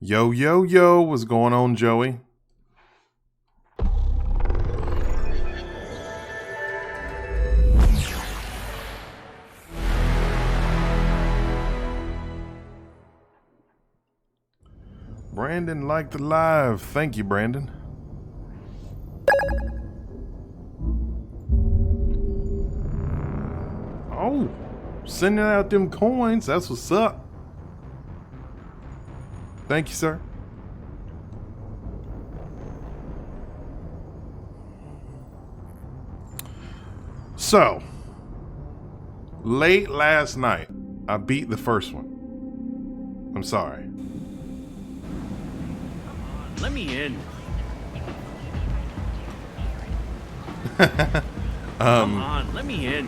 Yo, yo, yo, what's going on, Joey? Brandon liked the live. Thank you, Brandon. Oh, sending out them coins. That's what's up. Thank you, sir. So, late last night, I beat the first one. I'm sorry. Let me in. Come on, let me in.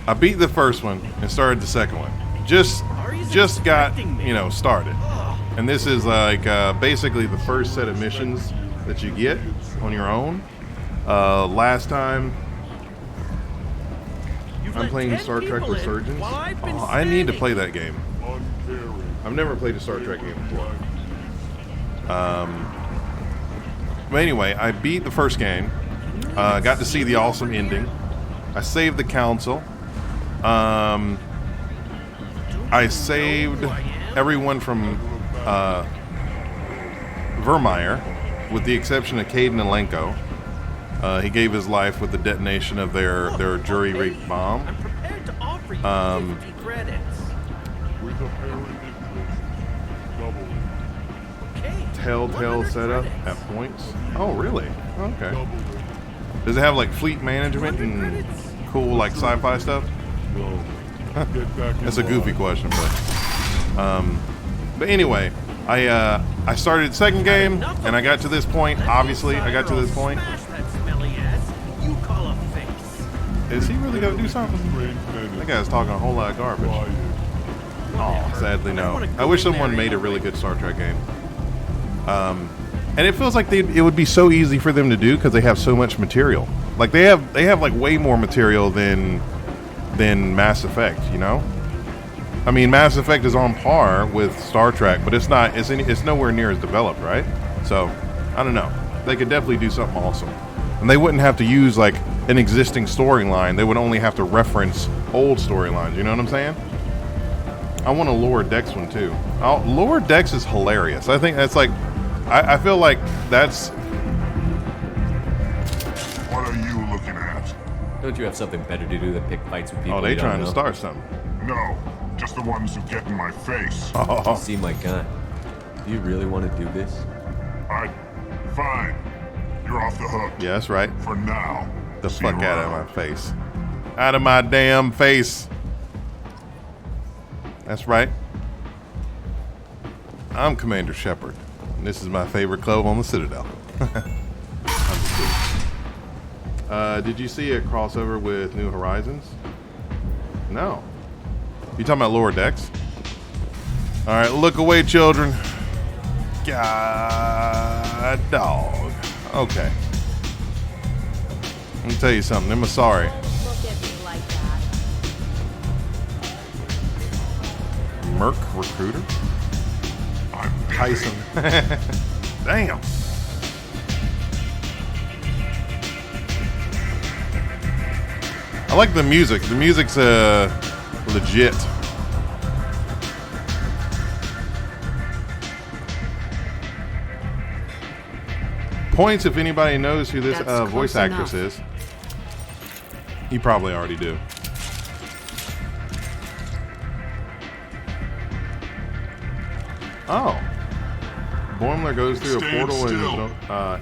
I beat the first one and started the second one. Just got, started. And this is like basically the first set of missions that you get on your own. Last time I'm playing Star Trek Resurgence. Oh, I need to play that game. I've never played a Star Trek game before. But anyway, I beat the first game. Got to see the awesome ending. I saved the council. I saved everyone from Vermeer, with the exception of Caden and Lenko. He gave his life with the detonation of their jury-rigged bomb. I'm prepared to offer you 50 credits. Okay. Telltale setup at points. Oh, really? Okay. Does it have like fleet management and cool like sci-fi stuff? That's a goofy question, but anyway, I started the second game and I got to this point. Obviously, I got to this point. Is he really gonna do something? That guy's talking a whole lot of garbage. Oh, sadly no. I wish someone made a really good Star Trek game. And it feels like it would be so easy for them to do because they have so much material. Like they have like way more material than Mass Effect, you know? I mean, Mass Effect is on par with Star Trek, but it's nowhere near as developed, right? So, I don't know. They could definitely do something awesome. And they wouldn't have to use like an existing storyline. They would only have to reference old storylines, you know what I'm saying? I want a Lower Decks one too. Lower Decks is hilarious. I think that's like, I feel like that's... What are you looking at? Don't you have something better to do than pick fights with people? Oh, they you don't trying to know? start something. No, just the ones who get in my face. Oh. You see my gun. Do you really want to do this? Fine. You're off the hook. Yeah, that's right. For now. The See fuck you out of around. my face. Out of my damn face. That's right. I'm Commander Shepard. And this is my favorite club on the Citadel. I'm just kidding. Did you see a crossover with New Horizons? No. You talking about Lower Decks? Alright, look away, children. God dog. Okay. Let me tell you something. I'm sorry. Look at me like that. Merc recruiter? I'm busy. Tyson. Damn. I like the music. The music's legit. Points if anybody knows who this That's voice close actress enough. is. You probably already do. Oh. Boimler goes through a Stand portal still.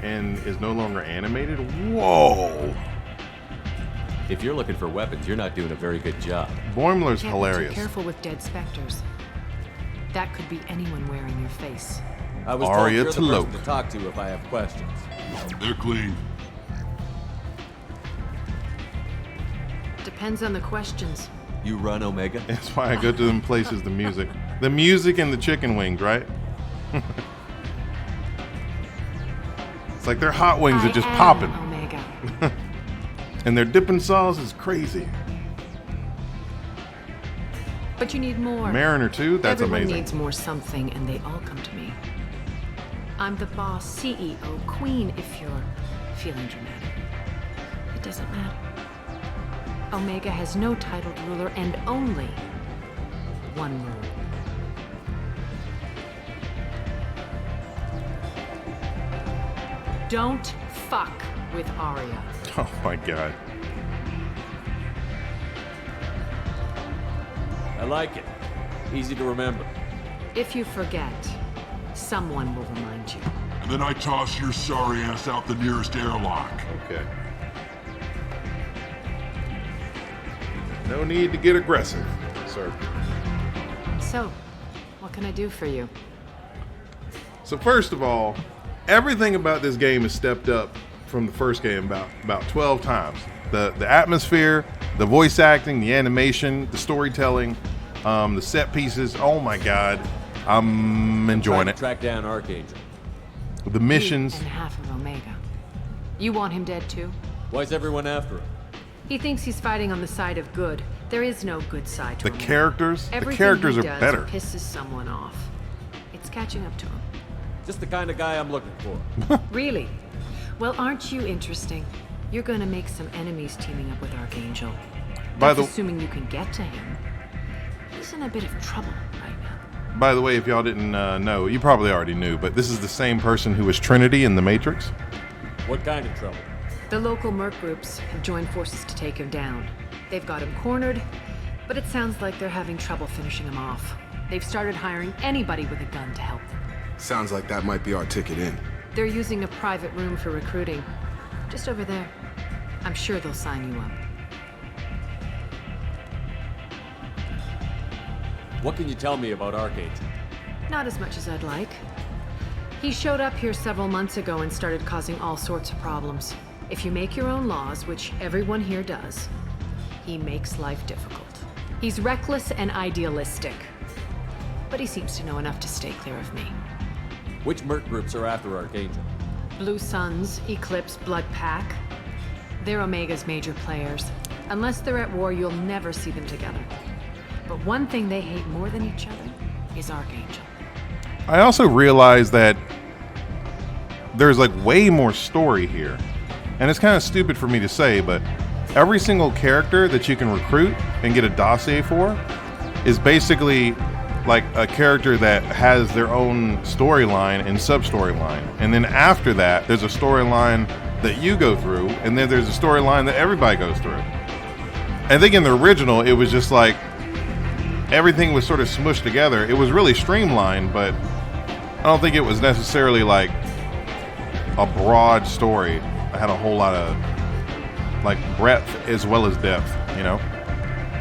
and is no longer animated? Whoa. If you're looking for weapons, you're not doing a very good job. Boimler's Can't hilarious. Be too careful with dead specters. That could be anyone wearing your face. I was Arya told you're the T'Loak. person to talk to if I have questions. They're clean. Depends on the questions. You run Omega? That's why I go to them places. The music and the chicken wings, right? It's like their hot wings are just I am popping, Omega. and their dipping sauce is crazy. But you need more. Mariner too. That's Everyone amazing. needs more something, and they all come to me. I'm the boss, CEO, queen, if you're feeling dramatic. It doesn't matter. Omega has no titled ruler and only one rule. Don't fuck with Arya. Oh my god. I like it. Easy to remember. If you forget, someone will remind you. And then I toss your sorry ass out the nearest airlock. Okay. No need to get aggressive, sir. So, what can I do for you? So first of all, everything about this game is stepped up from the first game about 12 times. The atmosphere, the voice acting, the animation, the storytelling, the set pieces. Oh my god, I'm enjoying Trying it. to track down Archangel. The missions. And half of Omega. You want him dead too? Why's everyone after him? He thinks he's fighting on the side of good. There is no good side to The Omega. characters. The Everything characters he are does better. pisses someone off. It's catching up to him. Just the kind of guy I'm looking for. Really? Well, aren't you interesting? You're gonna make some enemies teaming up with Archangel. By That's the assuming you can get to him. He's in a bit of trouble right now. By the way, if y'all didn't know, you probably already knew, but this is the same person who was Trinity in The Matrix. What kind of trouble? The local merc groups have joined forces to take him down. They've got him cornered, but it sounds like they're having trouble finishing him off. They've started hiring anybody with a gun to help them. Sounds like that might be our ticket in. They're using a private room for recruiting. Just over there. I'm sure they'll sign you up. What can you tell me about Archangel? Not as much as I'd like. He showed up here several months ago and started causing all sorts of problems. If you make your own laws, which everyone here does, he makes life difficult. He's reckless and idealistic. But he seems to know enough to stay clear of me. Which merc groups are after Archangel? Blue Suns, Eclipse, Blood Pack. They're Omega's major players. Unless they're at war, you'll never see them together. But one thing they hate more than each other is Archangel. I also realized that there's like way more story here. And it's kind of stupid for me to say, but every single character that you can recruit and get a dossier for is basically like a character that has their own storyline and sub-storyline. And then after that, there's a storyline that you go through, and then there's a storyline that everybody goes through. I think in the original, it was just like everything was sort of smushed together. It was really streamlined, but I don't think it was necessarily like a broad story. I had a whole lot of like breadth as well as depth, you know?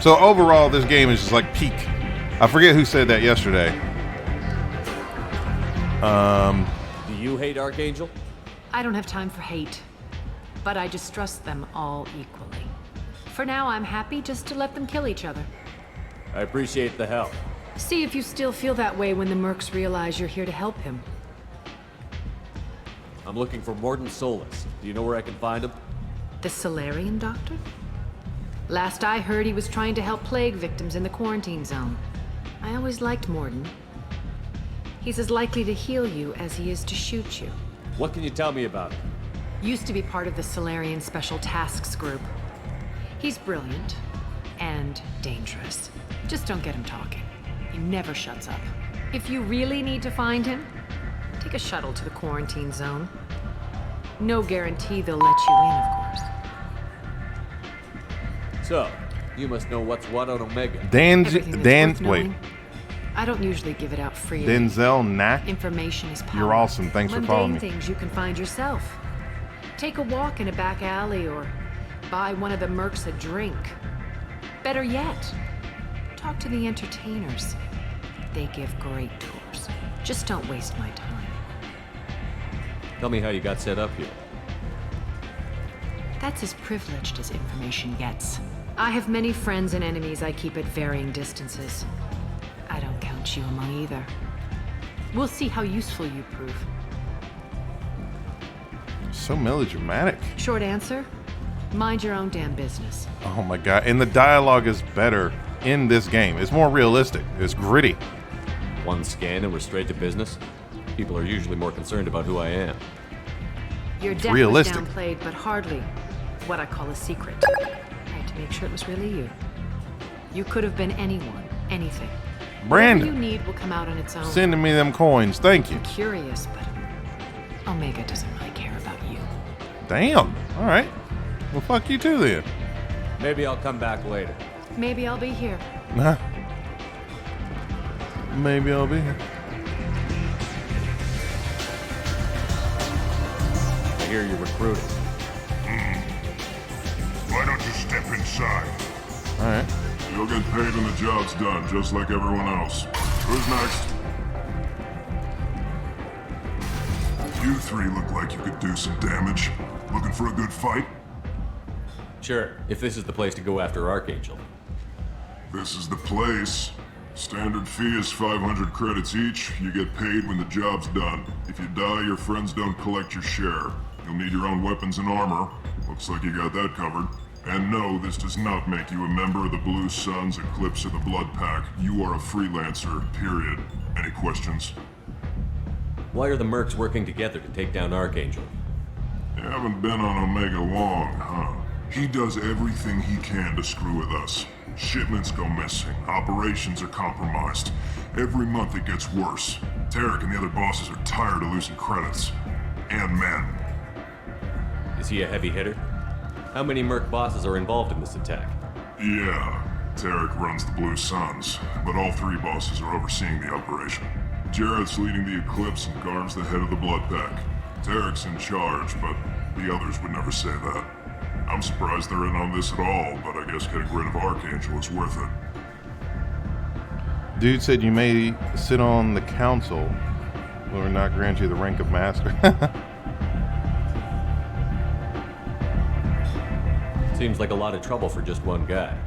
So overall, this game is just like peak. I forget who said that yesterday. Do you hate Archangel? I don't have time for hate, but I distrust them all equally. For now, I'm happy just to let them kill each other. I appreciate the help. See if you still feel that way when the mercs realize you're here to help him. I'm looking for Mordin Solus. Do you know where I can find him? The Solarian doctor? Last I heard, he was trying to help plague victims in the quarantine zone. I always liked Mordin. He's as likely to heal you as he is to shoot you. What can you tell me about him? Used to be part of the Solarian Special Tasks Group. He's brilliant and dangerous. Just don't get him talking. He never shuts up. If you really need to find him, take a shuttle to the quarantine zone. No guarantee they'll let you in, of course. So, you must know what's what on Omega. Everything that's worth knowing. I don't usually give it out freely. Denzel Knack. Information is power. You're awesome. Thanks for following me. Mundane things you can find yourself. Take a walk in a back alley or buy one of the mercs a drink. Better yet, talk to the entertainers. They give great tours. Just don't waste my time. Tell me how you got set up here. That's as privileged as information gets. I have many friends and enemies I keep at varying distances. I don't count you among either. We'll see how useful you prove. So melodramatic. Short answer, mind your own damn business. Oh my god. And the dialogue is better in this game. It's more realistic. It's gritty. One scan and we're straight to business? People are usually more concerned about who I am. Your death realistic. was downplayed, but hardly what I call a secret. I had to make sure it was really you. You could have been anyone, anything. Whatever you Brandon, need will come out on its own. sending me them coins. Thank you. Curious, but Omega doesn't really care about you. Damn. All right. Well, fuck you too then. Maybe I'll come back later. Maybe I'll be here. Nah. Maybe I'll be here. I hear you're recruiting. Why don't you step inside? All right. You'll get paid when the job's done, just like everyone else. Who's next? You three look like you could do some damage. Looking for a good fight? Sure, if this is the place to go after Archangel. This is the place. Standard fee is 500 credits each. You get paid when the job's done. If you die, your friends don't collect your share. You'll need your own weapons and armor. Looks like you got that covered. And no, this does not make you a member of the Blue Suns, Eclipse, or the Blood Pack. You are a freelancer, period. Any questions? Why are the Mercs working together to take down Archangel? You haven't been on Omega long, huh? He does everything he can to screw with us. Shipments go missing. Operations are compromised. Every month it gets worse. Tarek and the other bosses are tired of losing credits. And men. Is he a heavy hitter? How many Merc bosses are involved in this attack? Yeah, Tarek runs the Blue Suns, but all three bosses are overseeing the operation. Jarrett's leading the Eclipse and Garm's the head of the Blood Pack. Tarek's in charge, but the others would never say that. I'm surprised they're in on this at all, but I guess getting rid of Archangel is worth it. Dude said you may sit on the council or not grant you the rank of master. Seems like a lot of trouble for just one guy.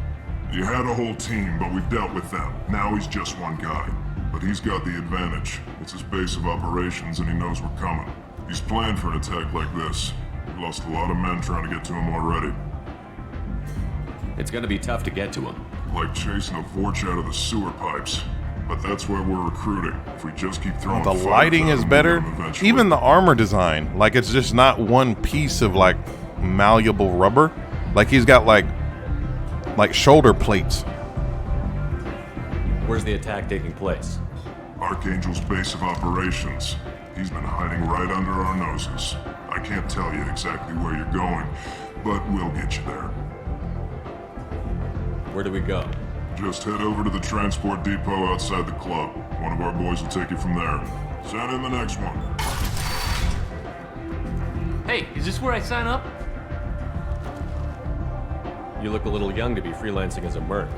You had a whole team, but we've dealt with them. Now he's just one guy. But he's got the advantage. It's his base of operations and he knows we're coming. He's planned for an attack like this. We've lost a lot of men trying to get to him already. It's gonna be tough to get to him. Like chasing a Vorch out of the sewer pipes. But that's why we're recruiting. If we just keep throwing The fires lighting at is him, better. we'll get him eventually. Even the armor design, like it's just not one piece of like malleable rubber. Like he's got like shoulder plates. Where's the attack taking place? Archangel's base of operations. He's been hiding right under our noses. I can't tell you exactly where you're going, but we'll get you there. Where do we go? Just head over to the transport depot outside the club. One of our boys will take you from there. Send in the next one. Hey, is this where I sign up? You look a little young to be freelancing as a Merc.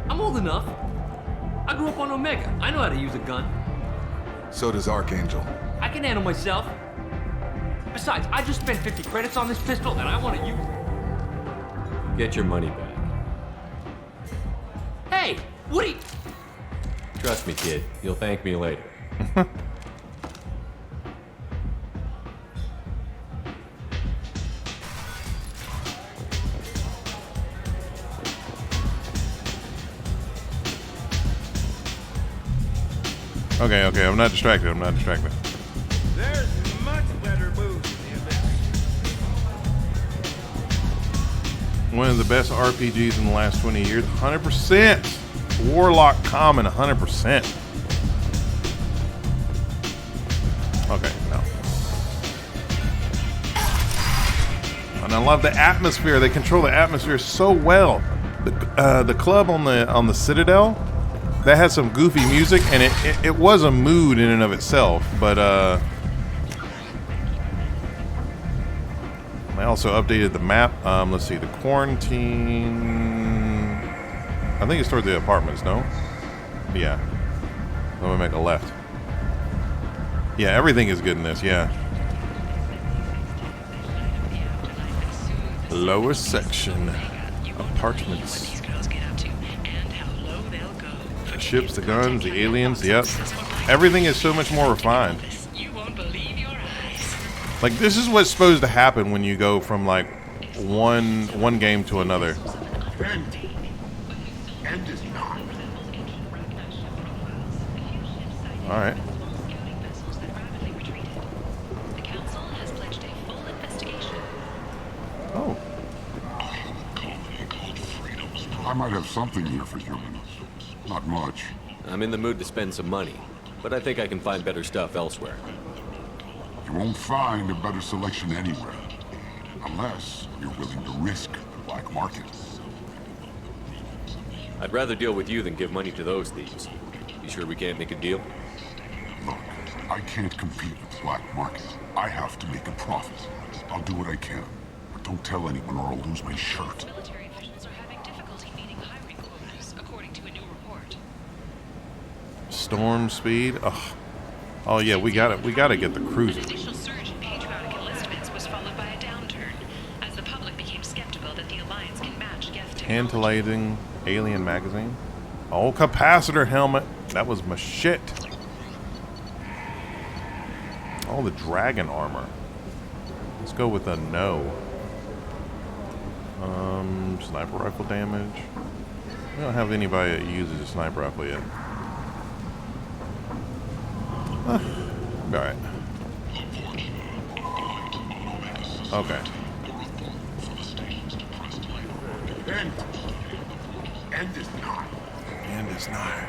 I'm old enough. I grew up on Omega. I know how to use a gun. So does Archangel. I can handle myself. Besides, I just spent 50 credits on this pistol and I want to use it. Get your money back. Hey, what are you... Trust me, kid. You'll thank me later. Okay, I'm not distracted. There's much better moves in this. One of the best RPGs in the last 20 years. 100%. Warlock Common, 100%. Okay, no. And I love the atmosphere. They control the atmosphere so well. The club on the Citadel, that has some goofy music, and it was a mood in and of itself, but I also updated the map. Let's see, the quarantine, I think it's toward the apartments, no? Yeah. Let me make a left. Yeah, everything is good in this, yeah. Lower section. Apartments. These girls get up to and how low they'll go. The ships, the guns, the aliens. Yep. Everything is so much more refined. You won't believe your eyes. Like, this is what's supposed to happen when you go from like one game to another. End is not. All right. The council has pledged a full investigation. Oh. I might have something here for humans. Not much. I'm in the mood to spend some money, but I think I can find better stuff elsewhere. You won't find a better selection anywhere. Unless you're willing to risk the black market. I'd rather deal with you than give money to those thieves. You sure we can't make a deal? Look, I can't compete with the black market. I have to make a profit. I'll do what I can. But don't tell anyone or I'll lose my shirt. Military officials are having difficulty meeting hiring quotas, according to a new report. Storm speed. Oh yeah, we got it. We got to get the cruiser. An initial surge in patriotic enlistments was followed by a downturn, as the public became skeptical that the Alliance can match Geth technology. Tantalizing alien magazine. Oh, capacitor helmet. That was my shit. Oh, the dragon armor. Let's go with a no. Sniper rifle damage. We don't have anybody that uses a sniper rifle yet. Alright. Okay. End is not. And it's not.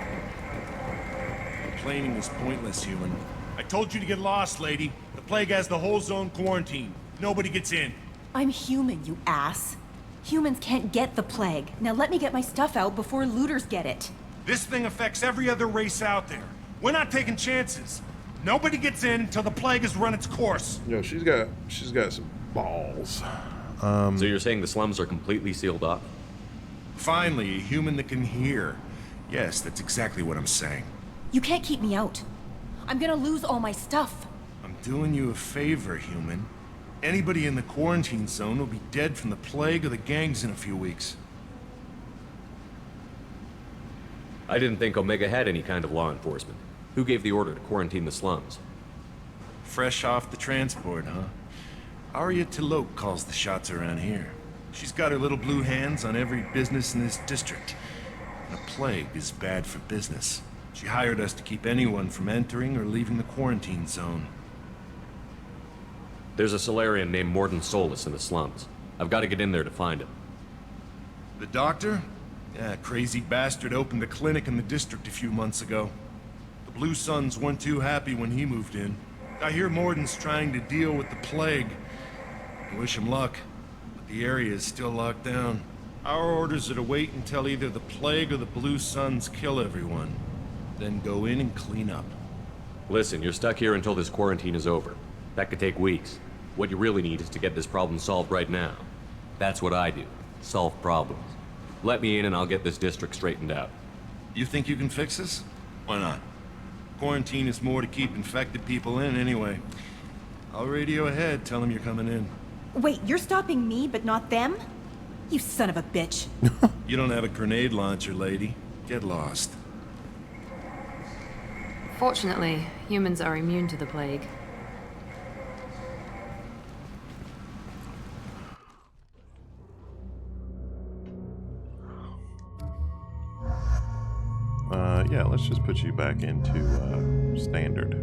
Complaining is pointless, human. I told you to get lost, lady. The plague has the whole zone quarantined. Nobody gets in. I'm human, you ass. Humans can't get the plague. Now let me get my stuff out before looters get it. This thing affects every other race out there. We're not taking chances. Nobody gets in until the plague has run its course. Yo, she's got some balls. So you're saying the slums are completely sealed off? Finally, a human that can hear. Yes, that's exactly what I'm saying. You can't keep me out. I'm gonna lose all my stuff. I'm doing you a favor, human. Anybody in the quarantine zone will be dead from the plague or the gangs in a few weeks. I didn't think Omega had any kind of law enforcement. Who gave the order to quarantine the slums? Fresh off the transport, huh? Arya Tilok calls the shots around here. She's got her little blue hands on every business in this district. And a plague is bad for business. She hired us to keep anyone from entering or leaving the quarantine zone. There's a Solarian named Morden Solus in the slums. I've got to get in there to find him. The doctor? Yeah, crazy bastard opened a clinic in the district a few months ago. The Blue Suns weren't too happy when he moved in. I hear Morden's trying to deal with the plague. I wish him luck, but the area is still locked down. Our orders are to wait until either the plague or the Blue Suns kill everyone, then go in and clean up. Listen, you're stuck here until this quarantine is over. That could take weeks. What you really need is to get this problem solved right now. That's what I do. Solve problems. Let me in and I'll get this district straightened out. You think you can fix this? Why not? Quarantine is more to keep infected people in anyway. I'll radio ahead, tell them you're coming in. Wait, you're stopping me, but not them? You son of a bitch. You don't have a grenade launcher, lady. Get lost. Fortunately, humans are immune to the plague. Yeah, let's just put you back into standard.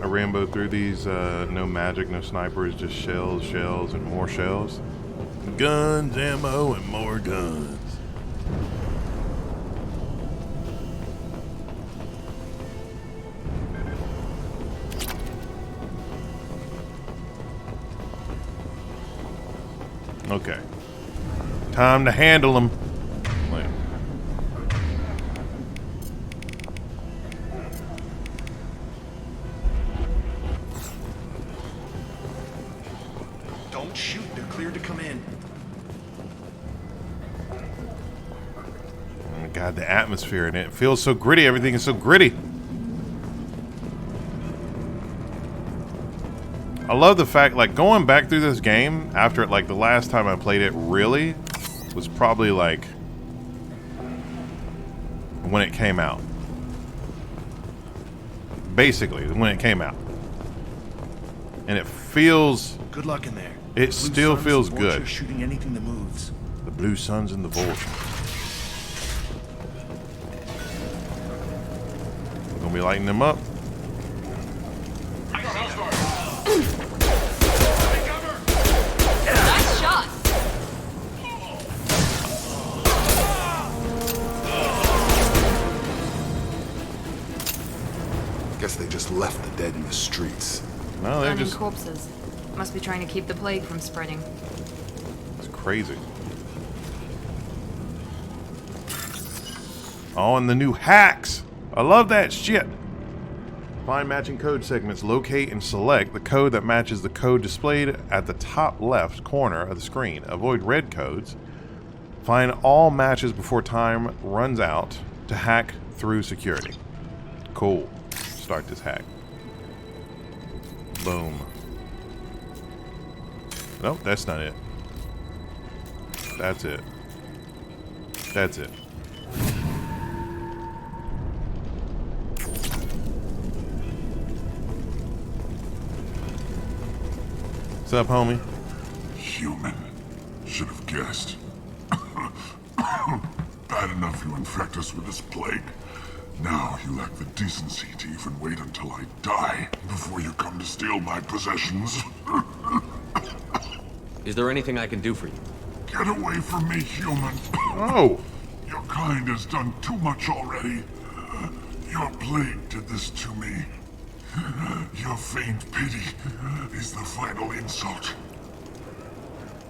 I Rambo through these, no magic, no snipers, just shells, shells, and more shells. Guns, ammo, and more guns. Okay. Time to handle them. Don't shoot, they're cleared to come in. God, the atmosphere in it feels so gritty. Everything is so gritty. I love the fact, like, going back through this game after, like, the last time I played it really was probably, like, when it came out. Basically, when it came out. And it feels... Good luck in there. It Blue still Suns feels and good. Vulture shooting anything that moves. The Blue Suns and the Vulture. We're gonna be lighting them up. Nice shot. Guess they just left the dead in the streets. No, they're Burning just... corpses. Must be trying to keep the plague from spreading. It's crazy. Oh, and the new hacks. I love that shit. Find matching code segments, locate and select the code that matches the code displayed at the top left corner of the screen. Avoid red codes. Find all matches before time runs out to hack through security. Cool. Start this hack. Boom. Nope, that's not it. That's it. That's it. What's up, homie? Human. Should have guessed. Bad enough you infect us with this plague. Now you lack the decency to even wait until I die before you come to steal my possessions. Is there anything I can do for you? Get away from me, human. Oh! Your kind has done too much already. Your plague did this to me. Your feigned pity is the final insult.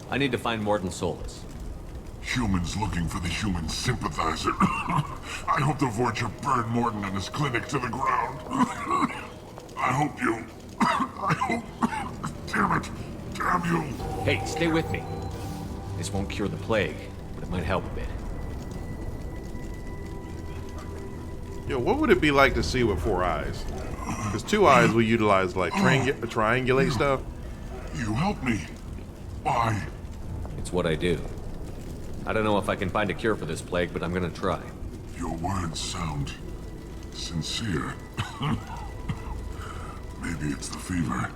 I need to find Morton Solus. Humans looking for the human sympathizer. I hope the Vorcha burned Morton and his clinic to the ground. I hope you... I hope... Damn it. Damn you. Hey, stay with me. This won't cure the plague, but it might help a bit. Yo, what would it be like to see with 4 eyes? Because 2 eyes will utilize, like, triangulate stuff. You help me. Why? It's what I do. I don't know if I can find a cure for this plague, but I'm gonna try. Your words sound sincere. Maybe it's the fever.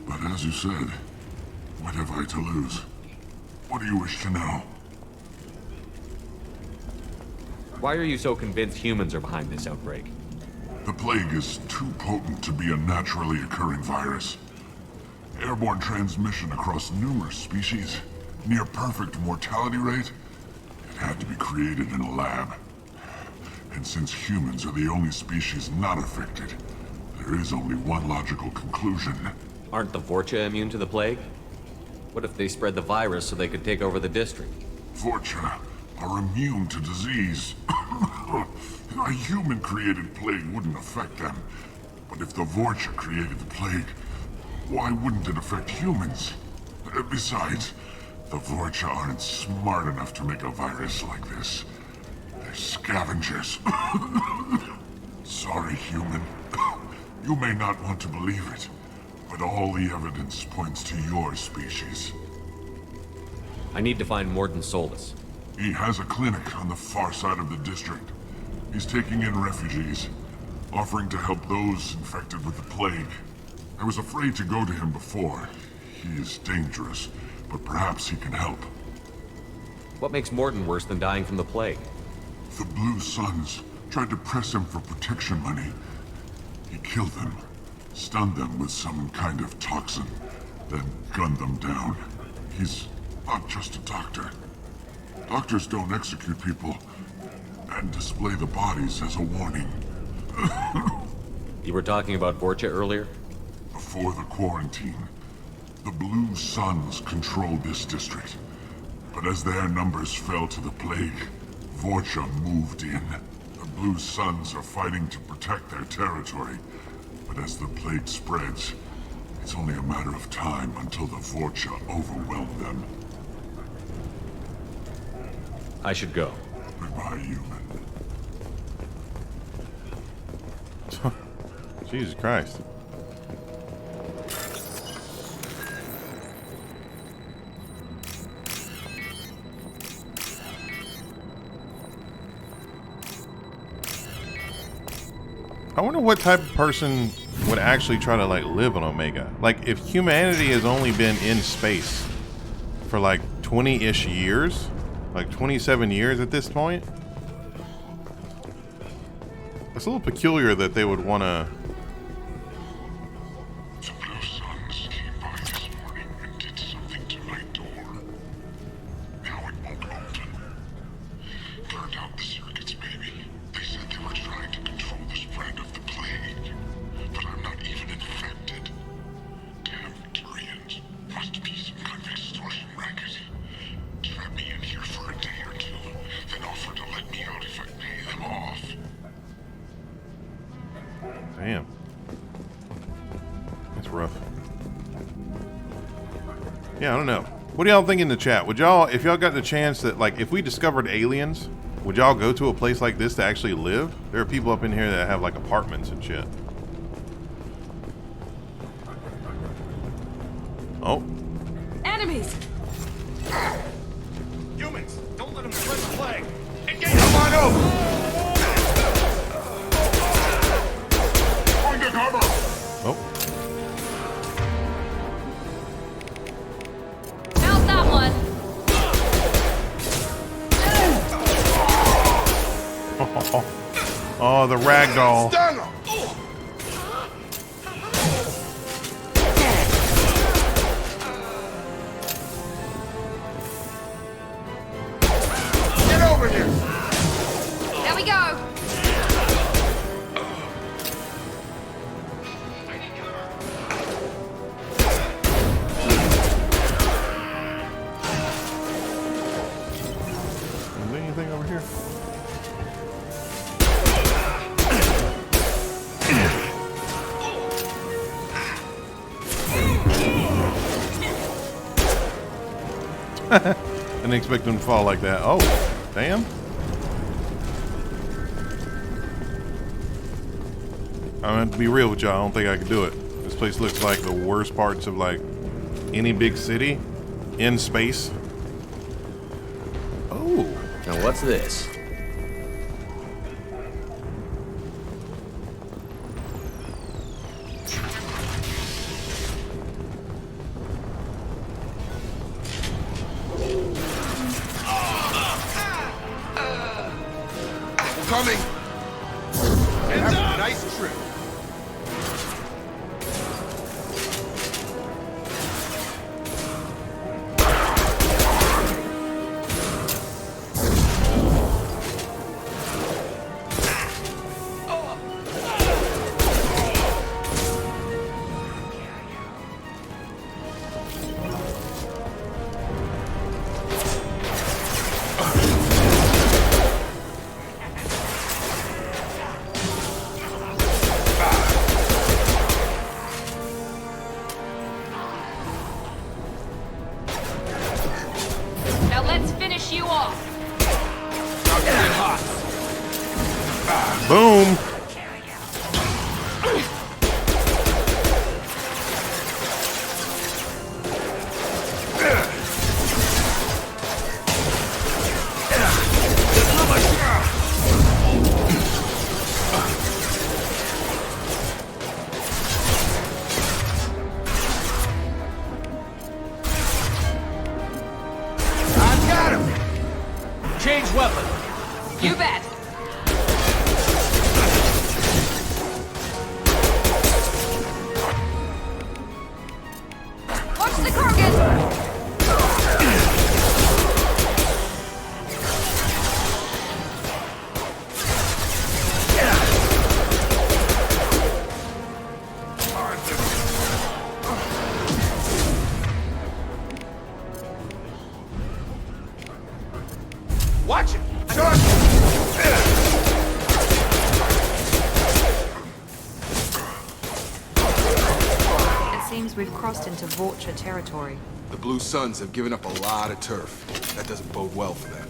But as you said, what have I to lose? What do you wish to know? Why are you so convinced humans are behind this outbreak? The plague is too potent to be a naturally occurring virus. Airborne transmission across numerous species, near perfect mortality rate. It had to be created in a lab. And since humans are the only species not affected, there is only one logical conclusion. Aren't the Vorcha immune to the plague? What if they spread the virus so they could take over the district? Vorcha are immune to disease. A human-created plague wouldn't affect them. But if the Vorcha created the plague, why wouldn't it affect humans? Besides, the Vorcha aren't smart enough to make a virus like this. They're scavengers. Sorry, human. You may not want to believe it, but all the evidence points to your species. I need to find Morton Solus. He has a clinic on the far side of the district. He's taking in refugees, offering to help those infected with the plague. I was afraid to go to him before. He is dangerous, but perhaps he can help. What makes Morton worse than dying from the plague? The Blue Suns tried to press him for protection money. He killed them, stunned them with some kind of toxin, then gunned them down. He's not just a doctor. Doctors don't execute people and display the bodies as a warning. You were talking about Vorcha earlier? Before the quarantine, the Blue Suns controlled this district. But as their numbers fell to the plague, Vorcha moved in. The Blue Suns are fighting to protect their territory. But as the plague spreads, it's only a matter of time until the Vorcha overwhelm them. I should go. Goodbye, human. Jesus Christ. I wonder what type of person would actually try to like live on Omega. Like if humanity has only been in space for like 20-ish years, like 27 years at this point. It's a little peculiar that they would want to. The Blue Suns came by this morning and did something to my door. Now it won't open. Burned out the circuits, maybe. They said they were trying to control the spread of the plague. But I'm not even infected. Damn Turians. Must be some kind of extortion racket. Trap me in here for a day or two, then offer to let me out if I pay them off. Damn. That's rough. Yeah, I don't know. What do y'all think in the chat? Would y'all, if y'all got the chance that, like, if we discovered aliens, would y'all go to a place like this to actually live? There are people up in here that have, like, apartments and shit. Oh. Enemies! Humans, don't let them spread the plague. Engage! Come on over! Find a cover! Oh. How's that one? Oh, the ragdoll. Get over here! There we go! Is there anything over here? I didn't expect them to fall like that. Oh, damn. I'm gonna have to be real with y'all. I don't think I can do it. This place looks like the worst parts of like any big city in space. Oh. Now what's this? Coming! Have a nice trip. Now let's finish you off! Boom. I got him! Change weapon. You bet! Watch the Krogan! Watch it! It seems we've crossed into Vulture territory. The Blue Suns have given up a lot of turf. That doesn't bode well for them.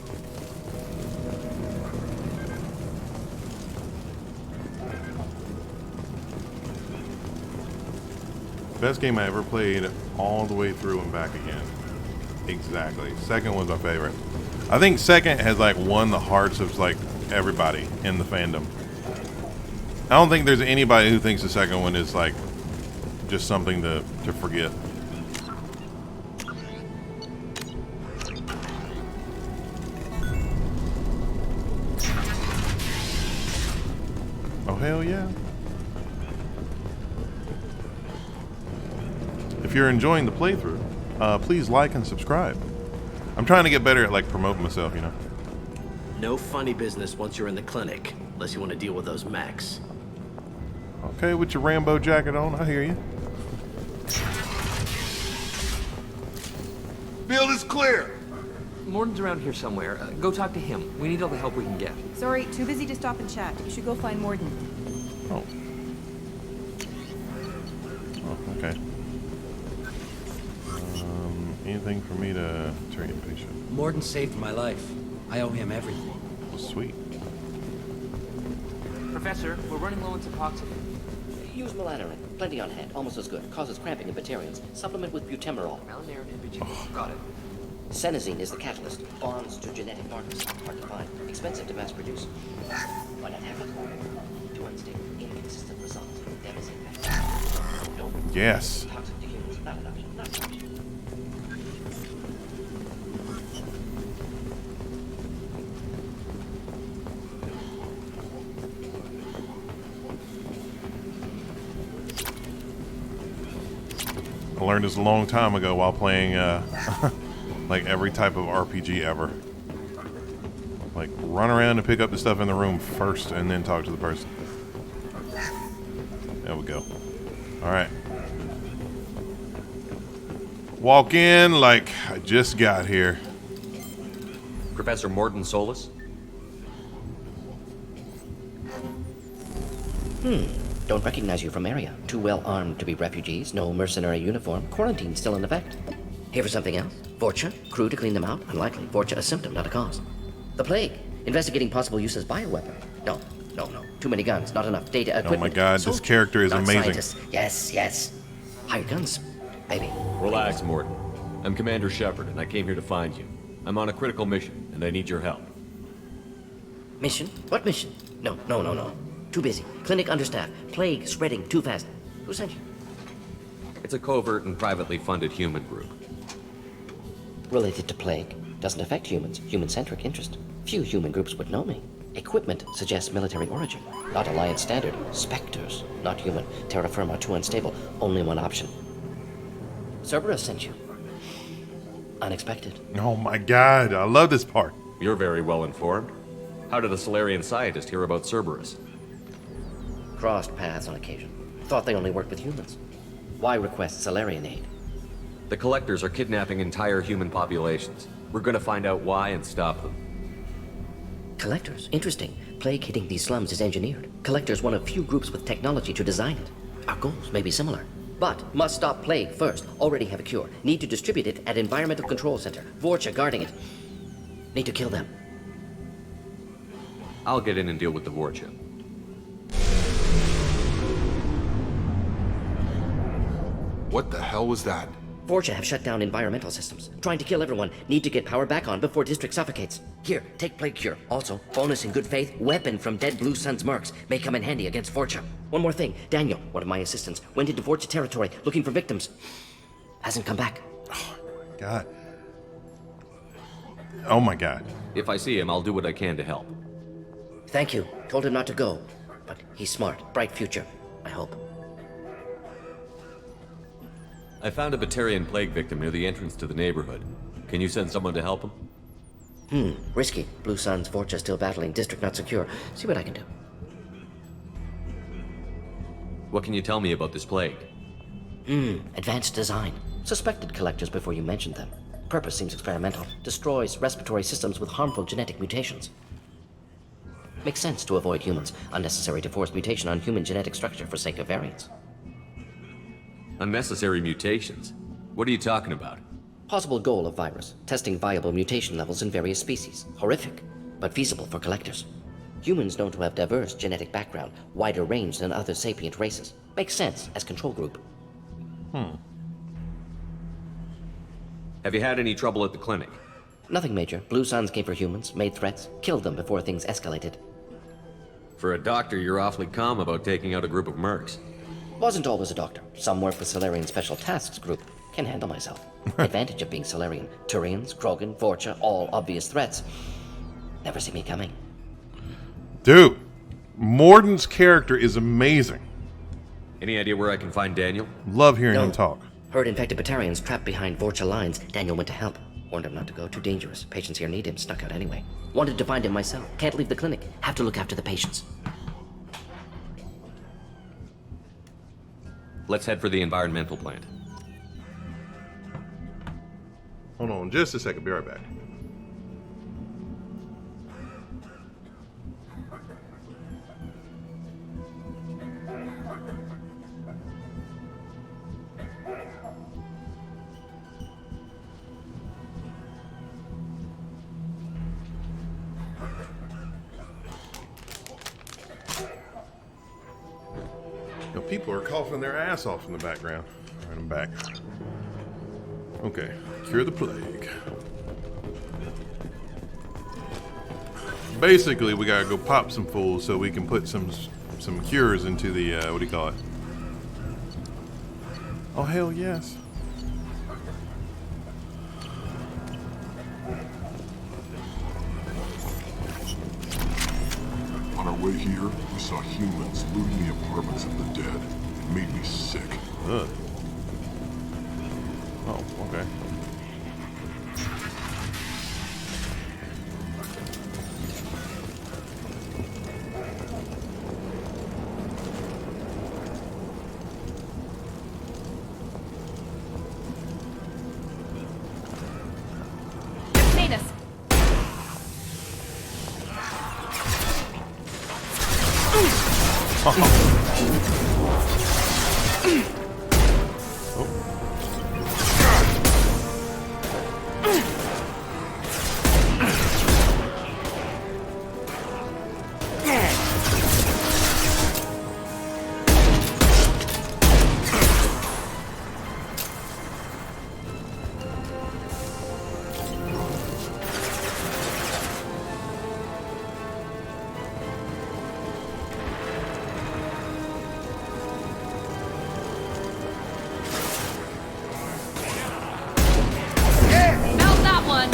Best game I ever played all the way through and back again. Exactly. Second was my favorite. I think second has like won the hearts of like everybody in the fandom. I don't think there's anybody who thinks the second one is like just something to forget. Oh hell yeah. If you're enjoying the playthrough, please like and subscribe. I'm trying to get better at like promoting myself, you know. No funny business once you're in the clinic, unless you want to deal with those mechs. Okay, with your Rambo jacket on, I hear you. Field is clear. Morden's around here somewhere. Go talk to him. We need all the help we can get. Sorry, too busy to stop and chat. You should go find Morden. Oh. Oh, okay. Anything for me to treat a patient? Morden saved my life. I owe him everything. Sweet. Professor, we're running low on Suboxone. Use melatonin. Plenty on hand. Almost as good. Causes cramping in Batarians. Supplement with butemerol. Malinarin Imaging. Got it. Senesine is the catalyst. Bonds to genetic markers. Hard to find. Expensive to mass produce. Why not have it? Too unstable. Inconsistent results. Devastating. No. Yes. Toxic to humans. Not an option. Not an option. I learned this a long time ago while playing like every type of RPG ever. Like run around and pick up the stuff in the room first and then talk to the person. There we go. Alright. Walk in like I just got here. Professor Morden Solus? Don't recognize you from area. Too well armed to be refugees. No mercenary uniform. Quarantine still in effect. Here for something else? Vorcha? Crew to clean them out? Unlikely. Vorcha a symptom, not a cause. The plague. Investigating possible use as bioweapon. No. Too many guns. Not enough data. Equipment. Oh my god, this character is not amazing. Scientists. Yes. Higher guns. Maybe. Relax, Morden. I'm Commander Shepard, and I came here to find you. I'm on a critical mission, and I need your help. Mission? What mission? No. Too busy. Clinic understaffed. Plague spreading too fast. Who sent you? It's a covert and privately funded human group. Related to plague. Doesn't affect humans. Human-centric interest. Few human groups would know me. Equipment suggests military origin. Not Alliance standard. Spectres. Not human. Terra firma too unstable. Only one option. Cerberus sent you. Unexpected. Oh my god, I love this part. You're very well informed. How did the Solarian scientist hear about Cerberus? Crossed paths on occasion. Thought they only worked with humans. Why request Solarian aid? The Collectors are kidnapping entire human populations. We're gonna find out why and stop them. Collectors? Interesting. Plague hitting these slums is engineered. Collectors one of few groups with technology to design it. Our goals may be similar. But must stop plague first. Already have a cure. Need to distribute it at Environmental Control Center. Vorcha guarding it. Need to kill them. I'll get in and deal with the Vorcha. What the hell was that? Vorcha have shut down environmental systems. Trying to kill everyone. Need to get power back on before district suffocates. Here, take plague cure. Also, bonus in good faith, weapon from dead Blue Sun's mercs. May come in handy against Vorcha. One more thing. Daniel, one of my assistants, went into Vorcha territory looking for victims. Hasn't come back. God. Oh my god. If I see him, I'll do what I can to help. Thank you. Told him not to go. But he's smart. Bright future. I hope. I found a Batarian plague victim near the entrance to the neighborhood. Can you send someone to help him? Risky. Blue Sun's Vorcha still battling. District not secure. See what I can do. What can you tell me about this plague? Advanced design. Suspected collectors before you mentioned them. Purpose seems experimental. Destroys respiratory systems with harmful genetic mutations. Makes sense to avoid humans. Unnecessary to force mutation on human genetic structure for sake of variants. Unnecessary mutations? What are you talking about? Possible goal of virus. Testing viable mutation levels in various species. Horrific, but feasible for collectors. Humans known to have diverse genetic background, wider range than other sapient races. Makes sense as control group. Have you had any trouble at the clinic? Nothing major. Blue Suns came for humans, made threats, killed them before things escalated. For a doctor, you're awfully calm about taking out a group of mercs. Wasn't always a doctor. Some work with Solarian Special Tasks Group. Can handle myself. Advantage of being Solarian. Turians, Krogan, Vorcha, all obvious threats. Never see me coming. Dude, Morden's character is amazing. Any idea where I can find Daniel? Love hearing him talk. Heard infected Batarians trapped behind Vorcha lines. Daniel went to help. Warned him not to go. Too dangerous. Patients here need him. Snuck out anyway. Wanted to find him myself. Can't leave the clinic. Have to look after the patients. Let's head for the environmental plant. Hold on just a second. Be right back. Yo, people are coughing their ass off in the background. All right, I'm back. Okay, cure the plague. Basically, we gotta go pop some fools so we can put some cures into the what do you call it? Oh hell yes. On our way here, we saw humans looting the apartments of the dead. It made me sick. Ugh. Oh, okay. Manus. Mount that one!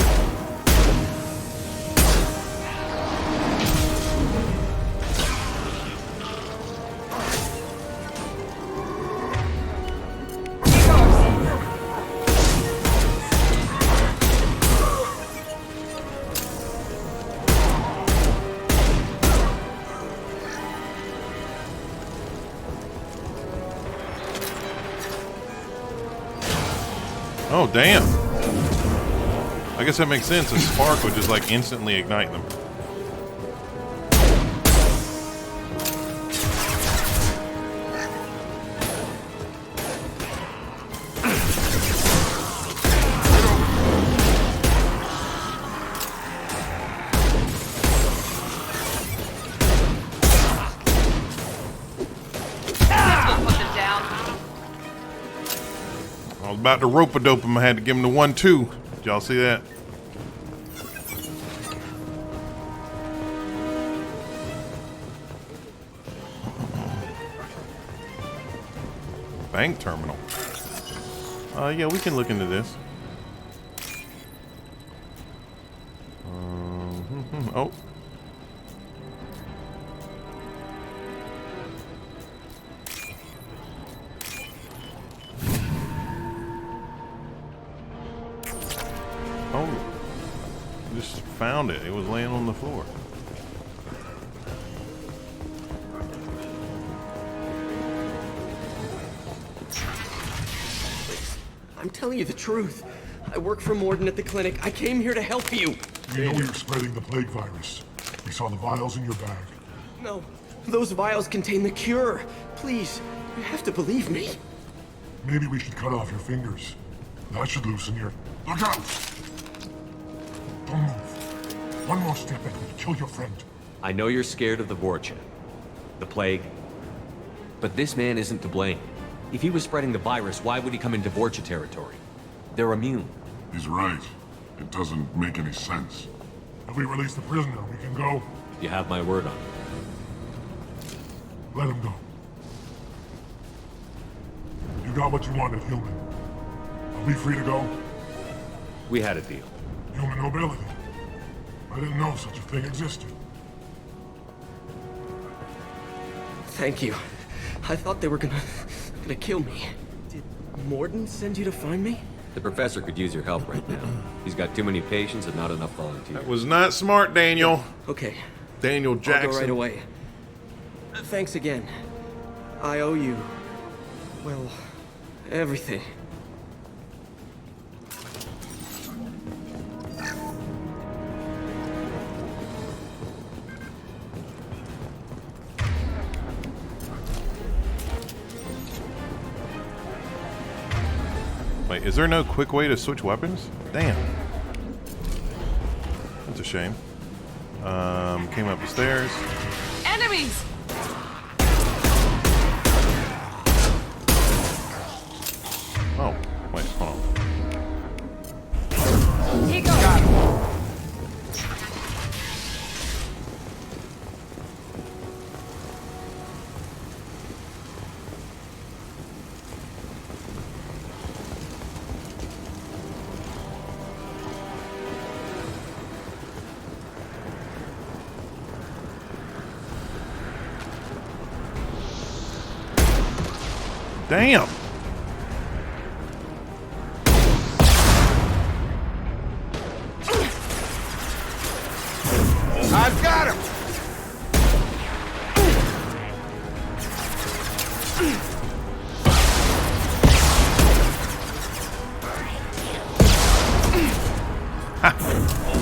Oh damn. I guess that makes sense. A spark would just like instantly ignite them. I was about to rope-a-dope him. I had to give him the 1-2. Did y'all see that? Bank terminal. Yeah, we can look into this. Oh. Oh. Just found it. It was laying on the floor. I'm telling you the truth. I work for Morden at the clinic. I came here to help you. We know you're spreading the plague virus. We saw the vials in your bag. No, those vials contain the cure. Please, you have to believe me. Maybe we should cut off your fingers. That should loosen your... Look out! Don't move. One more step and we'll kill your friend. I know you're scared of the Vorcha, the plague, but this man isn't to blame. If he was spreading the virus, why would he come into Vorcha territory? They're immune. He's right. It doesn't make any sense. If we release the prisoner, we can go. You have my word on it. Let him go. You got what you wanted, human. Are we free to go? We had a deal. Human nobility. I didn't know such a thing existed. Thank you. I thought they were gonna kill me. Did Morden send you to find me? The professor could use your help right now. He's got too many patients and not enough volunteers. That was not smart, Daniel. Okay. Daniel Jackson. I'll go right away. Thanks again. I owe you, well, everything. Wait, is there no quick way to switch weapons? Damn. That's a shame. Came up the stairs. Enemies! Oh, wait, hold on. Here goes. Damn. I've got him!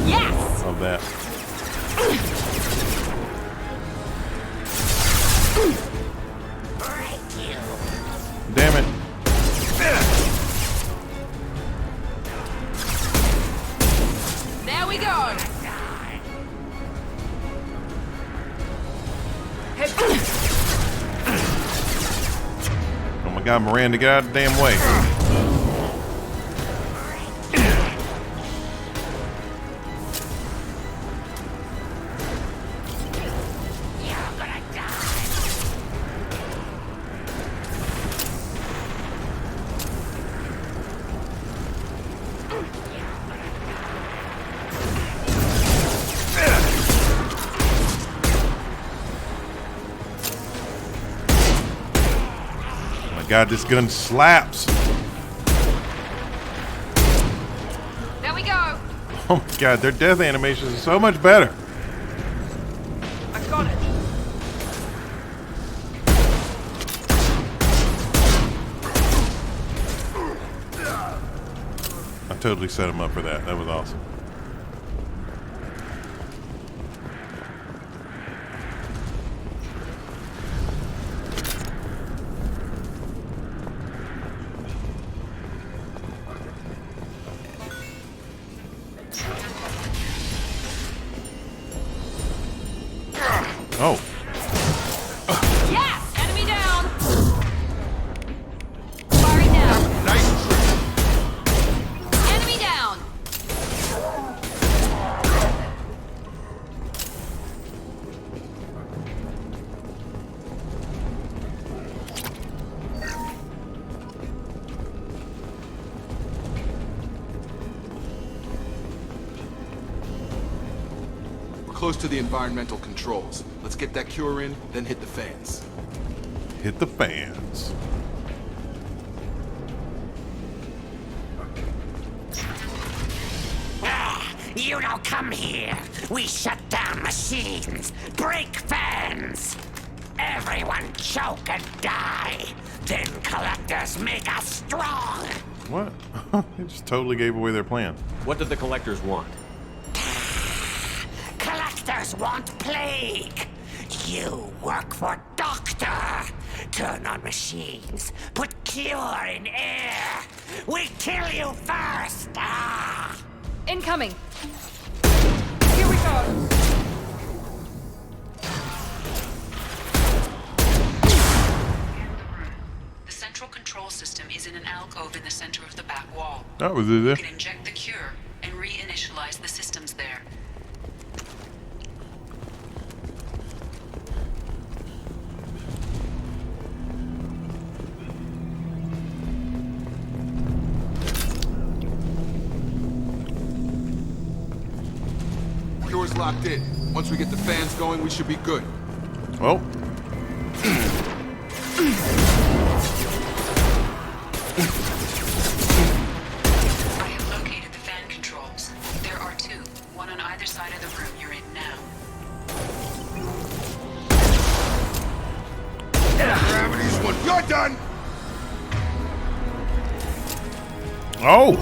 Yes! Love that. Damn it. There we go! Oh my god, Miranda, get out of the damn way. God, this gun slaps. There we go. Oh my god, their death animations are so much better. I got it. I totally set him up for that. That was awesome. Oh. Yes! Enemy down! Firing now. Nice. Enemy down! We're close to the environmental controls. Let's get that cure in, then hit the fans. Hit the fans. You don't come here. We shut down machines, break fans. Everyone choke and die. Then collectors make us strong. What? They just totally gave away their plan. What did the collectors want? Collectors want plague. You work for Doctor. Turn on machines. Put cure in air. We kill you first. Ah. Incoming. Here we go. The central control control system is in an alcove in the center of the back wall. That was You it. can inject the cure and reinitialize the systems there. Cure's locked in. Once we get the fans going, we should be good. Well. I have located the fan controls. There are two, one on either side of the room you're in now. Gravity's one. You're done! Oh!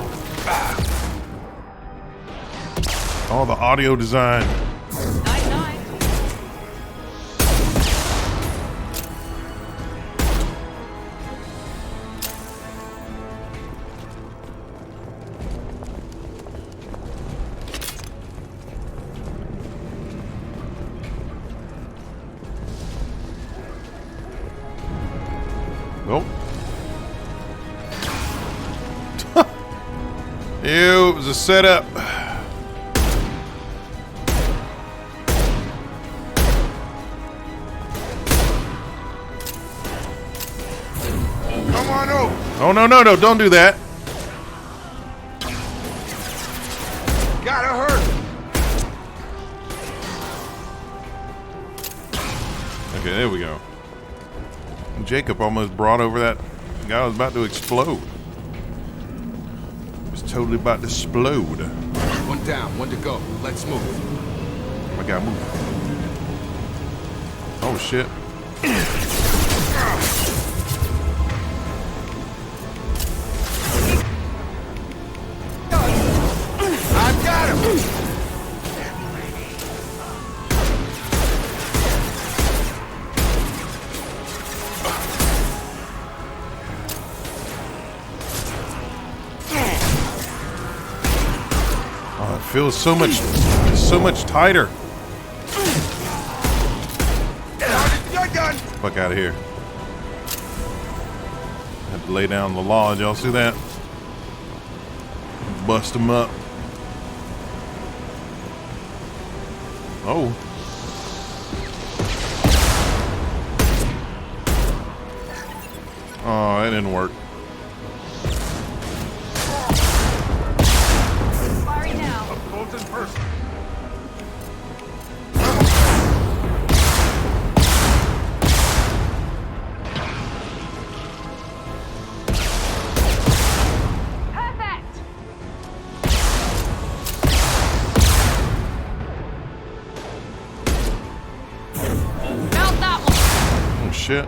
Oh, the audio design. Well. Ew, it was a setup. Come on over. Oh, no, no, no, don't do that. Gotta hurt. Okay, there we go. Jacob almost brought over that guy was about to explode. Was totally about to explode. One down, one to go. Let's move. I gotta move. Oh shit. I've got him. Oh, it feels so much tighter. You're done. Fuck out of here. Had to lay down the law. Did y'all see that? Bust him up. Oh. Oh, that didn't work. Firing now. Up close and personal. Perfect. Melt that one. Oh shit.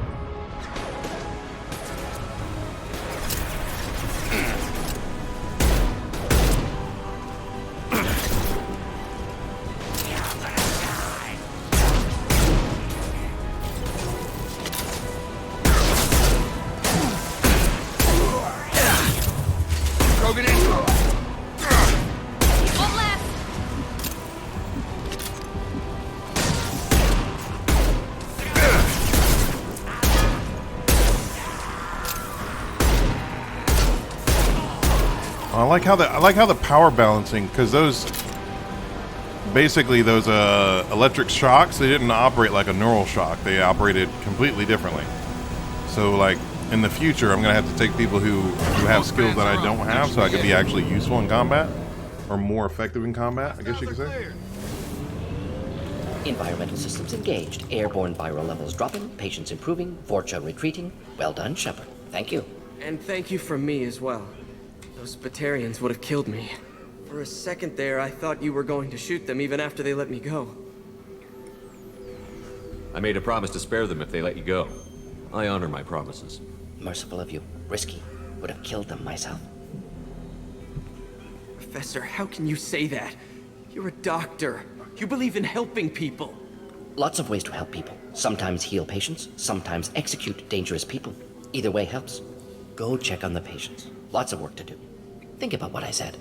Krogan in. One left. I like how the power balancing, because those basically those electric shocks, they didn't operate like a neural shock. They operated completely differently. So like in the future, I'm gonna have to take people who have skills that I don't have, so I could be actually useful in combat or more effective in combat, I guess you could say. Environmental systems engaged. Airborne viral levels dropping. Patients improving. Vorcha retreating. Well done, Shepard. Thank you. And thank you from me as well. Those Batarians would have killed me. For a second there, I thought you were going to shoot them even after they let me go. I made a promise to spare them if they let you go. I honor my promises. Merciful of you. Risky. Would have killed them myself. Professor, how can you say that? You're a doctor. You believe in helping people. Lots of ways to help people. Sometimes heal patients, sometimes execute dangerous people. Either way helps. Go check on the patients. Lots of work to do. Think about what I said.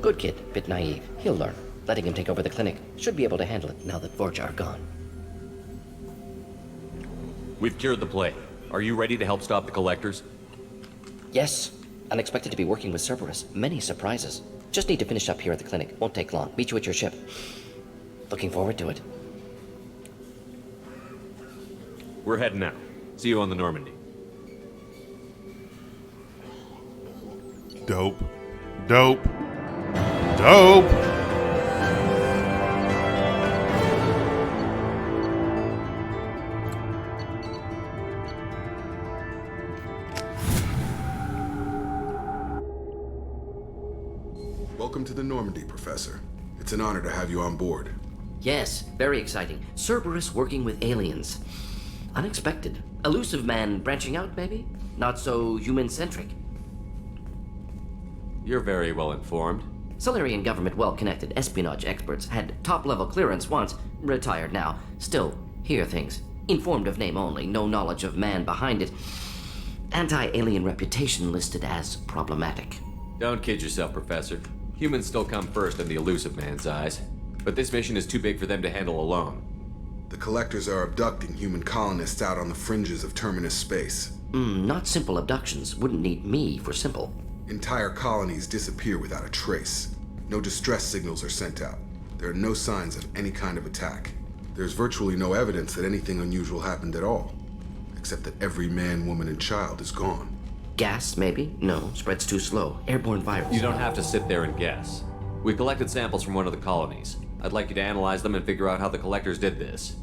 Good kid, bit naive. He'll learn. Letting him take over the clinic. Should be able to handle it now that Vorcha are gone. We've cured the plague. Are you ready to help stop the Collectors? Yes. Unexpected to be working with Cerberus. Many surprises. Just need to finish up here at the clinic. Won't take long. Meet you at your ship. Looking forward to it. We're heading out. See you on the Normandy. Dope. Dope. Dope. Welcome to the Normandy, Professor. It's an honor to have you on board. Yes, very exciting. Cerberus working with aliens. Unexpected. Elusive man branching out, maybe? Not so human-centric. You're very well informed. Solarian government well-connected espionage experts had top-level clearance once, retired now. Still, hear things. Informed of name only, no knowledge of man behind it. Anti-alien reputation listed as problematic. Don't kid yourself, Professor. Humans still come first in the elusive man's eyes. But this mission is too big for them to handle alone. The Collectors are abducting human colonists out on the fringes of Terminus space. Not simple abductions. Wouldn't need me for simple. Entire colonies disappear without a trace. No distress signals are sent out. There are no signs of any kind of attack. There's virtually no evidence that anything unusual happened at all. Except that every man, woman, and child is gone. Gas, maybe? No, spreads too slow. Airborne virus. You don't have to sit there and guess. We collected samples from one of the colonies. I'd like you to analyze them and figure out how the Collectors did this.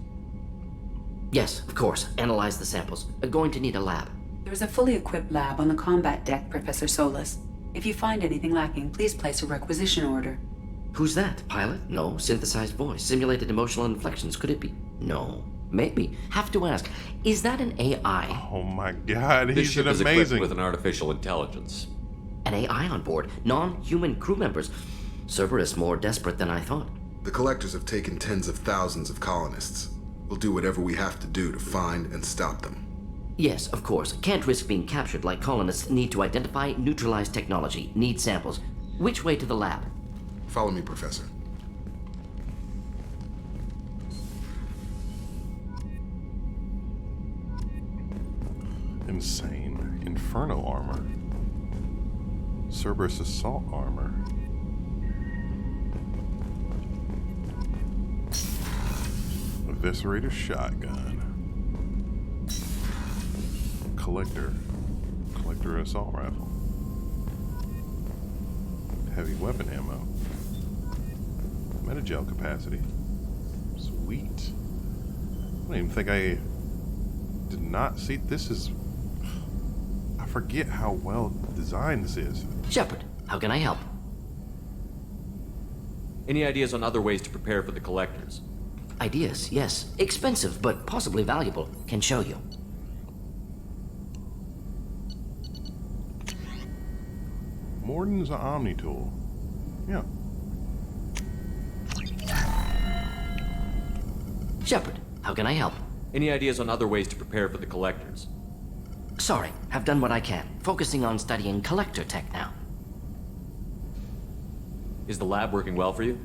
Yes, of course. Analyze the samples. Going to need a lab. There's a fully equipped lab on the combat deck, Professor Solis. If you find anything lacking, please place a requisition order. Who's that? Pilot? No. Synthesized voice. Simulated emotional inflections. Could it be? No. Maybe. Have to ask. Is that an AI? Oh my god, This he's ship an is equipped amazing. with an artificial intelligence. An AI on board. Non-human crew members. Cerberus more desperate than I thought. The Collectors have taken tens of thousands of colonists. We'll do whatever we have to do to find and stop them. Yes, of course. Can't risk being captured like colonists need to identify, neutralize technology, need samples. Which way to the lab? Follow me, Professor. Insane. Inferno armor. Cerberus assault armor. Eviscerator shotgun. Collector assault rifle. Heavy weapon ammo. Metagel capacity. Sweet. I don't even think I did not see. This is. I forget how well designed this is. Shepard, how can I help? Any ideas on other ways to prepare for the Collectors? Ideas, yes. Expensive, but possibly valuable. Can show you. Morden's an Omni tool. Yeah. Shepard, how can I help? Any ideas on other ways to prepare for the Collectors? Sorry, have done what I can. Focusing on studying collector tech now. Is the lab working well for you?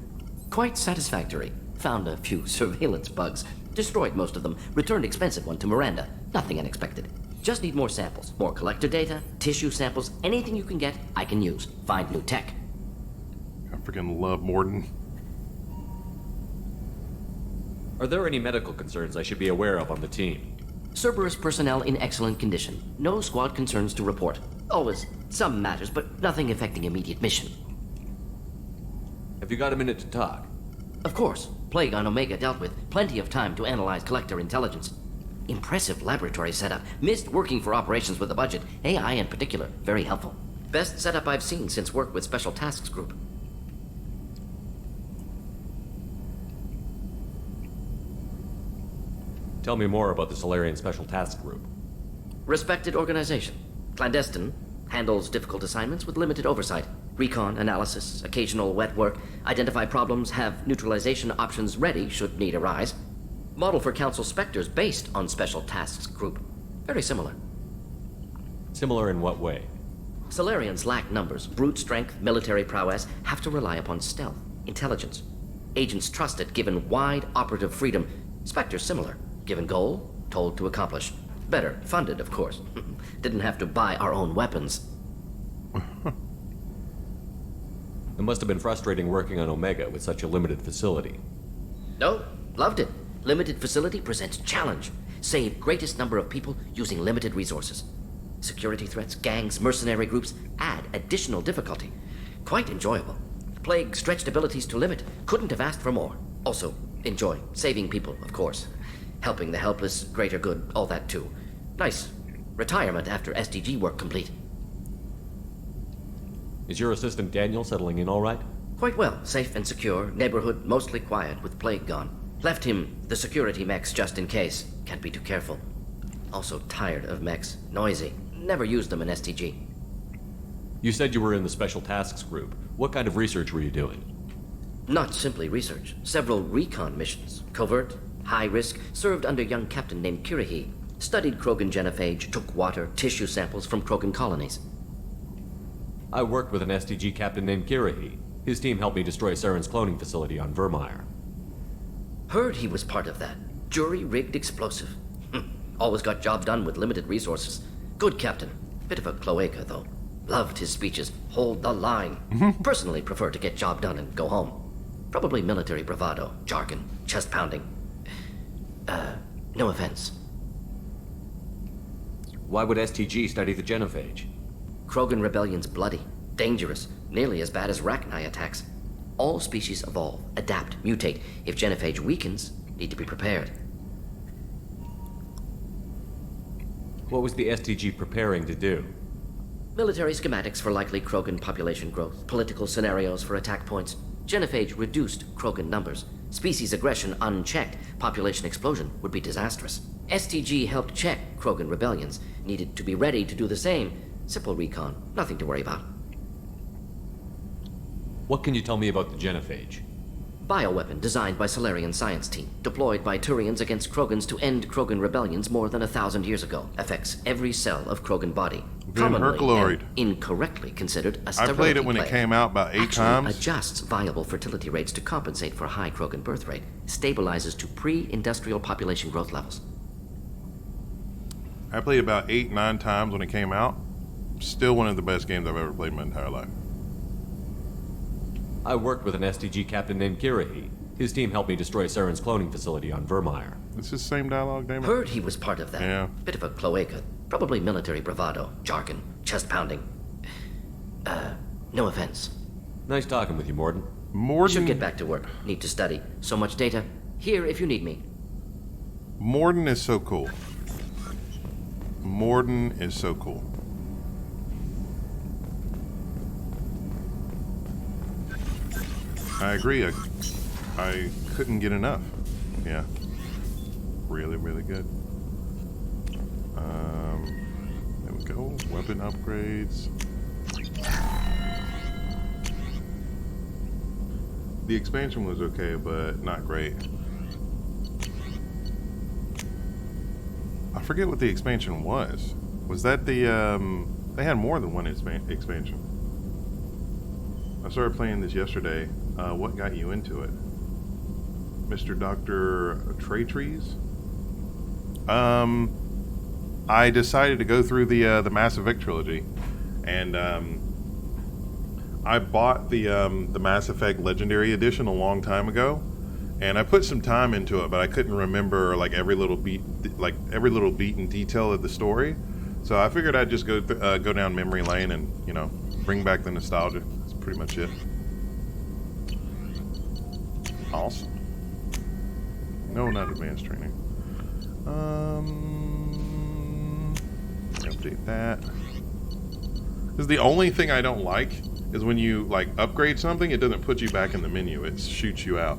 Quite satisfactory. Found a few surveillance bugs. Destroyed most of them. Returned expensive one to Miranda. Nothing unexpected. Just need more samples. More collector data, tissue samples, anything you can get, I can use. Find new tech. I freaking love Morden. Are there any medical concerns I should be aware of on the team? Cerberus personnel in excellent condition. No squad concerns to report. Always some matters, but nothing affecting immediate mission. Have you got a minute to talk? Of course. Plague on Omega dealt with. Plenty of time to analyze collector intelligence. Impressive laboratory setup. Missed working for operations with a budget. AI in particular. Very helpful. Best setup I've seen since work with Special Tasks Group. Tell me more about the Solarian Special Task Group. Respected organization. Clandestine. Handles difficult assignments with limited oversight. Recon, analysis, occasional wet work. Identify problems, have neutralization options ready should need arise. Model for Council Spectres based on Special Tasks Group. Very similar. Similar in what way? Solarians lack numbers, brute strength, military prowess, have to rely upon stealth, intelligence. Agents trusted, given wide operative freedom. Spectres similar, given goal, told to accomplish. Better funded, of course. Didn't have to buy our own weapons. It must have been frustrating working on Omega with such a limited facility. No, loved it. Limited facility presents challenge. Save greatest number of people using limited resources. Security threats, gangs, mercenary groups add additional difficulty. Quite enjoyable. Plague stretched abilities to limit. Couldn't have asked for more. Also, enjoy. Saving people, of course. Helping the helpless, greater good, all that too. Nice. Retirement after SDG work complete. Is your assistant Daniel settling in all right? Quite well. Safe and secure. Neighborhood mostly quiet with Plague gone. Left him the security mechs just in case. Can't be too careful. Also tired of mechs. Noisy. Never used them in STG. You said you were in the Special Tasks Group. What kind of research were you doing? Not simply research. Several recon missions. Covert, high risk, served under a young captain named Kirahi. Studied Krogan genophage, took water, tissue samples from Krogan colonies. I worked with an STG captain named Kirahi. His team helped me destroy Saren's cloning facility on Vermeer. Heard he was part of that. Jury-rigged explosive. Always got job done with limited resources. Good captain. Bit of a cloaca, though. Loved his speeches. Hold the line. Personally prefer to get job done and go home. Probably military bravado, jargon, chest pounding. No offense. Why would STG study the genophage? Krogan rebellion's bloody, dangerous, nearly as bad as Rachni attacks. All species evolve, adapt, mutate. If genophage weakens, need to be prepared. What was the STG preparing to do? Military schematics for likely Krogan population growth, political scenarios for attack points. Genophage reduced Krogan numbers. Species aggression unchecked, population explosion would be disastrous. STG helped check Krogan rebellions, needed to be ready to do the same. Simple recon, nothing to worry about. What can you tell me about the genophage? Bioweapon designed by Solarian science team, deployed by Turians against Krogans to end Krogan rebellions more than 1,000 years ago. Affects every cell of Krogan body. Commonly Herculoid. and incorrectly considered a I sterility played it when plague. it came out about 8 Actually times. Adjusts viable fertility rates to compensate for high Krogan birth rate. Stabilizes to pre-industrial population growth levels. I played about 8-9 times when it came out. Still one of the best games I've ever played in my entire life. I worked with an STG captain named Kirahi. His team helped me destroy Saren's cloning facility on Vermeer. It's the same dialogue, damn it. Heard he was part of that. Yeah. Bit of a cloaca. Probably military bravado, jargon, chest pounding. No offense. Nice talking with you, Morden. Morden? Should get back to work. Need to study. So much data. Here if you need me. Morden is so cool. Morden is so cool. I agree. I couldn't get enough. Yeah. Really, really good. There we go. Weapon upgrades. The expansion was okay, but not great. I forget what the expansion was. Was that the, they had more than one expansion. I started playing this yesterday. What got you into it? Mr. Dr. Traytrees? I decided to go through the Mass Effect trilogy, and I bought the Mass Effect Legendary Edition a long time ago, and I put some time into it, but I couldn't remember like every little beat and detail of the story. So I figured I'd just go down memory lane and, you know, bring back the nostalgia. That's pretty much it. Awesome. No, not advanced training. Update that. Because the only thing I don't like is when you like upgrade something, it doesn't put you back in the menu. It shoots you out.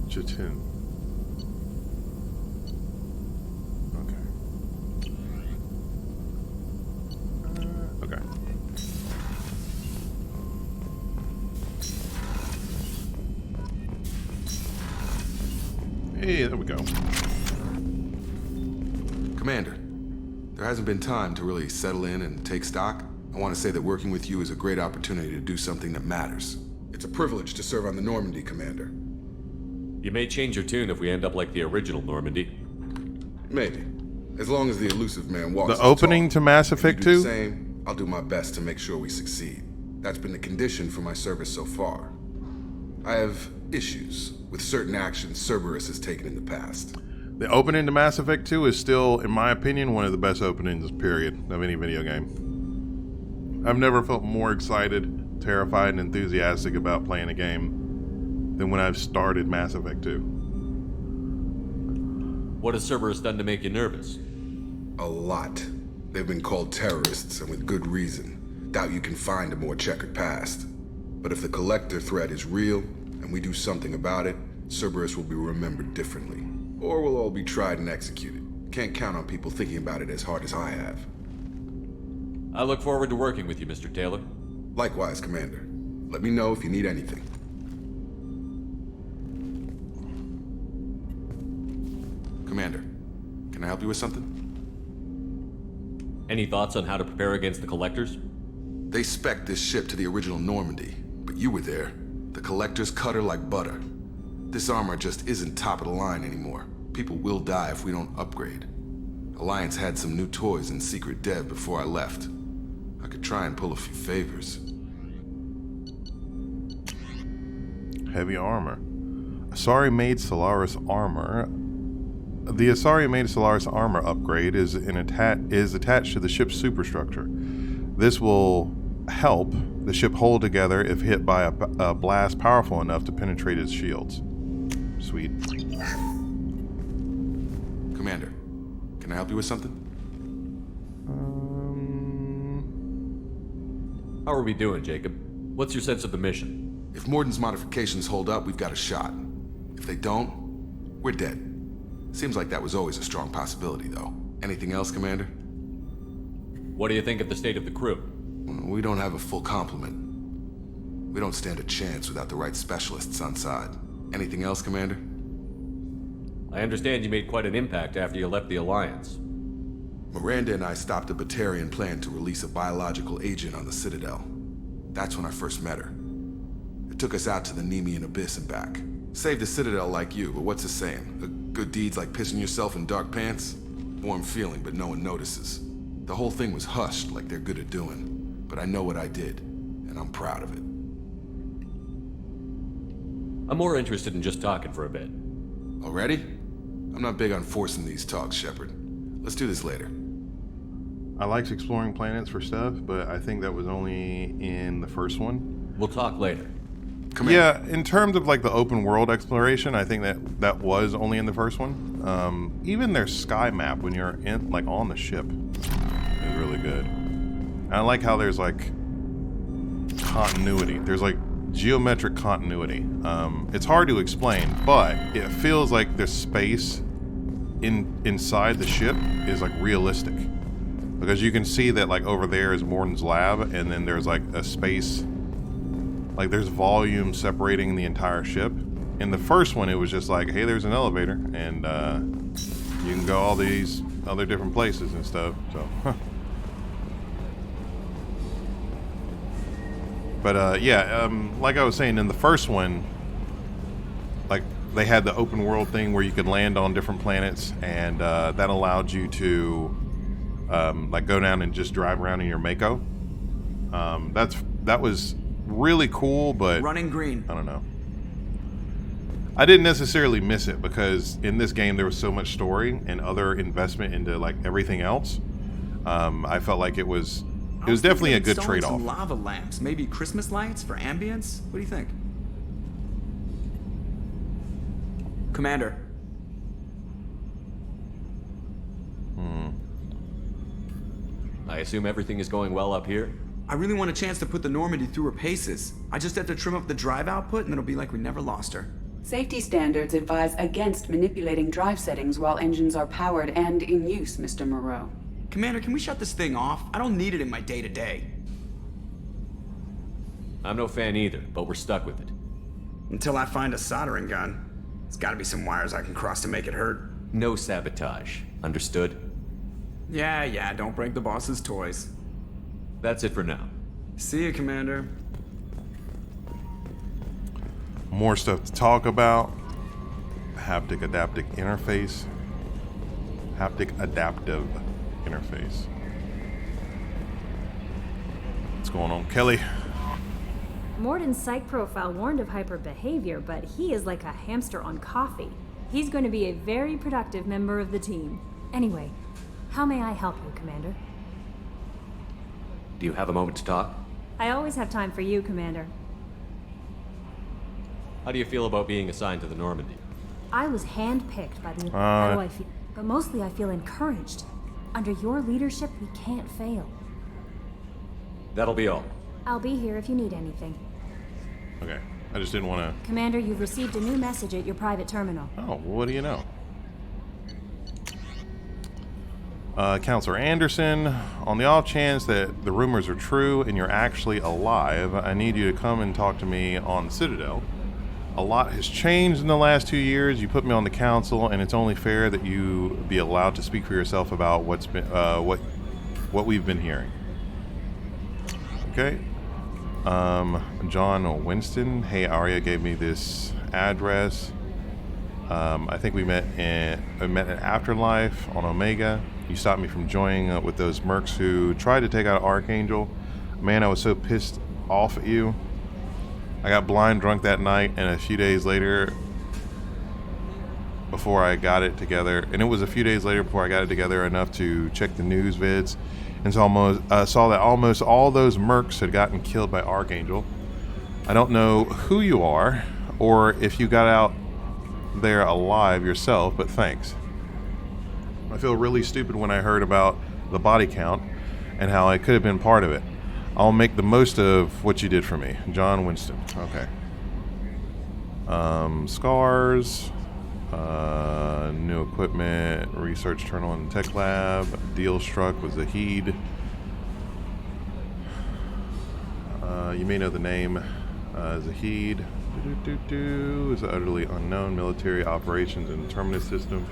Jatin. Okay. Hey, there we go. Commander, there hasn't been time to really settle in and take stock. I want to say that working with you is a great opportunity to do something that matters. It's a privilege to serve on the Normandy, Commander. You may change your tune if we end up like the original Normandy. Maybe. As long as the elusive man walks The opening to Mass Effect 2? The same, I'll do my best to make sure we succeed. That's been the condition for my service so far. I have issues with certain actions Cerberus has taken in the past. The opening to Mass Effect 2 is still, in my opinion, one of the best openings, period, of any video game. I've never felt more excited, terrified, and enthusiastic about playing a game than when I've started Mass Effect 2. What has Cerberus done to make you nervous? A lot. They've been called terrorists, and with good reason. Doubt you can find a more checkered past. But if the Collector threat is real, and we do something about it, Cerberus will be remembered differently. Or we'll all be tried and executed. Can't count on people thinking about it as hard as I have. I look forward to working with you, Mr. Taylor. Likewise, Commander. Let me know if you need anything. Commander, can I help you with something? Any thoughts on how to prepare against the Collectors? They spec'd this ship to the original Normandy, but you were there. The Collectors cut her like butter. This armor just isn't top of the line anymore. People will die if we don't upgrade. Alliance had some new toys in secret dev before I left. I could try and pull a few favors. Heavy armor. Asari-made Solaris armor. The Asari-made Solaris armor upgrade is attached to the ship's superstructure. This will help the ship hold together if hit by a blast powerful enough to penetrate its shields. Sweet. Commander, can I help you with something? How are we doing, Jacob? What's your sense of the mission? If Morden's modifications hold up, we've got a shot. If they don't, we're dead. Seems like that was always a strong possibility, though. Anything else, Commander? What do you think of the state of the crew? We don't have a full complement. We don't stand a chance without the right specialists on side. Anything else, Commander? I understand you made quite an impact after you left the Alliance. Miranda and I stopped a Batarian plan to release a biological agent on the Citadel. That's when I first met her. It took us out to the Nemean Abyss and back. Saved the Citadel like you, but what's the saying? Good deeds like pissing yourself in dark pants? Warm feeling, but no one notices. The whole thing was hushed like they're good at doing. But I know what I did, and I'm proud of it. I'm more interested in just talking for a bit. Already? I'm not big on forcing these talks, Shepard. Let's do this later. I liked exploring planets for stuff, but I think that was only in the first one. We'll talk later. Yeah, in terms of like the open world exploration, I think that was only in the first one. Even their sky map when you're in like on the ship is really good. And I like how there's like continuity. There's like geometric continuity. It's hard to explain, but it feels like the space inside the ship is like realistic. Because you can see that like over there is Morden's lab, and then there's like a space, like there's volume separating the entire ship. In the first one, it was just like, hey, there's an elevator, and you can go all these other different places and stuff, so. But yeah, like I was saying, in the first one, like they had the open world thing where you could land on different planets, and that allowed you to like go down and just drive around in your Mako. That was really cool, but running green. I don't know. I didn't necessarily miss it because in this game there was so much story and other investment into like everything else. I felt like it was definitely a good trade-off. Some lava lamps, maybe Christmas lights for ambience. What do you think, Commander? I assume everything is going well up here? I really want a chance to put the Normandy through her paces. I just have to trim up the drive output and it'll be like we never lost her. Safety standards advise against manipulating drive settings while engines are powered and in use, Mr. Moreau. Commander, can we shut this thing off? I don't need it in my day-to-day. I'm no fan either, but we're stuck with it. Until I find a soldering gun. There's gotta be some wires I can cross to make it hurt. No sabotage. Understood? Yeah, don't break the boss's toys. That's it for now. See you, Commander. More stuff to talk about. Haptic adaptive interface. Haptic adaptive interface. What's going on, Kelly? Morden's psych profile warned of hyper behavior, but he is like a hamster on coffee. He's going to be a very productive member of the team. Anyway, how may I help you, Commander? Do you have a moment to talk? I always have time for you, Commander. How do you feel about being assigned to the Normandy? I was handpicked by the... How do I feel? But mostly I feel encouraged. Under your leadership, we can't fail. That'll be all. I'll be here if you need anything. Okay. I just didn't want to... Commander, you've received a new message at your private terminal. Oh, well, what do you know? Counselor Anderson, on the off chance that the rumors are true and you're actually alive, I need you to come and talk to me on the Citadel. A lot has changed in the last 2 years. You put me on the council, and it's only fair that you be allowed to speak for yourself about what's been, what we've been hearing. Okay. John Winston. Hey, Arya gave me this address. I think we met in Afterlife on Omega. You stopped me from joining with those mercs who tried to take out Archangel. Man, I was so pissed off at you. I got blind drunk that night, and a few days later, before I got it together, and it was a few days later before I got it together enough to check the news vids, and saw that almost all those mercs had gotten killed by Archangel. I don't know who you are, or if you got out there alive yourself, but thanks. I feel really stupid when I heard about the body count and how I could have been part of it. I'll make the most of what you did for me. John Winston. Okay. Scars. New equipment. Research terminal in Tech Lab. Deal struck with Zahid. You may know the name. Zahid. Is an utterly unknown military operations and terminus system,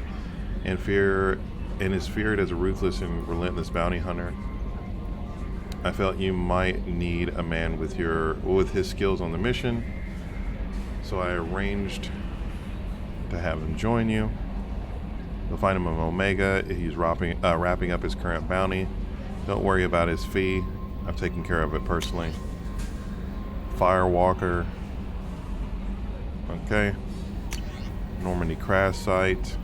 and is feared as a ruthless and relentless bounty hunter. I felt you might need a man with his skills on the mission, so I arranged to have him join you. You'll find him on Omega. He's wrapping up his current bounty. Don't worry about his fee. I've taken care of it personally. Firewalker. Okay. Normandy crash site.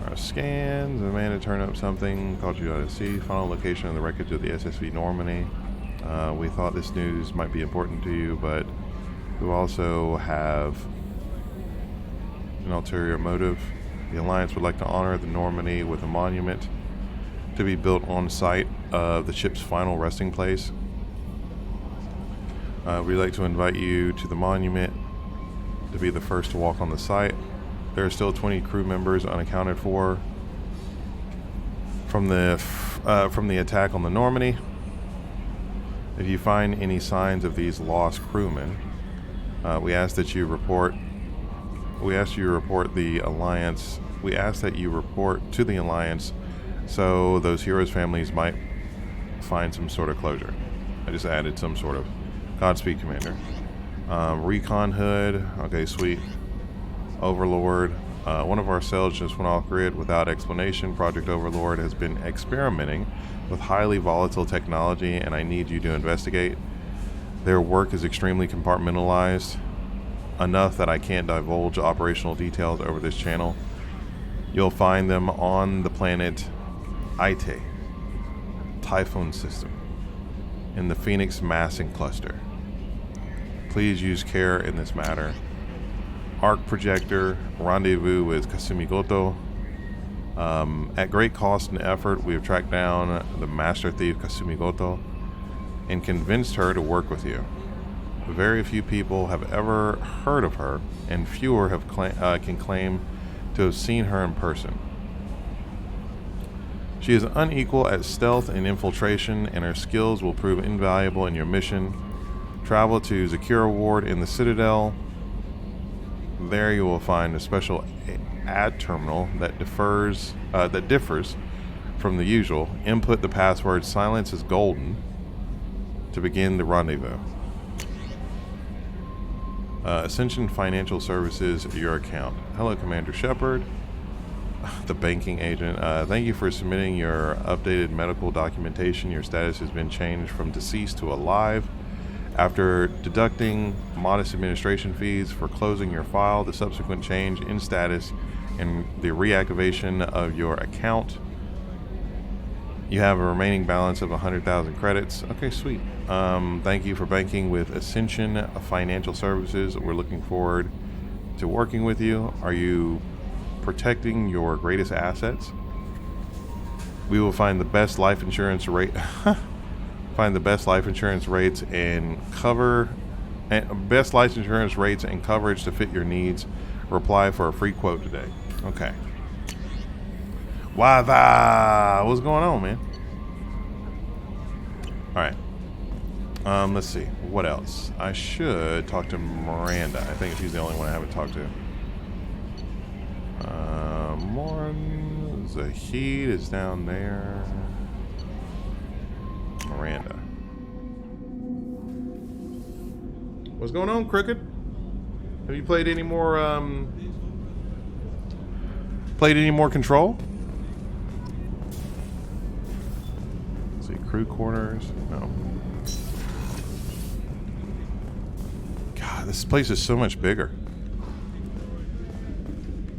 Our scans. Amanda turned up something. Called you out at sea. Final location of the wreckage of the SSV Normandy. We thought this news might be important to you, but we also have an ulterior motive. The Alliance would like to honor the Normandy with a monument to be built on site of the ship's final resting place. We'd like to invite you to the monument to be the first to walk on the site. There are still 20 crew members unaccounted for from the attack on the Normandy. If you find any signs of these lost crewmen, we ask that you report. We ask you to report the Alliance. We ask that you report to the Alliance, so those heroes' families might find some sort of closure. I just added some sort of. Godspeed, Commander. Recon Hood. Okay, sweet. Overlord. One of our cells just went off grid without explanation. Project Overlord has been experimenting with highly volatile technology, and I need you to investigate. Their work is extremely compartmentalized, enough that I can't divulge operational details over this channel. You'll find them on the planet Ite, Typhoon System, in the Phoenix Massing Cluster. Please use care in this matter. Arc Projector, rendezvous with Kasumi Goto. At great cost and effort, we have tracked down the master thief Kasumi Goto and convinced her to work with you. Very few people have ever heard of her, and fewer have can claim to have seen her in person. She is unequal at stealth and infiltration, and her skills will prove invaluable in your mission. Travel to Zakira Ward in the Citadel. There you will find a special ad terminal that differs from the usual. Input the password "Silence is golden" to begin the rendezvous. Ascension Financial Services, your account. Hello, Commander Shepard. The banking agent. Thank you for submitting your updated medical documentation. Your status has been changed from deceased to alive. After deducting modest administration fees for closing your file, the subsequent change in status, and the reactivation of your account, you have a remaining balance of 100,000 credits. Okay, sweet. Thank you for banking with Ascension Financial Services. We're looking forward to working with you. Are you protecting your greatest assets? We will find the best life insurance rate. Find the best life insurance rates and coverage to fit your needs. Reply for a free quote today. Okay. What's going on, man? All right. Let's see. What else? I should talk to Miranda. I think she's the only one I haven't talked to. Zahid is down there. Miranda. What's going on, Crooked? Have you played any more Control? Let's see, crew quarters. No. God, this place is so much bigger.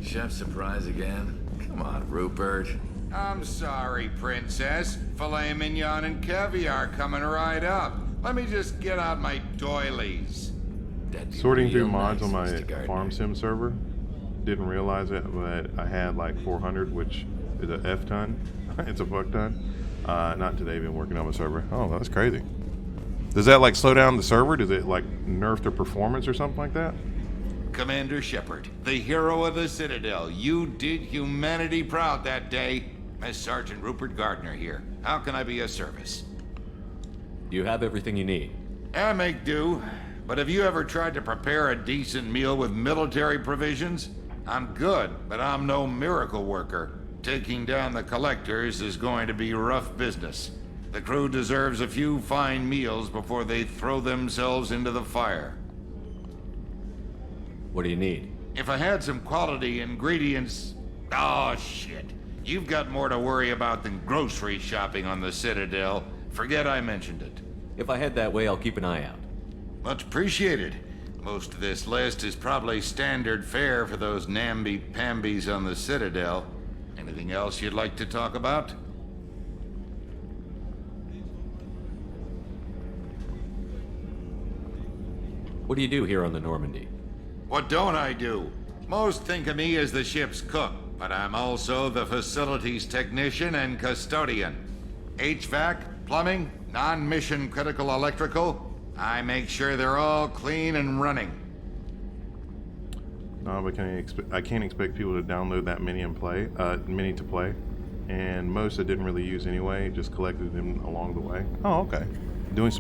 Chef surprise again? Come on, Rupert. I'm sorry, Princess. Filet mignon and caviar coming right up. Let me just get out my doilies. Sorting through mods on my Farm Sim server. Didn't realize it, but I had like 400, which is a F ton. It's a fuck ton. Not today, been working on my server. Oh, that's crazy. Does that like slow down the server? Does it like nerf the performance or something like that? Commander Shepard, the hero of the Citadel. You did humanity proud that day. Miss Sergeant Rupert Gardner here. How can I be of service? You have everything you need. I make do. But have you ever tried to prepare a decent meal with military provisions? I'm good, but I'm no miracle worker. Taking down the collectors is going to be rough business. The crew deserves a few fine meals before they throw themselves into the fire. What do you need? If I had some quality ingredients... Oh, shit. You've got more to worry about than grocery shopping on the Citadel. Forget I mentioned it. If I head that way, I'll keep an eye out. Much appreciated. Most of this list is probably standard fare for those namby-pambies on the Citadel. Anything else you'd like to talk about? What do you do here on the Normandy? What don't I do? Most think of me as the ship's cook, but I'm also the facilities technician and custodian. HVAC, plumbing, non-mission critical electrical. I make sure they're all clean and running. No, but I can't expect people to download that many and play, many to play, and most I didn't really use anyway. Just collected them along the way. Oh, okay. Doing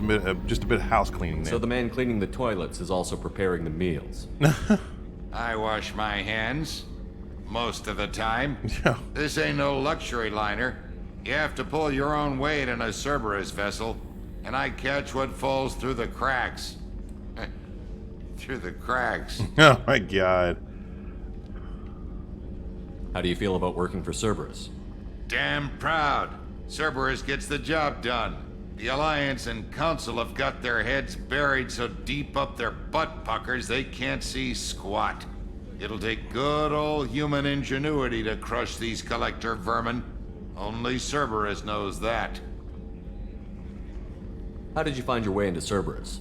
just a bit of house cleaning then. So the man cleaning the toilets is also preparing the meals. I wash my hands most of the time. Yeah. This ain't no luxury liner. You have to pull your own weight in a Cerberus vessel, and I catch what falls through the cracks. Through the cracks. Oh my god. How do you feel about working for Cerberus? Damn proud. Cerberus gets the job done. The Alliance and Council have got their heads buried so deep up their butt puckers they can't see squat. It'll take good old human ingenuity to crush these collector vermin. Only Cerberus knows that. How did you find your way into Cerberus?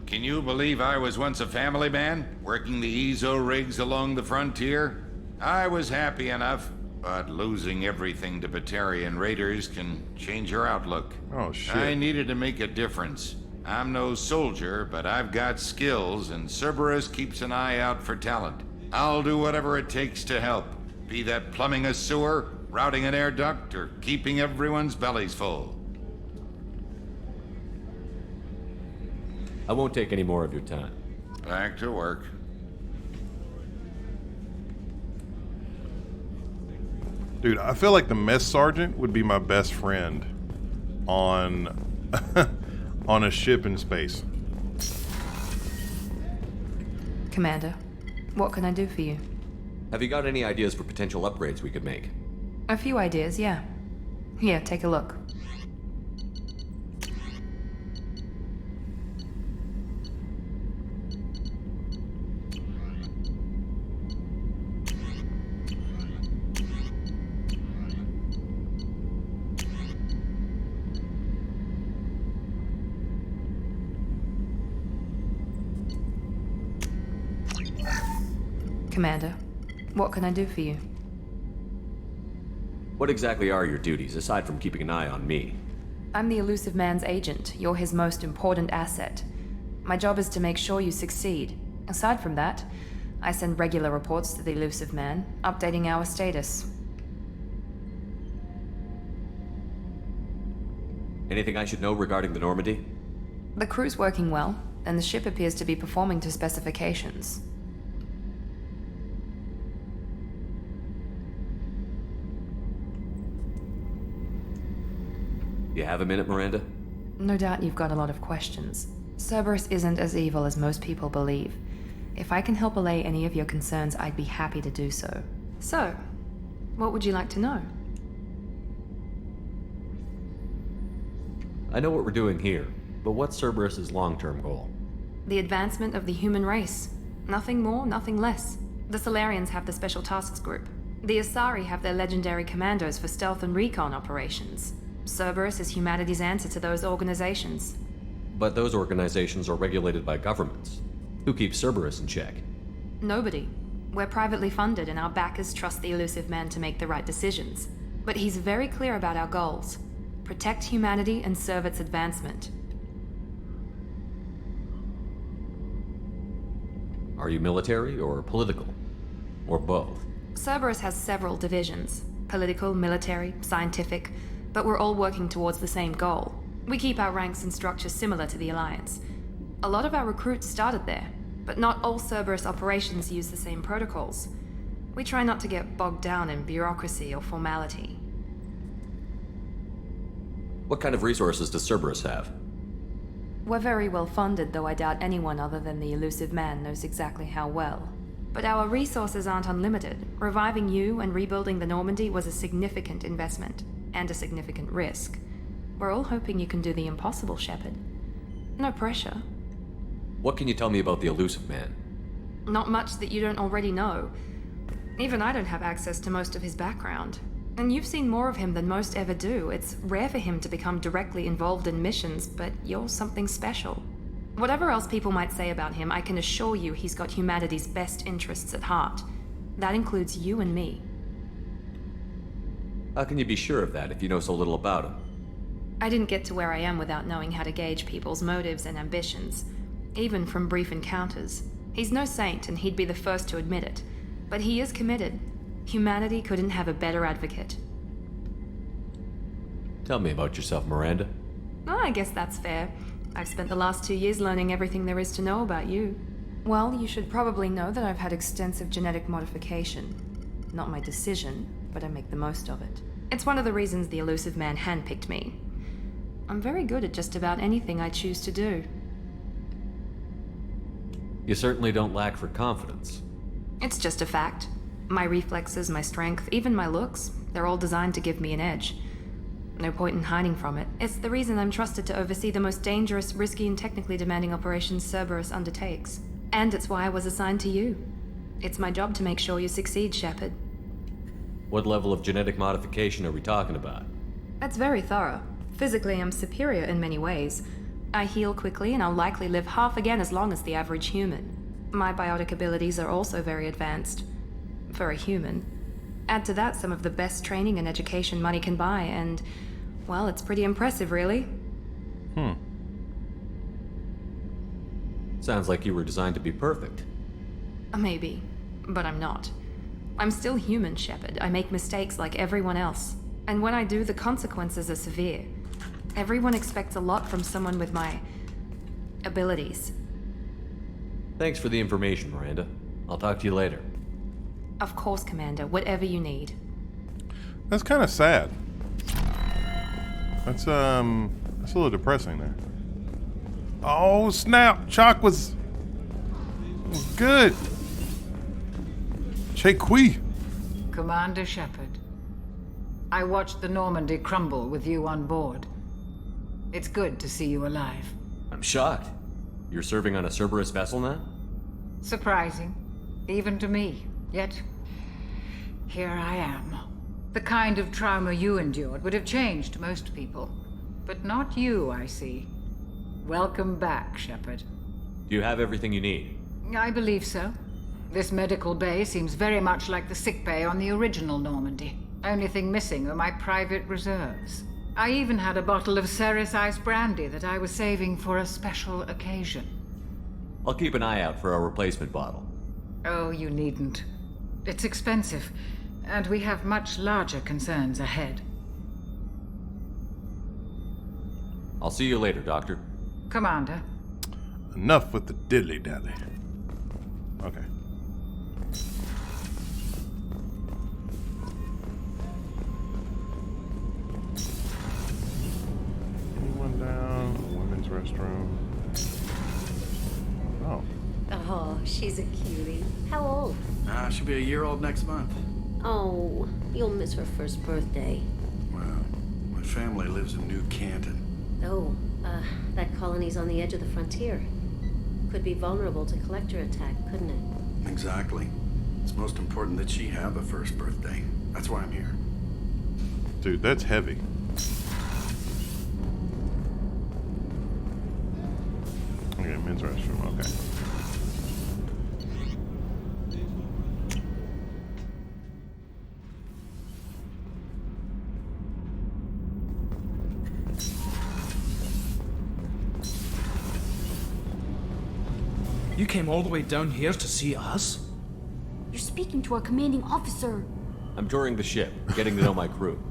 Can you believe I was once a family man, working the EZO rigs along the frontier? I was happy enough, but losing everything to Batarian raiders can change your outlook. Oh, shit. I needed to make a difference. I'm no soldier, but I've got skills, and Cerberus keeps an eye out for talent. I'll do whatever it takes to help, be that plumbing a sewer, routing an air duct, or keeping everyone's bellies full. I won't take any more of your time. Back to work. Dude, I feel like the mess sergeant would be my best friend on on a ship in space. Commander, what can I do for you? Have you got any ideas for potential upgrades we could make? A few ideas, yeah. Here, take a look. Commander, what can I do for you? What exactly are your duties, aside from keeping an eye on me? I'm the Elusive Man's agent. You're his most important asset. My job is to make sure you succeed. Aside from that, I send regular reports to the Elusive Man, updating our status. Anything I should know regarding the Normandy? The crew's working well, and the ship appears to be performing to specifications. You have a minute, Miranda? No doubt you've got a lot of questions. Cerberus isn't as evil as most people believe. If I can help allay any of your concerns, I'd be happy to do so. So, what would you like to know? I know what we're doing here, but what's Cerberus's long-term goal? The advancement of the human race. Nothing more, nothing less. The Solarians have the Special Tasks Group. The Asari have their legendary commandos for stealth and recon operations. Cerberus is humanity's answer to those organizations. But those organizations are regulated by governments. Who keeps Cerberus in check? Nobody. We're privately funded and our backers trust the Elusive Man to make the right decisions. But he's very clear about our goals. Protect humanity and serve its advancement. Are you military or political? Or both? Cerberus has several divisions. Political, military, scientific, but we're all working towards the same goal. We keep our ranks and structure similar to the Alliance. A lot of our recruits started there, but not all Cerberus operations use the same protocols. We try not to get bogged down in bureaucracy or formality. What kind of resources does Cerberus have? We're very well funded, though I doubt anyone other than the Elusive Man knows exactly how well. But our resources aren't unlimited. Reviving you and rebuilding the Normandy was a significant investment, and a significant risk. We're all hoping you can do the impossible, Shepard. No pressure. What can you tell me about the Elusive Man? Not much that you don't already know. Even I don't have access to most of his background. And you've seen more of him than most ever do. It's rare for him to become directly involved in missions, but you're something special. Whatever else people might say about him, I can assure you he's got humanity's best interests at heart. That includes you and me. How can you be sure of that if you know so little about him? I didn't get to where I am without knowing how to gauge people's motives and ambitions, even from brief encounters. He's no saint, and he'd be the first to admit it. But he is committed. Humanity couldn't have a better advocate. Tell me about yourself, Miranda. Oh, I guess that's fair. I've spent the last 2 years learning everything there is to know about you. Well, you should probably know that I've had extensive genetic modification. Not my decision, but I make the most of it. It's one of the reasons the Elusive Man handpicked me. I'm very good at just about anything I choose to do. You certainly don't lack for confidence. It's just a fact. My reflexes, my strength, even my looks, they're all designed to give me an edge. No point in hiding from it. It's the reason I'm trusted to oversee the most dangerous, risky, and technically demanding operations Cerberus undertakes. And it's why I was assigned to you. It's my job to make sure you succeed, Shepard. What level of genetic modification are we talking about? That's very thorough. Physically, I'm superior in many ways. I heal quickly, and I'll likely live half again as long as the average human. My biotic abilities are also very advanced. For a human. Add to that some of the best training and education money can buy, and, well, it's pretty impressive, really. Sounds like you were designed to be perfect. Maybe, but I'm not. I'm still human, Shepard. I make mistakes like everyone else. And when I do, the consequences are severe. Everyone expects a lot from someone with my abilities. Thanks for the information, Miranda. I'll talk to you later. Of course, Commander. Whatever you need. That's kind of sad. That's a little depressing there. Oh snap! Chalk was good. Che Kui. Commander Shepard, I watched the Normandy crumble with you on board. It's good to see you alive. I'm shocked. You're serving on a Cerberus vessel now? Surprising, even to me. Yet, here I am. The kind of trauma you endured would have changed most people. But not you, I see. Welcome back, Shepard. Do you have everything you need? I believe so. This medical bay seems very much like the sick bay on the original Normandy. Only thing missing are my private reserves. I even had a bottle of Ceres Ice brandy that I was saving for a special occasion. I'll keep an eye out for a replacement bottle. Oh, you needn't. It's expensive, and we have much larger concerns ahead. I'll see you later, Doctor. Commander. Enough with the diddly-dally. Okay. Anyone down? Women's restroom. Oh. Oh, she's a cutie. How old? She'll be a year old next month. Oh, you'll miss her first birthday. Well, my family lives in New Canton. Oh, that colony's on the edge of the frontier. Could be vulnerable to collector attack, couldn't it? Exactly. It's most important that she have a first birthday. That's why I'm here. Dude, that's heavy. Okay, men's restroom, okay. You came all the way down here to see us? You're speaking to our commanding officer. I'm touring the ship, getting to know my crew.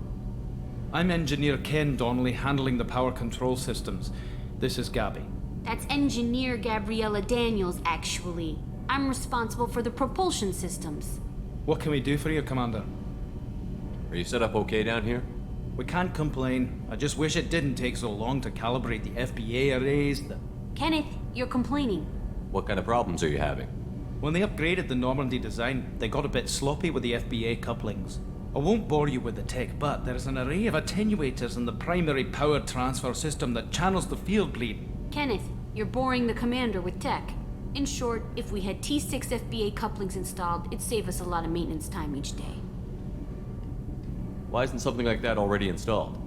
I'm Engineer Ken Donnelly, handling the power control systems. This is Gabby. That's Engineer Gabriella Daniels, actually. I'm responsible for the propulsion systems. What can we do for you, Commander? Are you set up okay down here? We can't complain. I just wish it didn't take so long to calibrate the FBA arrays. Kenneth, you're complaining. What kind of problems are you having? When they upgraded the Normandy design, they got a bit sloppy with the FBA couplings. I won't bore you with the tech, but there's an array of attenuators in the primary power transfer system that channels the field bleed. Kenneth, you're boring the commander with tech. In short, if we had T6 FBA couplings installed, it'd save us a lot of maintenance time each day. Why isn't something like that already installed?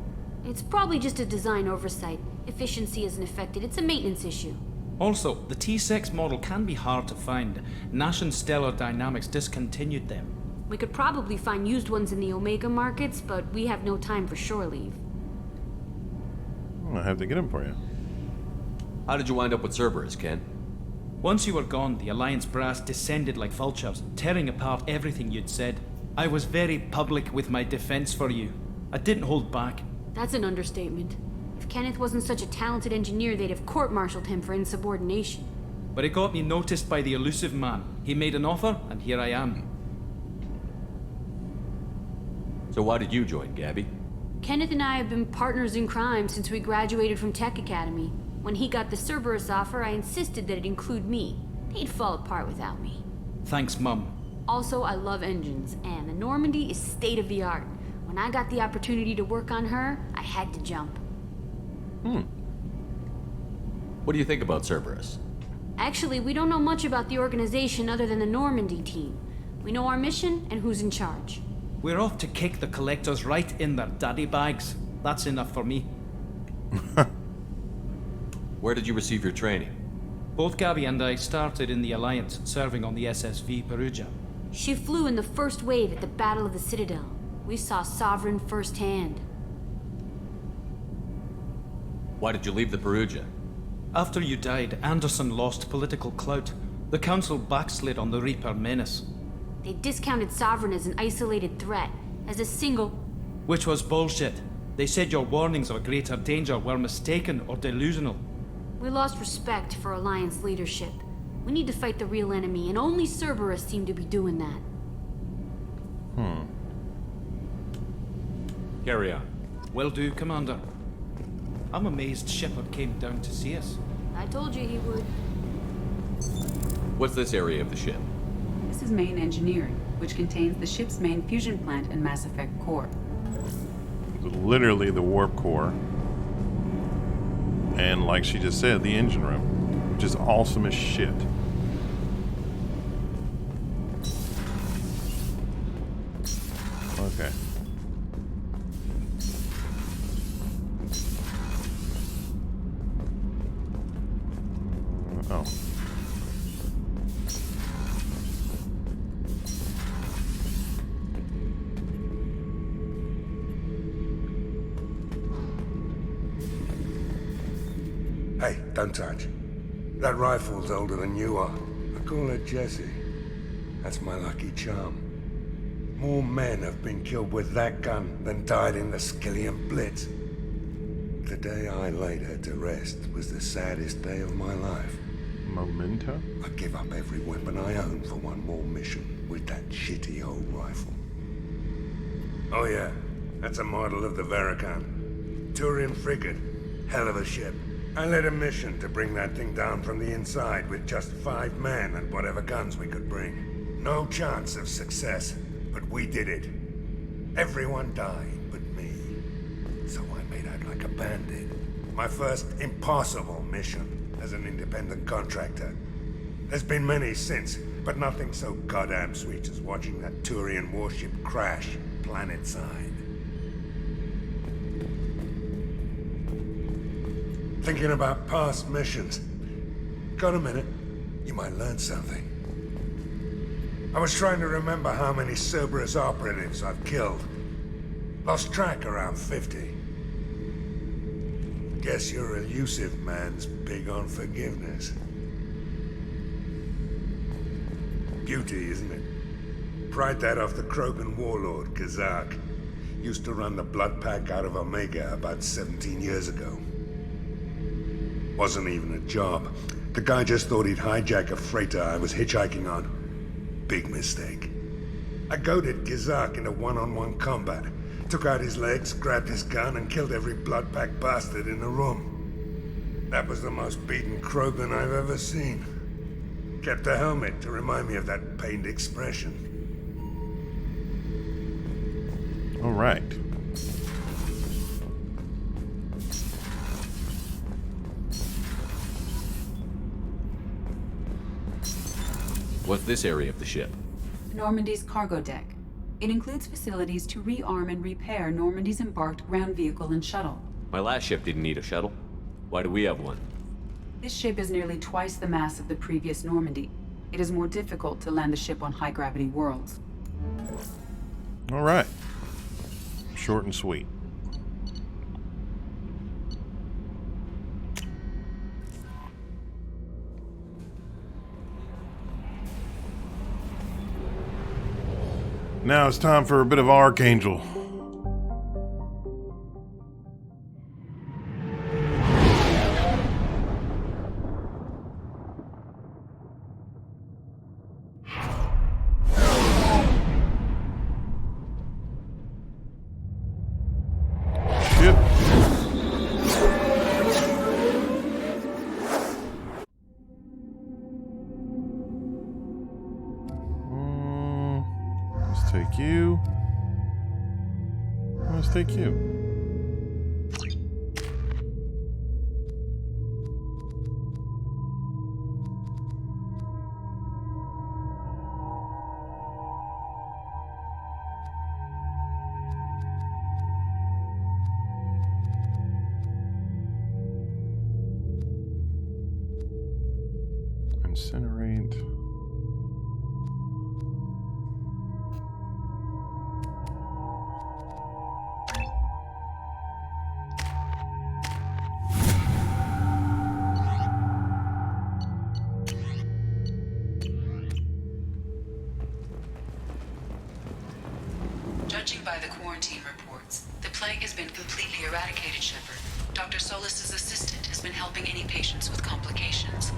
It's probably just a design oversight. Efficiency isn't affected, it's a maintenance issue. Also, the T6 model can be hard to find. Nash and Stellar Dynamics discontinued them. We could probably find used ones in the Omega markets, but we have no time for shore leave. I have to get them for you. How did you wind up with Cerberus, Ken? Once you were gone, the Alliance brass descended like vultures, tearing apart everything you'd said. I was very public with my defense for you. I didn't hold back. That's an understatement. If Kenneth wasn't such a talented engineer, they'd have court-martialed him for insubordination. But it got me noticed by the elusive man. He made an offer, and here I am. So why did you join, Gabby? Kenneth and I have been partners in crime since we graduated from Tech Academy. When he got the Cerberus offer, I insisted that it include me. He'd fall apart without me. Thanks, Mum. Also, I love engines, and the Normandy is state-of-the-art. When I got the opportunity to work on her, I had to jump. What do you think about Cerberus? Actually, we don't know much about the organization other than the Normandy team. We know our mission and who's in charge. We're off to kick the collectors right in their daddy bags. That's enough for me. Where did you receive your training? Both Gabby and I started in the Alliance, serving on the SSV Perugia. She flew in the first wave at the Battle of the Citadel. We saw Sovereign firsthand. Why did you leave the Perugia? After you died, Anderson lost political clout. The Council backslid on the Reaper menace. They discounted Sovereign as an isolated threat, as a single... Which was bullshit. They said your warnings of a greater danger were mistaken or delusional. We lost respect for Alliance leadership. We need to fight the real enemy, and only Cerberus seemed to be doing that. Carry on. Will do, Commander. I'm amazed Shepard came down to see us. I told you he would. What's this area of the ship? This is main engineering, which contains the ship's main fusion plant and Mass Effect core. Literally the warp core. And like she just said, the engine room. Which is awesome as shit. Okay. Oh. Hey, don't touch. That rifle's older than you are. I call her Jessie. That's my lucky charm. More men have been killed with that gun than died in the Skillian Blitz. The day I laid her to rest was the saddest day of my life. Memento? I'd give up every weapon I own for one more mission with that shitty old rifle. Oh yeah, that's a model of the Veracon. Turian frigate. Hell of a ship. I led a mission to bring that thing down from the inside with just 5 men and whatever guns we could bring. No chance of success, but we did it. Everyone died but me. So I made out like a bandit. My first impossible mission as an independent contractor. There's been many since, but nothing so goddamn sweet as watching that Turian warship crash planet-side. Thinking about past missions. Got a minute? You might learn something. I was trying to remember how many Cerberus operatives I've killed. Lost track around 50. Guess your elusive man's big on forgiveness. Beauty, isn't it? Pried that off the Krogan warlord, Kazak. Used to run the Blood Pack out of Omega about 17 years ago. Wasn't even a job. The guy just thought he'd hijack a freighter I was hitchhiking on. Big mistake. I goaded Gizak into one-on-one combat. Took out his legs, grabbed his gun, and killed every Blood Pack bastard in the room. That was the most beaten Krogan I've ever seen. Kept a helmet to remind me of that pained expression. All right. What's this area of the ship? Normandy's cargo deck. It includes facilities to rearm and repair Normandy's embarked ground vehicle and shuttle. My last ship didn't need a shuttle. Why do we have one? This ship is nearly twice the mass of the previous Normandy. It is more difficult to land the ship on high-gravity worlds. All right. Short and sweet. Now it's time for a bit of Archangel. Take you. Let's take you. Incinerate. Judging by the quarantine reports, the plague has been completely eradicated, Shepard. Dr. Solis's assistant has been helping any patients with complications.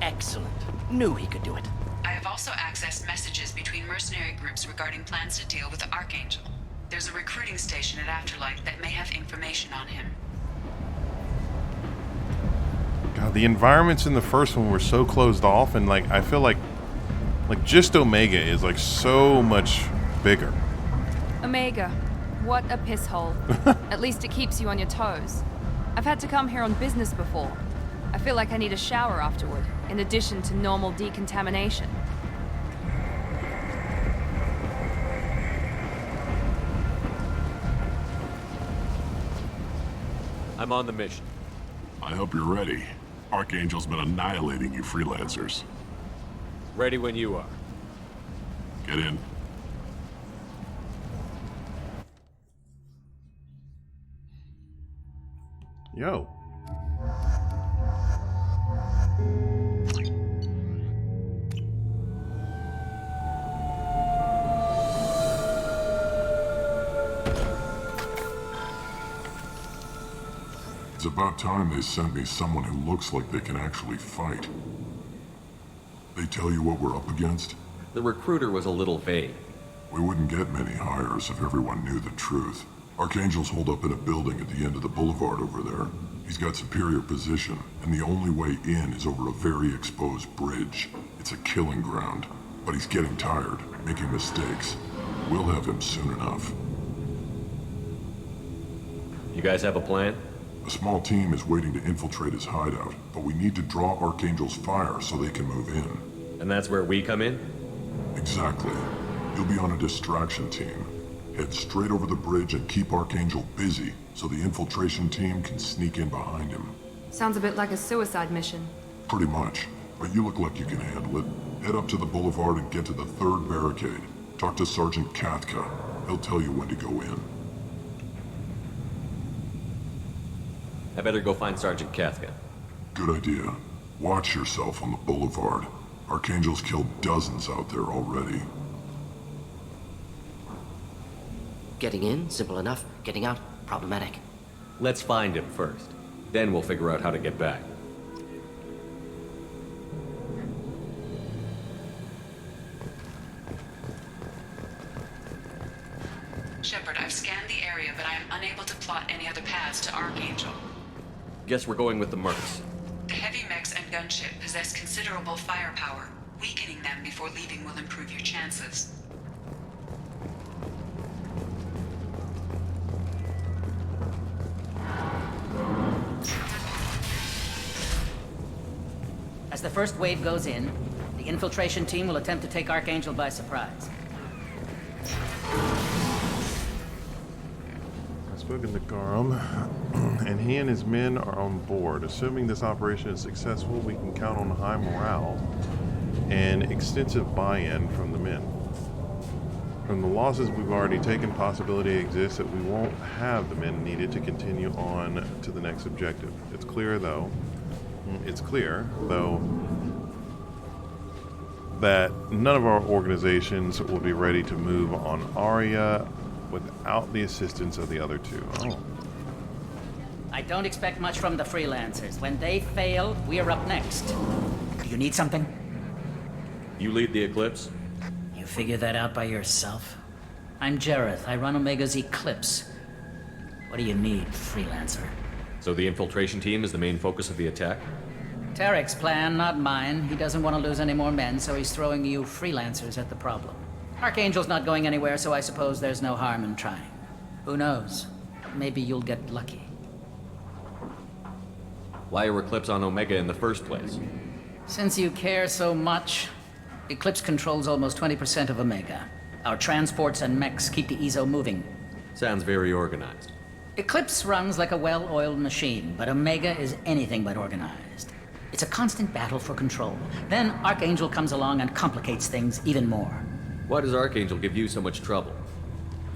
Excellent. Knew he could do it. I have also accessed messages between mercenary groups regarding plans to deal with the Archangel. There's a recruiting station at Afterlight that may have information on him. God, the environments in the first one were so closed off, and like I feel like just Omega is like so much bigger. Omega, what a piss hole. At least it keeps you on your toes. I've had to come here on business before. I feel like I need a shower afterward, in addition to normal decontamination. I'm on the mission. I hope you're ready. Archangel's been annihilating you freelancers. Ready when you are. Get in. Yo. It's about time they sent me someone who looks like they can actually fight. They tell you what we're up against? The recruiter was a little vague. We wouldn't get many hires if everyone knew the truth. Archangel's holed up in a building at the end of the boulevard over there. He's got superior position, and the only way in is over a very exposed bridge. It's a killing ground. But he's getting tired, making mistakes. We'll have him soon enough. You guys have a plan? A small team is waiting to infiltrate his hideout, but we need to draw Archangel's fire so they can move in. And that's where we come in? Exactly. You'll be on a distraction team. Head straight over the bridge and keep Archangel busy so the infiltration team can sneak in behind him. Sounds a bit like a suicide mission. Pretty much, but you look like you can handle it. Head up to the boulevard and get to the third barricade. Talk to Sergeant Katka. He'll tell you when to go in. I better go find Sergeant Katka. Good idea. Watch yourself on the boulevard. Archangel's killed dozens out there already. Getting in, simple enough. Getting out, problematic. Let's find him first. Then we'll figure out how to get back. Shepard, I've scanned the area, but I am unable to plot any other paths to Archangel. Guess we're going with the Mercs. The heavy mechs and gunship possess considerable firepower. Weakening them before leaving will improve your chances. As the first wave goes in, the infiltration team will attempt to take Archangel by surprise. I've spoken to Garum, and he and his men are on board. Assuming this operation is successful, we can count on high morale and extensive buy-in from the men. From the losses we've already taken, possibility exists that we won't have the men needed to continue on to the next objective. It's clear, though, that none of our organizations will be ready to move on Aria without the assistance of the other two. Oh. I don't expect much from the freelancers. When they fail, we're up next. Do you need something? You lead the Eclipse? You figure that out by yourself? I'm Jareth. I run Omega's Eclipse. What do you need, freelancer? So the infiltration team is the main focus of the attack? Tarek's plan, not mine. He doesn't want to lose any more men, so he's throwing you freelancers at the problem. Archangel's not going anywhere, so I suppose there's no harm in trying. Who knows? Maybe you'll get lucky. Why are Eclipse on Omega in the first place? Since you care so much, Eclipse controls almost 20% of Omega. Our transports and mechs keep the EZO moving. Sounds very organized. Eclipse runs like a well-oiled machine, but Omega is anything but organized. It's a constant battle for control. Then Archangel comes along and complicates things even more. Why does Archangel give you so much trouble?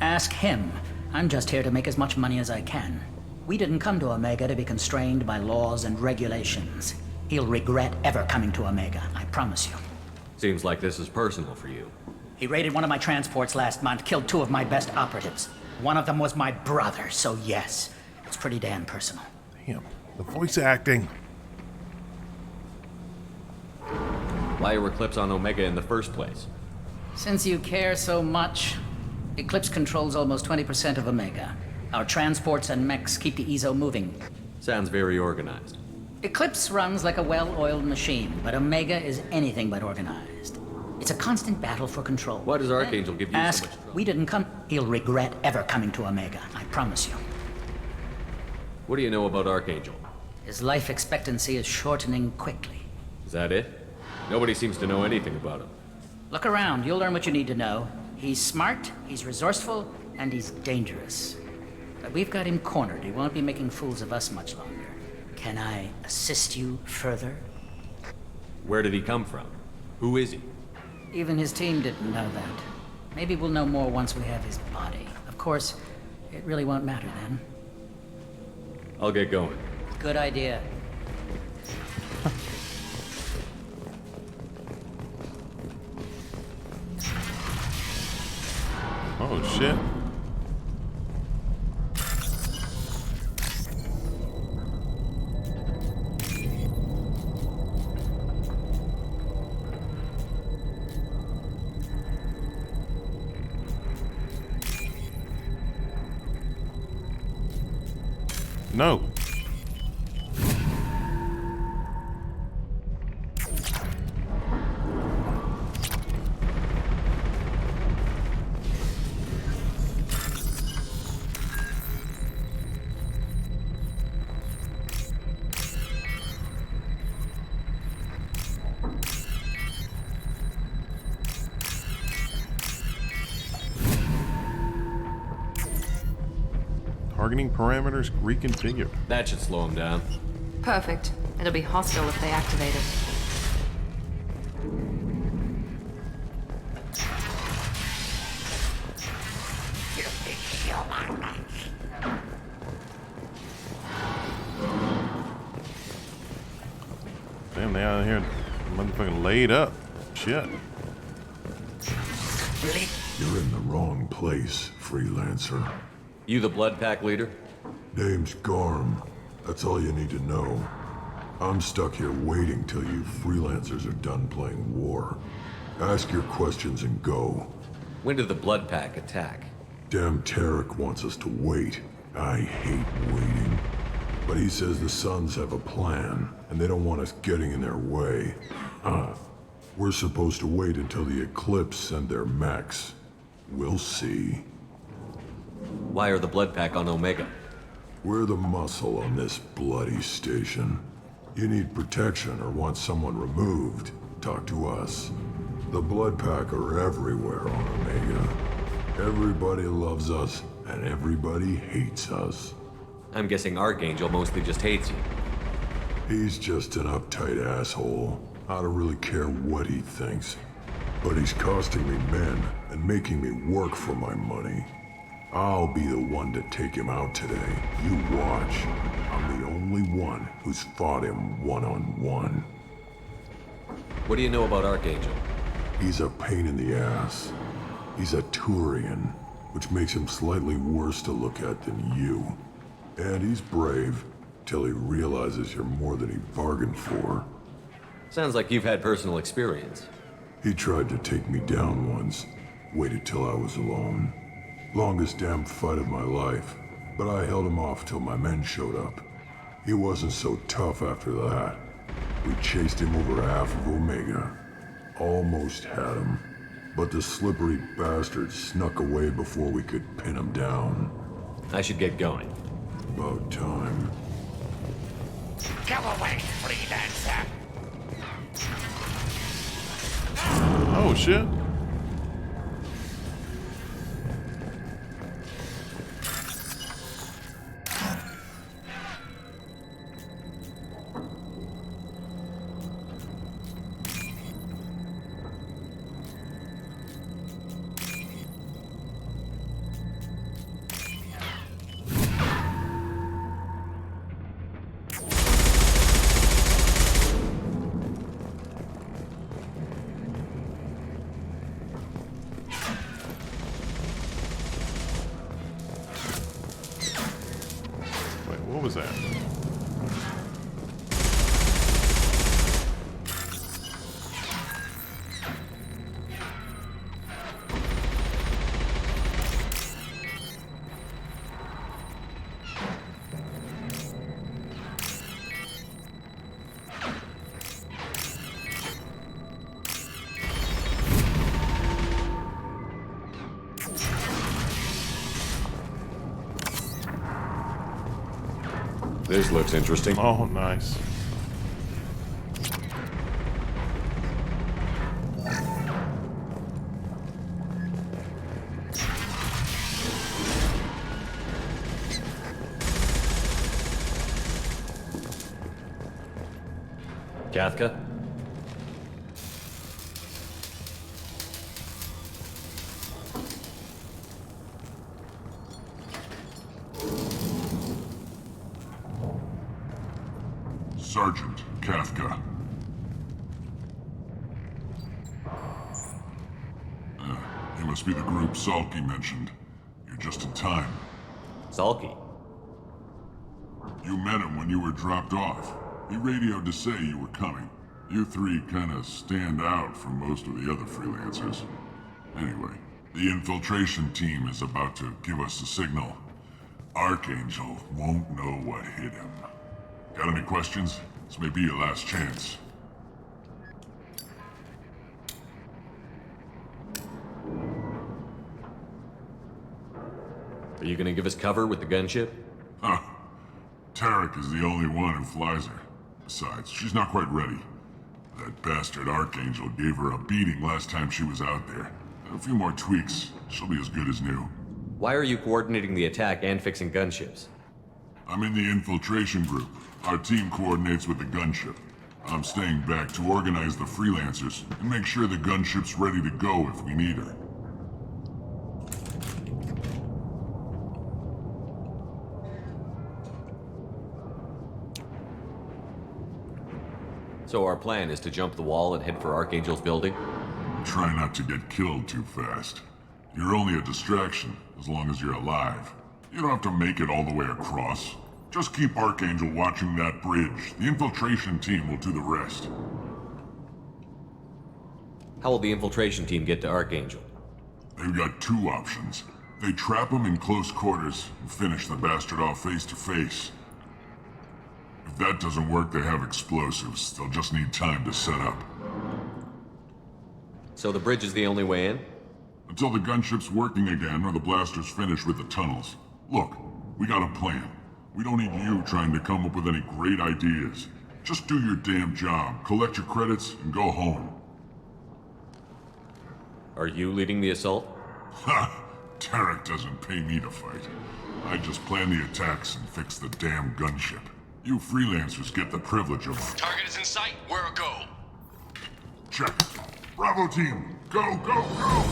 Ask him. I'm just here to make as much money as I can. We didn't come to Omega to be constrained by laws and regulations. He'll regret ever coming to Omega, I promise you. Seems like this is personal for you. He raided one of my transports last month, killed 2 of my best operatives. One of them was my brother, so yes, it's pretty damn personal. Damn, the voice acting. Why are Eclipse on Omega in the first place? Since you care so much, Eclipse controls almost 20% of Omega. Our transports and mechs keep the EZO moving. Sounds very organized. Eclipse runs like a well-oiled machine, but Omega is anything but organized. It's a constant battle for control. Why does Archangel give you Ask, so much trouble? we didn't come. He'll regret ever coming to Omega, I promise you. What do you know about Archangel? His life expectancy is shortening quickly. Is that it? Nobody seems to know anything about him. Look around, you'll learn what you need to know. He's smart, he's resourceful, and he's dangerous. But we've got him cornered. He won't be making fools of us much longer. Can I assist you further? Where did he come from? Who is he? Even his team didn't know that. Maybe we'll know more once we have his body. Of course, it really won't matter then. I'll get going. Good idea. Oh, shit. No. Targeting parameters reconfigured. That should slow him down. Perfect. It'll be hostile if they activate it. Damn, they out here motherfucking laid up. Shit. You're in the wrong place, freelancer. You the Blood Pack leader? Name's Garm. That's all you need to know. I'm stuck here waiting till you freelancers are done playing war. Ask your questions and go. When did the Blood Pack attack? Damn Tarek wants us to wait. I hate waiting. But he says the Suns have a plan, and they don't want us getting in their way. We're supposed to wait until the Eclipse send their mechs. We'll see. Why are the Blood Pack on Omega? We're the muscle on this bloody station. You need protection or want someone removed, talk to us. The Blood Pack are everywhere on Omega. Everybody loves us, and everybody hates us. I'm guessing Archangel mostly just hates you. He's just an uptight asshole. I don't really care what he thinks. But he's costing me men and making me work for my money. I'll be the one to take him out today. You watch. I'm the only one who's fought him one-on-one. What do you know about Archangel? He's a pain in the ass. He's a Turian, which makes him slightly worse to look at than you. And he's brave, till he realizes you're more than he bargained for. Sounds like you've had personal experience. He tried to take me down once. Waited till I was alone. Longest damn fight of my life. But I held him off till my men showed up. He wasn't so tough after that. We chased him over half of Omega. Almost had him. But the slippery bastard snuck away before we could pin him down. I should get going. About time. Go away, freelancer! Oh, shit. What was that? This looks interesting. Oh, nice. Kafka? Sergeant Kafka. You must be the group Salky mentioned. You're just in time. Salky? You met him when you were dropped off. He radioed to say you were coming. You three kinda stand out from most of the other freelancers. Anyway, the infiltration team is about to give us a signal. Archangel won't know what hit him. Got any questions? This may be your last chance. Are you gonna give us cover with the gunship? Huh. Tarek is the only one who flies her. Besides, she's not quite ready. That bastard Archangel gave her a beating last time she was out there. A few more tweaks, she'll be as good as new. Why are you coordinating the attack and fixing gunships? I'm in the infiltration group. Our team coordinates with the gunship. I'm staying back to organize the freelancers and make sure the gunship's ready to go if we need her. So our plan is to jump the wall and head for Archangel's building? Try not to get killed too fast. You're only a distraction, as long as you're alive. You don't have to make it all the way across. Just keep Archangel watching that bridge. The infiltration team will do the rest. How will the infiltration team get to Archangel? They've got two options. They trap him in close quarters and finish the bastard off face to face. If that doesn't work, they have explosives. They'll just need time to set up. So the bridge is the only way in? Until the gunship's working again or the blasters finish with the tunnels. Look, we got a plan. We don't need you trying to come up with any great ideas. Just do your damn job, collect your credits, and go home. Are you leading the assault? Ha! Tarek doesn't pay me to fight. I just plan the attacks and fix the damn gunship. You freelancers get the privilege of... Target is in sight. Where a go? Check. Bravo team, go, go, go!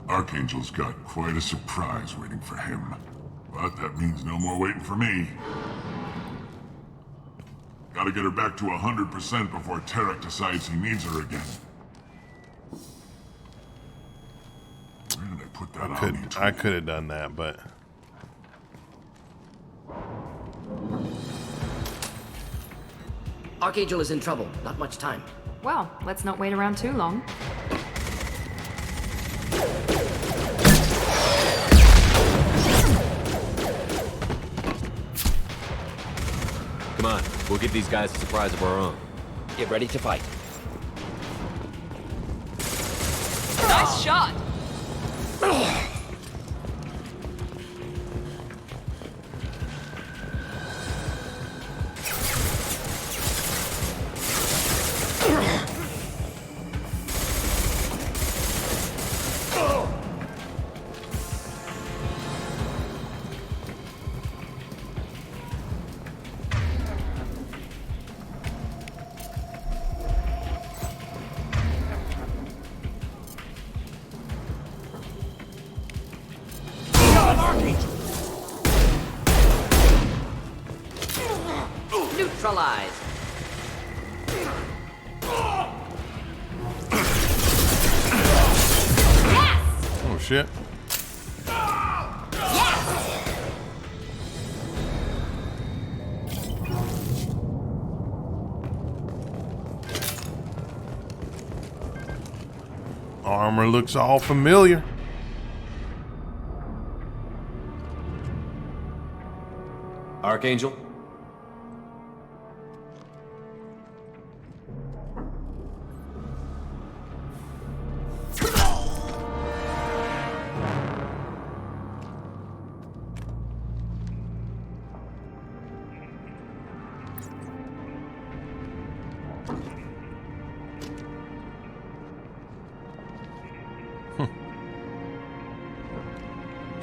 Archangel's got quite a surprise waiting for him. But that means no more waiting for me. Gotta get her back to 100% before Tarek decides he needs her again. Where did I put that on? I could have done that, but... Archangel is in trouble. Not much time. Well, let's not wait around too long. Come on, we'll give these guys a surprise of our own. Get ready to fight. Nice shot! Neutralized. Oh shit. Armor looks all familiar. Archangel?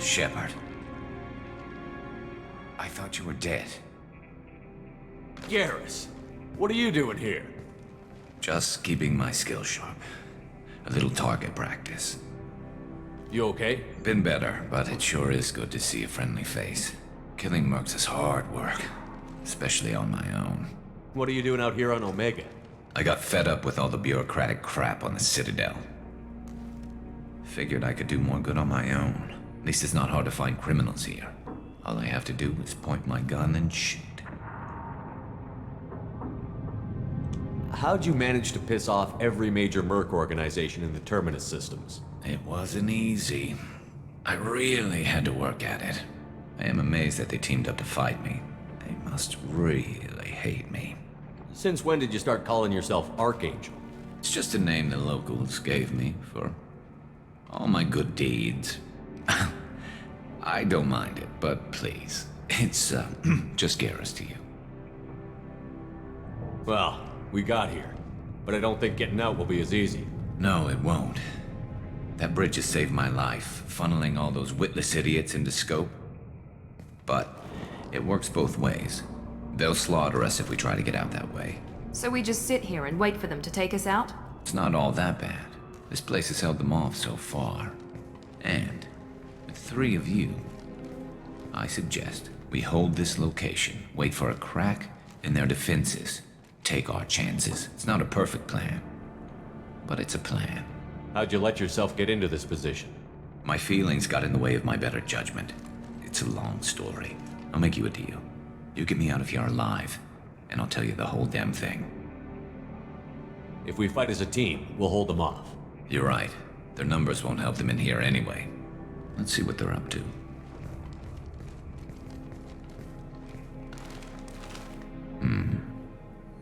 Shepard. I thought you were dead. Garrus, what are you doing here? Just keeping my skills sharp. A little target practice. You okay? Been better, but it sure is good to see a friendly face. Killing mercs is hard work, especially on my own. What are you doing out here on Omega? I got fed up with all the bureaucratic crap on the Citadel. Figured I could do more good on my own. At least it's not hard to find criminals here. All I have to do is point my gun and shoot. How'd you manage to piss off every major merc organization in the Terminus systems? It wasn't easy. I really had to work at it. I am amazed that they teamed up to fight me. They must really hate me. Since when did you start calling yourself Archangel? It's just a name the locals gave me for all my good deeds. I don't mind it, but please, it's just Garrus to you. Well, we got here, but I don't think getting out will be as easy. No, it won't. That bridge has saved my life, funneling all those witless idiots into scope. But it works both ways. They'll slaughter us if we try to get out that way. So we just sit here and wait for them to take us out? It's not all that bad. This place has held them off so far. And with 3 of you, I suggest we hold this location, wait for a crack in their defenses, take our chances. It's not a perfect plan, but it's a plan. How'd you let yourself get into this position? My feelings got in the way of my better judgment. It's a long story. I'll make you a deal. You get me out of here alive, and I'll tell you the whole damn thing. If we fight as a team, we'll hold them off. You're right. Their numbers won't help them in here anyway. Let's see what they're up to.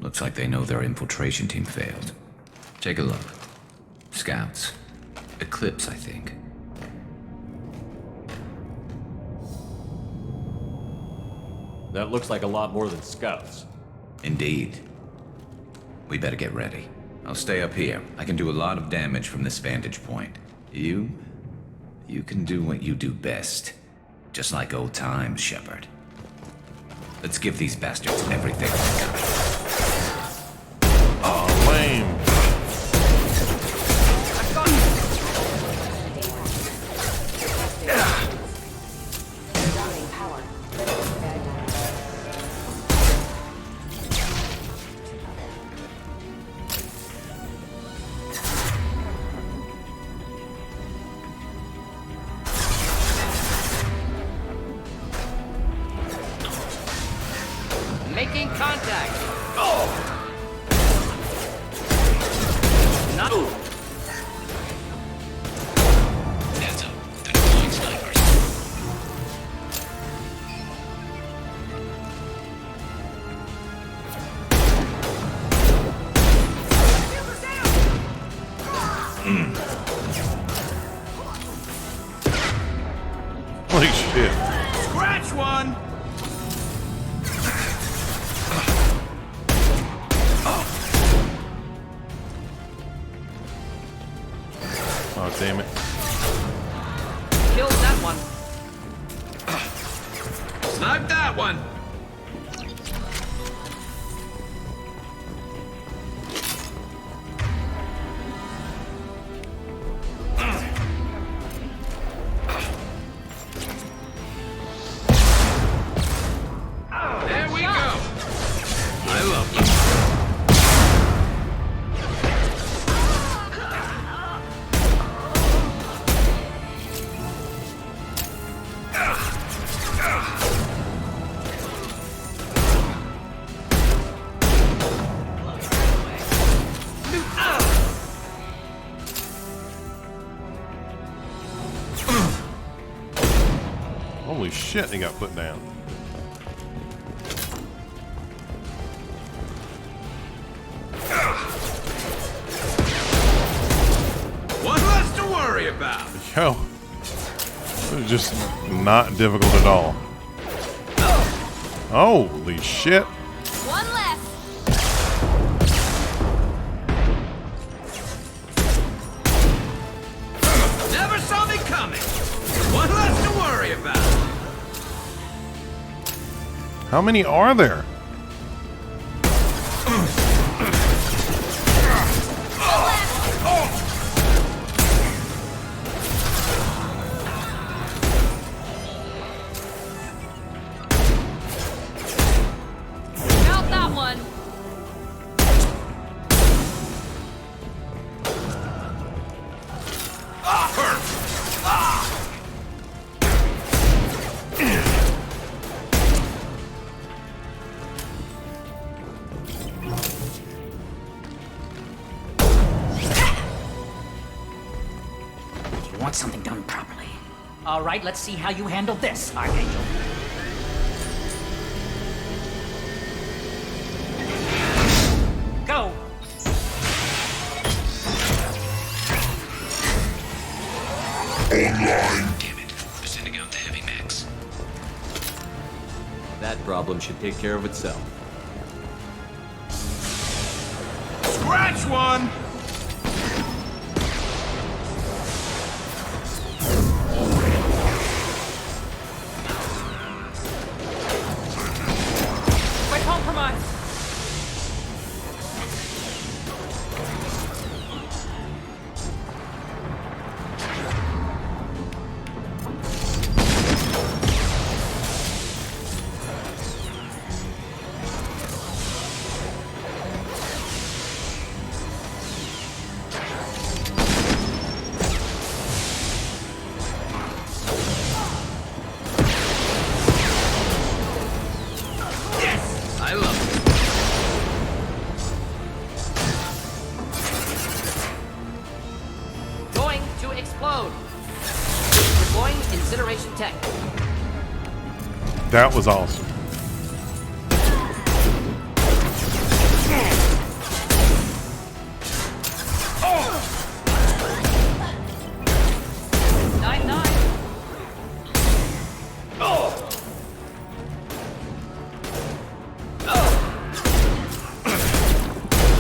Looks like they know their infiltration team failed. Take a look. Scouts. Eclipse, I think. That looks like a lot more than scouts. Indeed. We better get ready. I'll stay up here. I can do a lot of damage from this vantage point. You can do what you do best. Just like old times, Shepard. Let's give these bastards everything they got. Oh, lame. Making contact. Not. Heads up. They're deploying snipers. Holy shit. Scratch one! Oh, damn it. Killed that one. Snipe that one! There we go. I love them. Holy shit, they got put down. One less to worry about. Yo. It was just not difficult at all. Holy shit. One less. Never saw me coming. One less to worry How many are there? Out that one. You want something done properly. All right, let's see how you handle this, Archangel. Go! Online. Damn it. They're sending out the heavy mechs. That problem should take care of itself. Scratch one! We're compromised. I love it. Going to explode. Deploying incineration tech. That was awesome.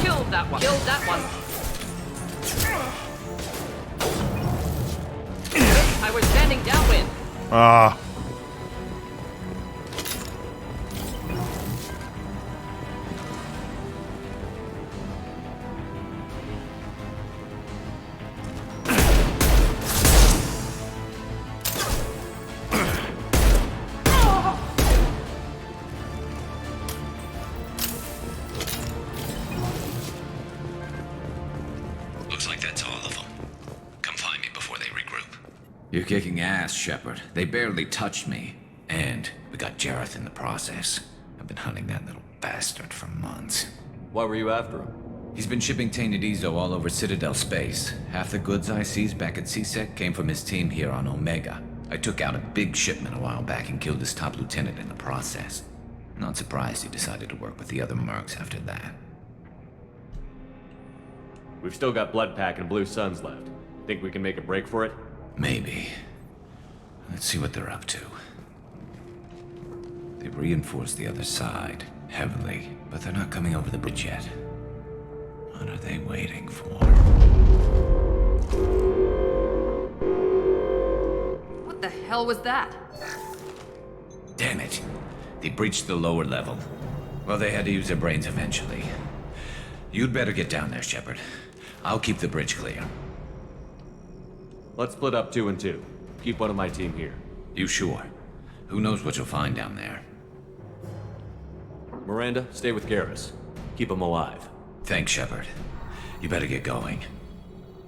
Killed that one. Killed that one. I was standing downwind. Ah. Looks like that's all of them. Come find me before they regroup. You're kicking ass, Shepard. They barely touched me. And we got Jareth in the process. I've been hunting that little bastard for months. Why were you after him? He's been shipping tainted Ezo all over Citadel space. Half the goods I seized back at CSEC came from his team here on Omega. I took out a big shipment a while back and killed his top lieutenant in the process. Not surprised he decided to work with the other mercs after that. We've still got Bloodpack and Blue Suns left. Think we can make a break for it? Maybe. Let's see what they're up to. They've reinforced the other side, heavily, but they're not coming over the bridge yet. What are they waiting for? What the hell was that? Damn it. They breached the lower level. Well, they had to use their brains eventually. You'd better get down there, Shepard. I'll keep the bridge clear. Let's split up 2 and 2. Keep one of my team here. You sure? Who knows what you'll find down there? Miranda, stay with Garrus. Keep him alive. Thanks, Shepard. You better get going.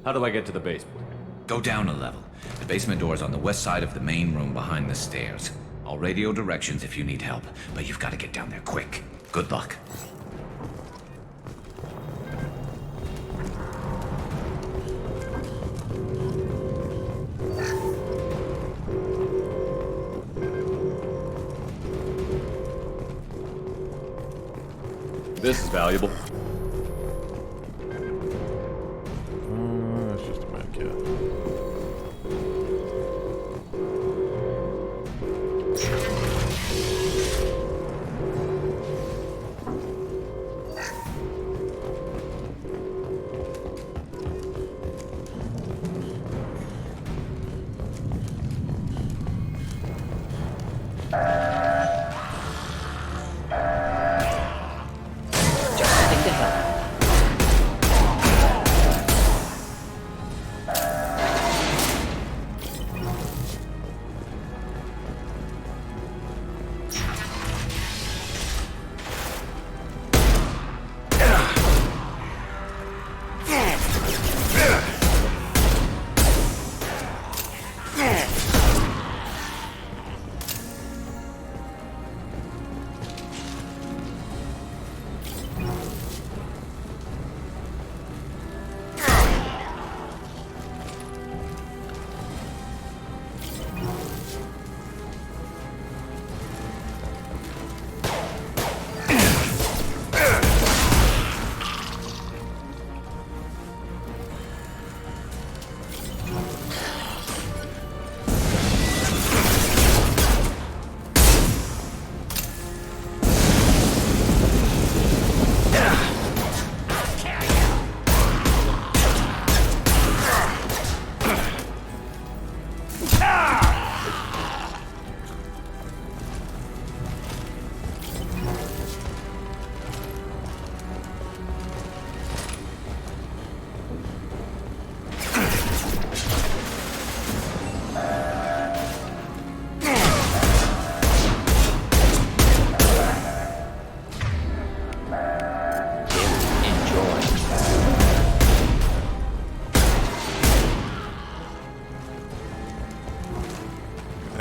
How do I get to the basement? Go down a level. The basement door is on the west side of the main room behind the stairs. I'll radio directions if you need help, but you've got to get down there quick. Good luck. This is valuable. It's just a med kit.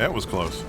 That was close.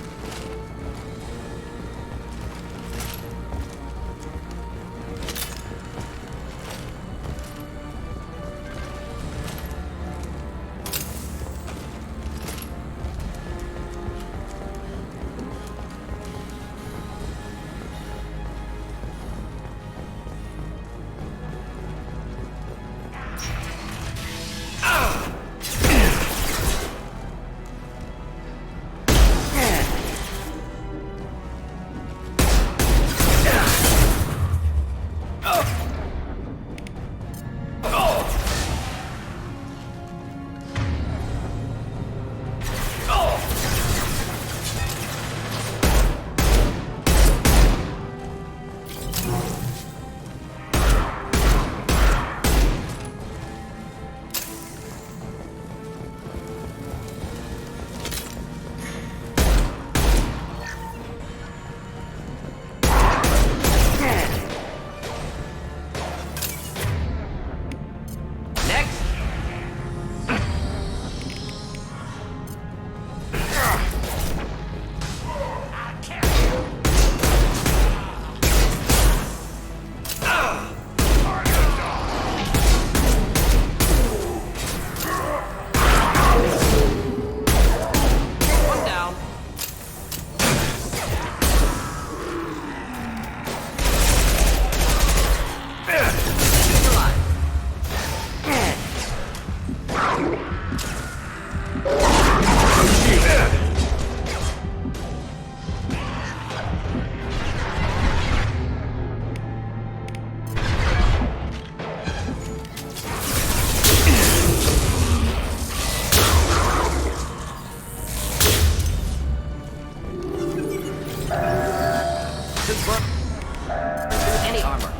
Any armor.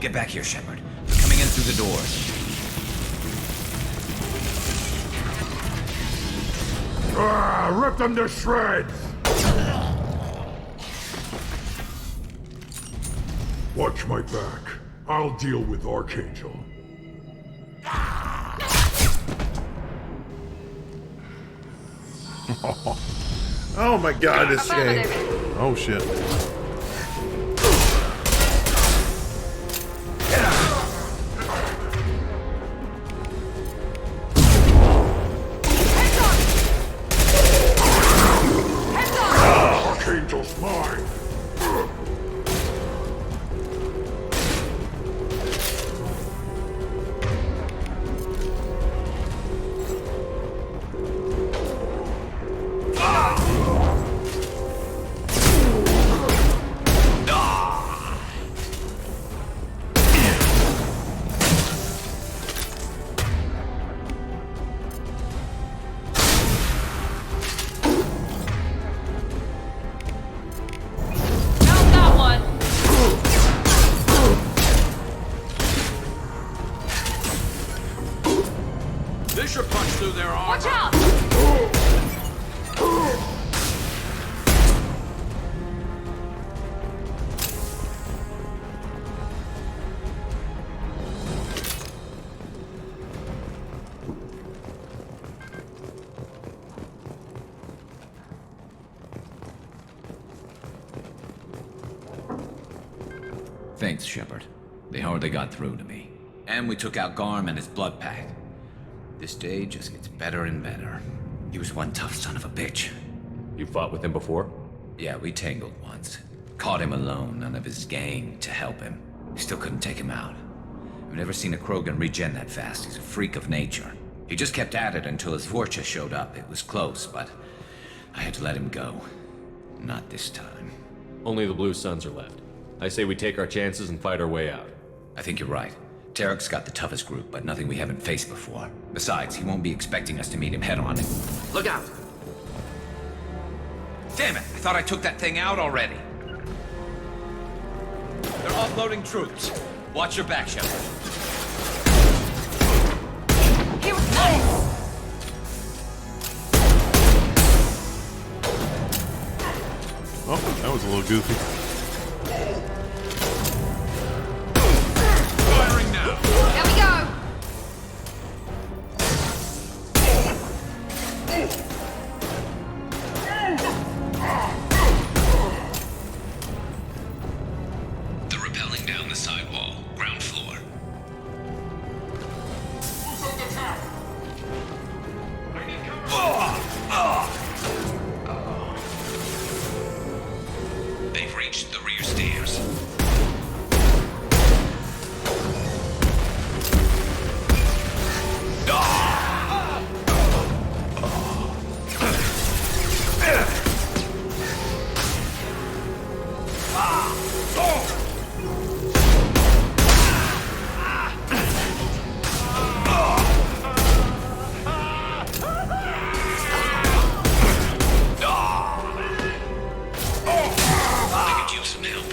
Get back here, Shepard. They're coming in through the doors. Rip them to shreds! Watch my back. I'll deal with Archangel. Oh my god, this game. Oh shit. Archangel's mine! Thanks, Shepard. They hardly got through to me. And we took out Garm and his blood pack. This day just gets better and better. He was one tough son of a bitch. You fought with him before? Yeah, we tangled once. Caught him alone, none of his gang to help him. Still couldn't take him out. I've never seen a Krogan regen that fast. He's a freak of nature. He just kept at it until his Vorcha showed up. It was close, but I had to let him go. Not this time. Only the Blue Suns are left. I say we take our chances and fight our way out. I think you're right. Tarek's got the toughest group, but nothing we haven't faced before. Besides, he won't be expecting us to meet him head-on. Look out! Damn it! I thought I took that thing out already. They're offloading troops. Watch your back, Shepard. He was nice! Oh, that was a little goofy. They're rappelling down the sidewall, ground floor. They've reached the rear stairs. I could use some help.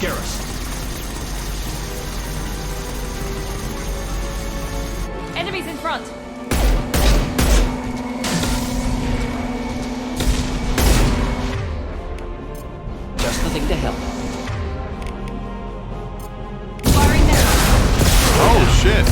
Garrus. Enemies in front! Just the thing to help. Firing now! Oh shit!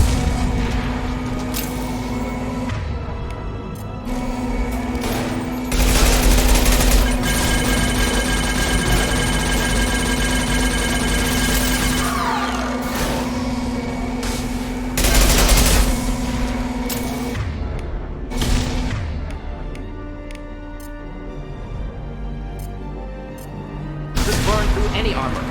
Just burn through any armor.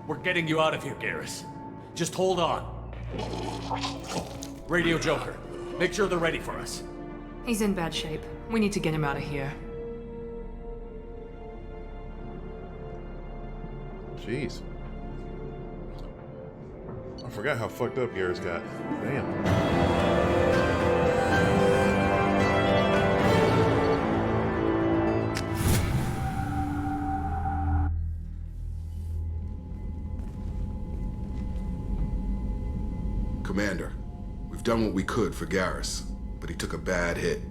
We're getting you out of here, Garrus. Just hold on. Radio Joker, make sure they're ready for us. He's in bad shape. We need to get him out of here. Jeez. I forgot how fucked up Garrus got. Damn. Commander, we've done what we could for Garrus, but he took a bad hit.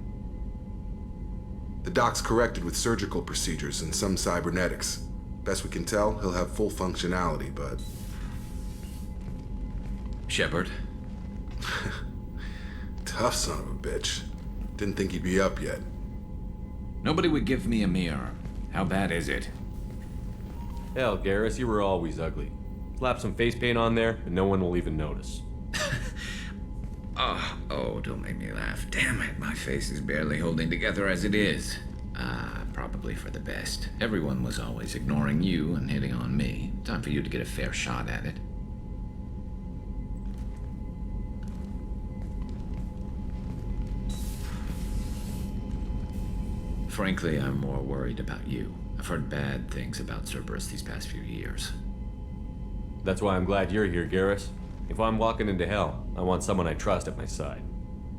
The doc's corrected with surgical procedures and some cybernetics. Best we can tell, he'll have full functionality, but... Shepard? Tough son of a bitch. Didn't think he'd be up yet. Nobody would give me a mirror. How bad is it? Hell, Garrus, you were always ugly. Slap some face paint on there, and no one will even notice. Oh, don't make me laugh. Damn it, my face is barely holding together as it is. Probably for the best. Everyone was always ignoring you and hitting on me. Time for you to get a fair shot at it. Frankly, I'm more worried about you. I've heard bad things about Cerberus these past few years. That's why I'm glad you're here, Garrus. If I'm walking into hell, I want someone I trust at my side.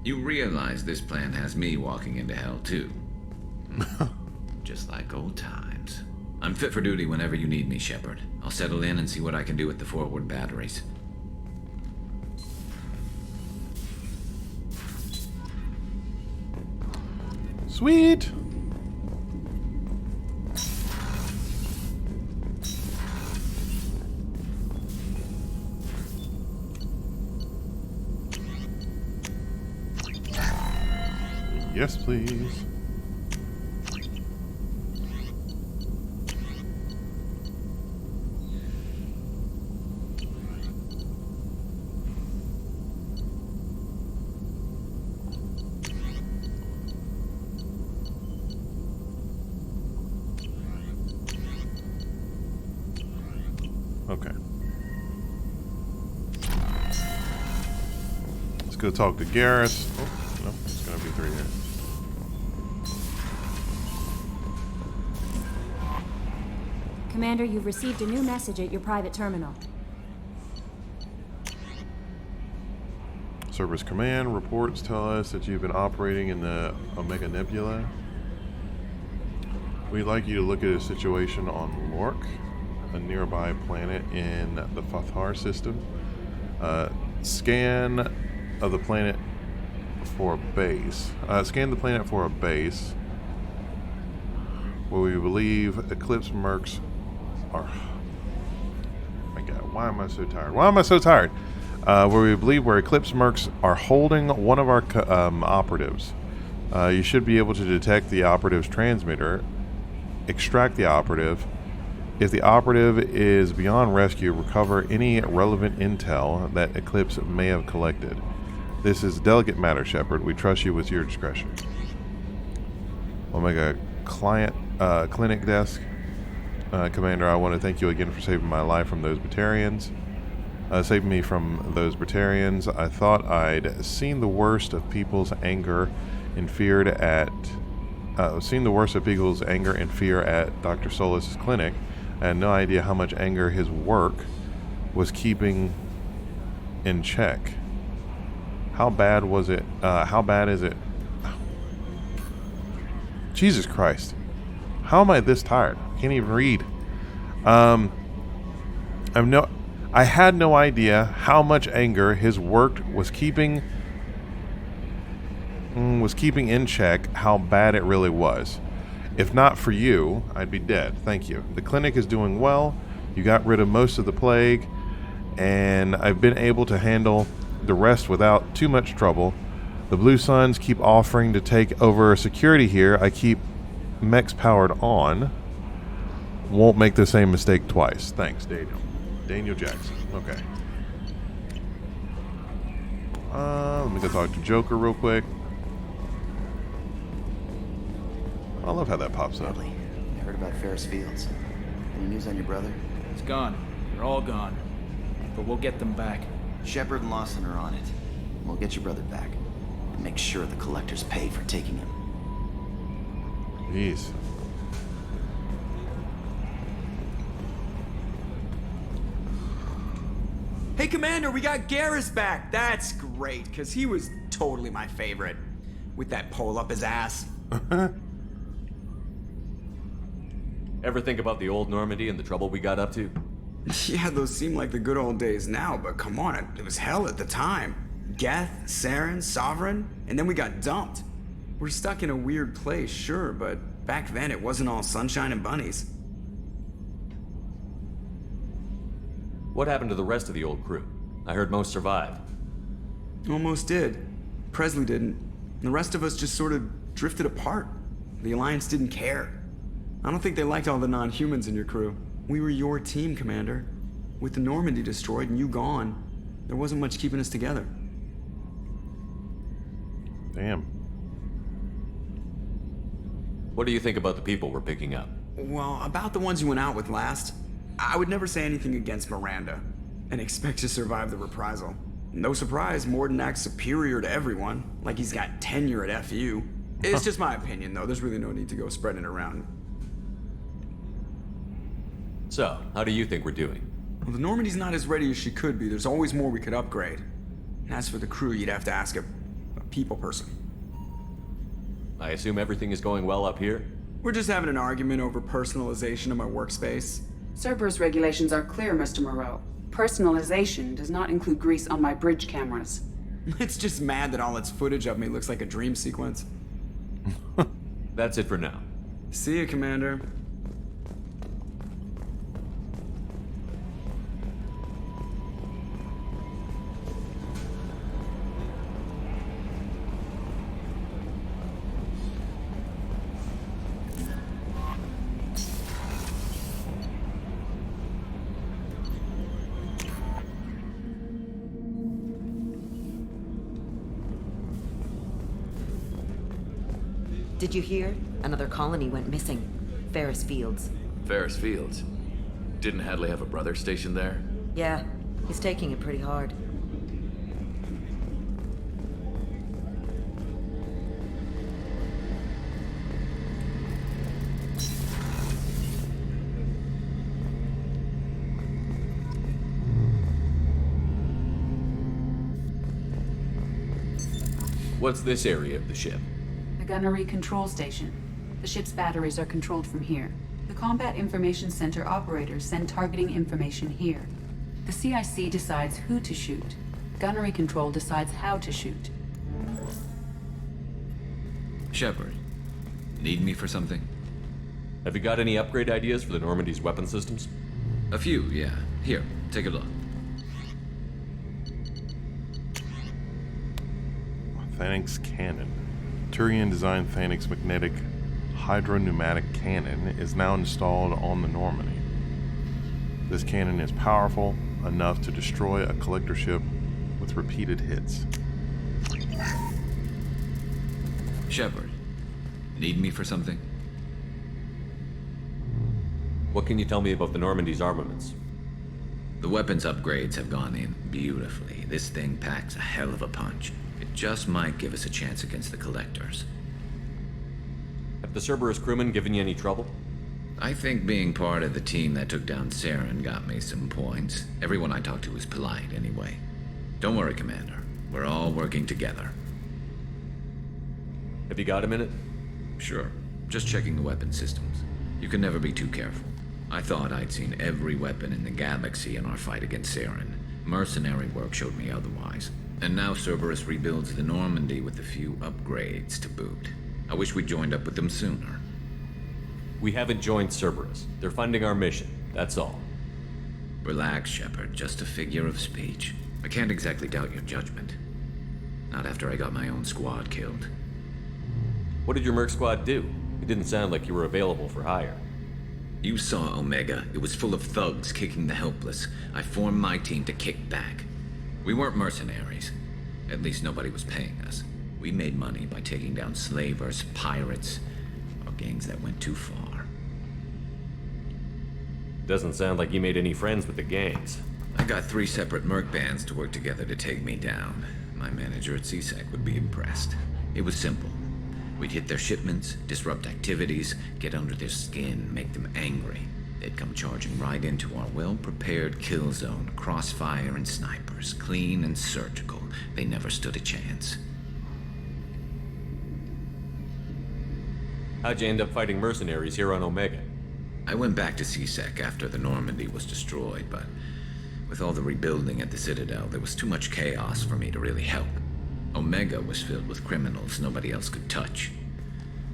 You realize this plan has me walking into hell, too. Just like old times. I'm fit for duty whenever you need me, Shepard. I'll settle in and see what I can do with the forward batteries. Sweet! Yes, please. Okay. Let's go talk to Garrus. Oh, no, it's gonna be 3 here. Commander, you've received a new message at your private terminal. Cerberus Command reports tell us that you've been operating in the Omega Nebula. We'd like you to look at a situation on Lork, a nearby planet in the Fathar system. Scan of the planet for a base. Scan the planet for a base where we believe Eclipse Mercs are. Oh my God, why am I so tired? Why am I so tired? Where we believe Eclipse Mercs are holding one of our operatives. You should be able to detect the operative's transmitter, extract the operative. If the operative is beyond rescue, recover any relevant intel that Eclipse may have collected. This is delicate matter, Shepard. We trust you with your discretion. Omega Clinic Desk. Commander, I want to thank you again for saving my life from those Batarians. Saving me from those Batarians. I thought I'd seen the worst of people's anger and fear at Dr. Solis' clinic. I had no idea how much anger his work was keeping in check. How bad was it? How bad is it? Jesus Christ. How am I this tired? I can't even read. I had no idea how much anger his work was keeping in check, how bad it really was. If not for you, I'd be dead. Thank you. The clinic is doing well. You got rid of most of the plague, and I've been able to handle the rest without too much trouble. The Blue Suns keep offering to take over security here. I keep mechs powered on. Won't make the same mistake twice. Thanks, Daniel. Daniel Jackson. Okay. Let me go talk to Joker real quick. I love how that pops up. I heard about Ferris Fields. Any news on your brother? It's gone. They're all gone. But we'll get them back. Shepard and Lawson are on it. We'll get your brother back. And make sure the collectors pay for taking him. Jeez. Hey, Commander, we got Garrus back. That's great, because he was totally my favorite. With that pole up his ass. Ever think about the old Normandy and the trouble we got up to? Yeah, those seem like the good old days now, but come on, it was hell at the time. Geth, Saren, Sovereign, and then we got dumped. We're stuck in a weird place, sure, but back then it wasn't all sunshine and bunnies. What happened to the rest of the old crew? I heard most survived. Almost did. Presley didn't. The rest of us just sort of drifted apart. The Alliance didn't care. I don't think they liked all the non-humans in your crew. We were your team, Commander. With the Normandy destroyed and you gone, there wasn't much keeping us together. Damn. What do you think about the people we're picking up? Well, about the ones you went out with last, I would never say anything against Miranda and expect to survive the reprisal. No surprise, Mordin acts superior to everyone, like he's got tenure at FU. It's just my opinion, though. There's really no need to go spreading it around. So, how do you think we're doing? Well, the Normandy's not as ready as she could be. There's always more we could upgrade. And as for the crew, you'd have to ask a people person. I assume everything is going well up here? We're just having an argument over personalization of my workspace. Cerberus regulations are clear, Mr. Moreau. Personalization does not include grease on my bridge cameras. It's just mad that all its footage of me looks like a dream sequence. That's it for now. See you, Commander. Did you hear? Another colony went missing. Ferris Fields. Ferris Fields? Didn't Hadley have a brother stationed there? Yeah, he's taking it pretty hard. What's this area of the ship? The gunnery control station. The ship's batteries are controlled from here. The Combat Information Center operators send targeting information here. The CIC decides who to shoot. Gunnery control decides how to shoot. Shepard, need me for something? Have you got any upgrade ideas for the Normandy's weapon systems? A few, yeah. Here, take a look. Thanix Cannon. Turian-designed Thanix magnetic hydropneumatic cannon is now installed on the Normandy. This cannon is powerful enough to destroy a collector ship with repeated hits. Shepard, need me for something? What can you tell me about the Normandy's armaments? The weapons upgrades have gone in beautifully. This thing packs a hell of a punch. It just might give us a chance against the Collectors. Have the Cerberus crewmen given you any trouble? I think being part of the team that took down Saren got me some points. Everyone I talked to was polite, anyway. Don't worry, Commander. We're all working together. Have you got a minute? Sure. Just checking the weapon systems. You can never be too careful. I thought I'd seen every weapon in the galaxy in our fight against Saren. Mercenary work showed me otherwise. And now Cerberus rebuilds the Normandy with a few upgrades to boot. I wish we'd joined up with them sooner. We haven't joined Cerberus. They're funding our mission, that's all. Relax, Shepard. Just a figure of speech. I can't exactly doubt your judgment. Not after I got my own squad killed. What did your Merc squad do? It didn't sound like you were available for hire. You saw Omega. It was full of thugs kicking the helpless. I formed my team to kick back. We weren't mercenaries. At least nobody was paying us. We made money by taking down slavers, pirates, or gangs that went too far. Doesn't sound like you made any friends with the gangs. I got 3 separate merc bands to work together to take me down. My manager at CSEC would be impressed. It was simple. We'd hit their shipments, disrupt activities, get under their skin, make them angry. They'd come charging right into our well-prepared kill zone, crossfire and snipers, clean and surgical. They never stood a chance. How'd you end up fighting mercenaries here on Omega? I went back to CSEC after the Normandy was destroyed, but with all the rebuilding at the Citadel, there was too much chaos for me to really help. Omega was filled with criminals nobody else could touch,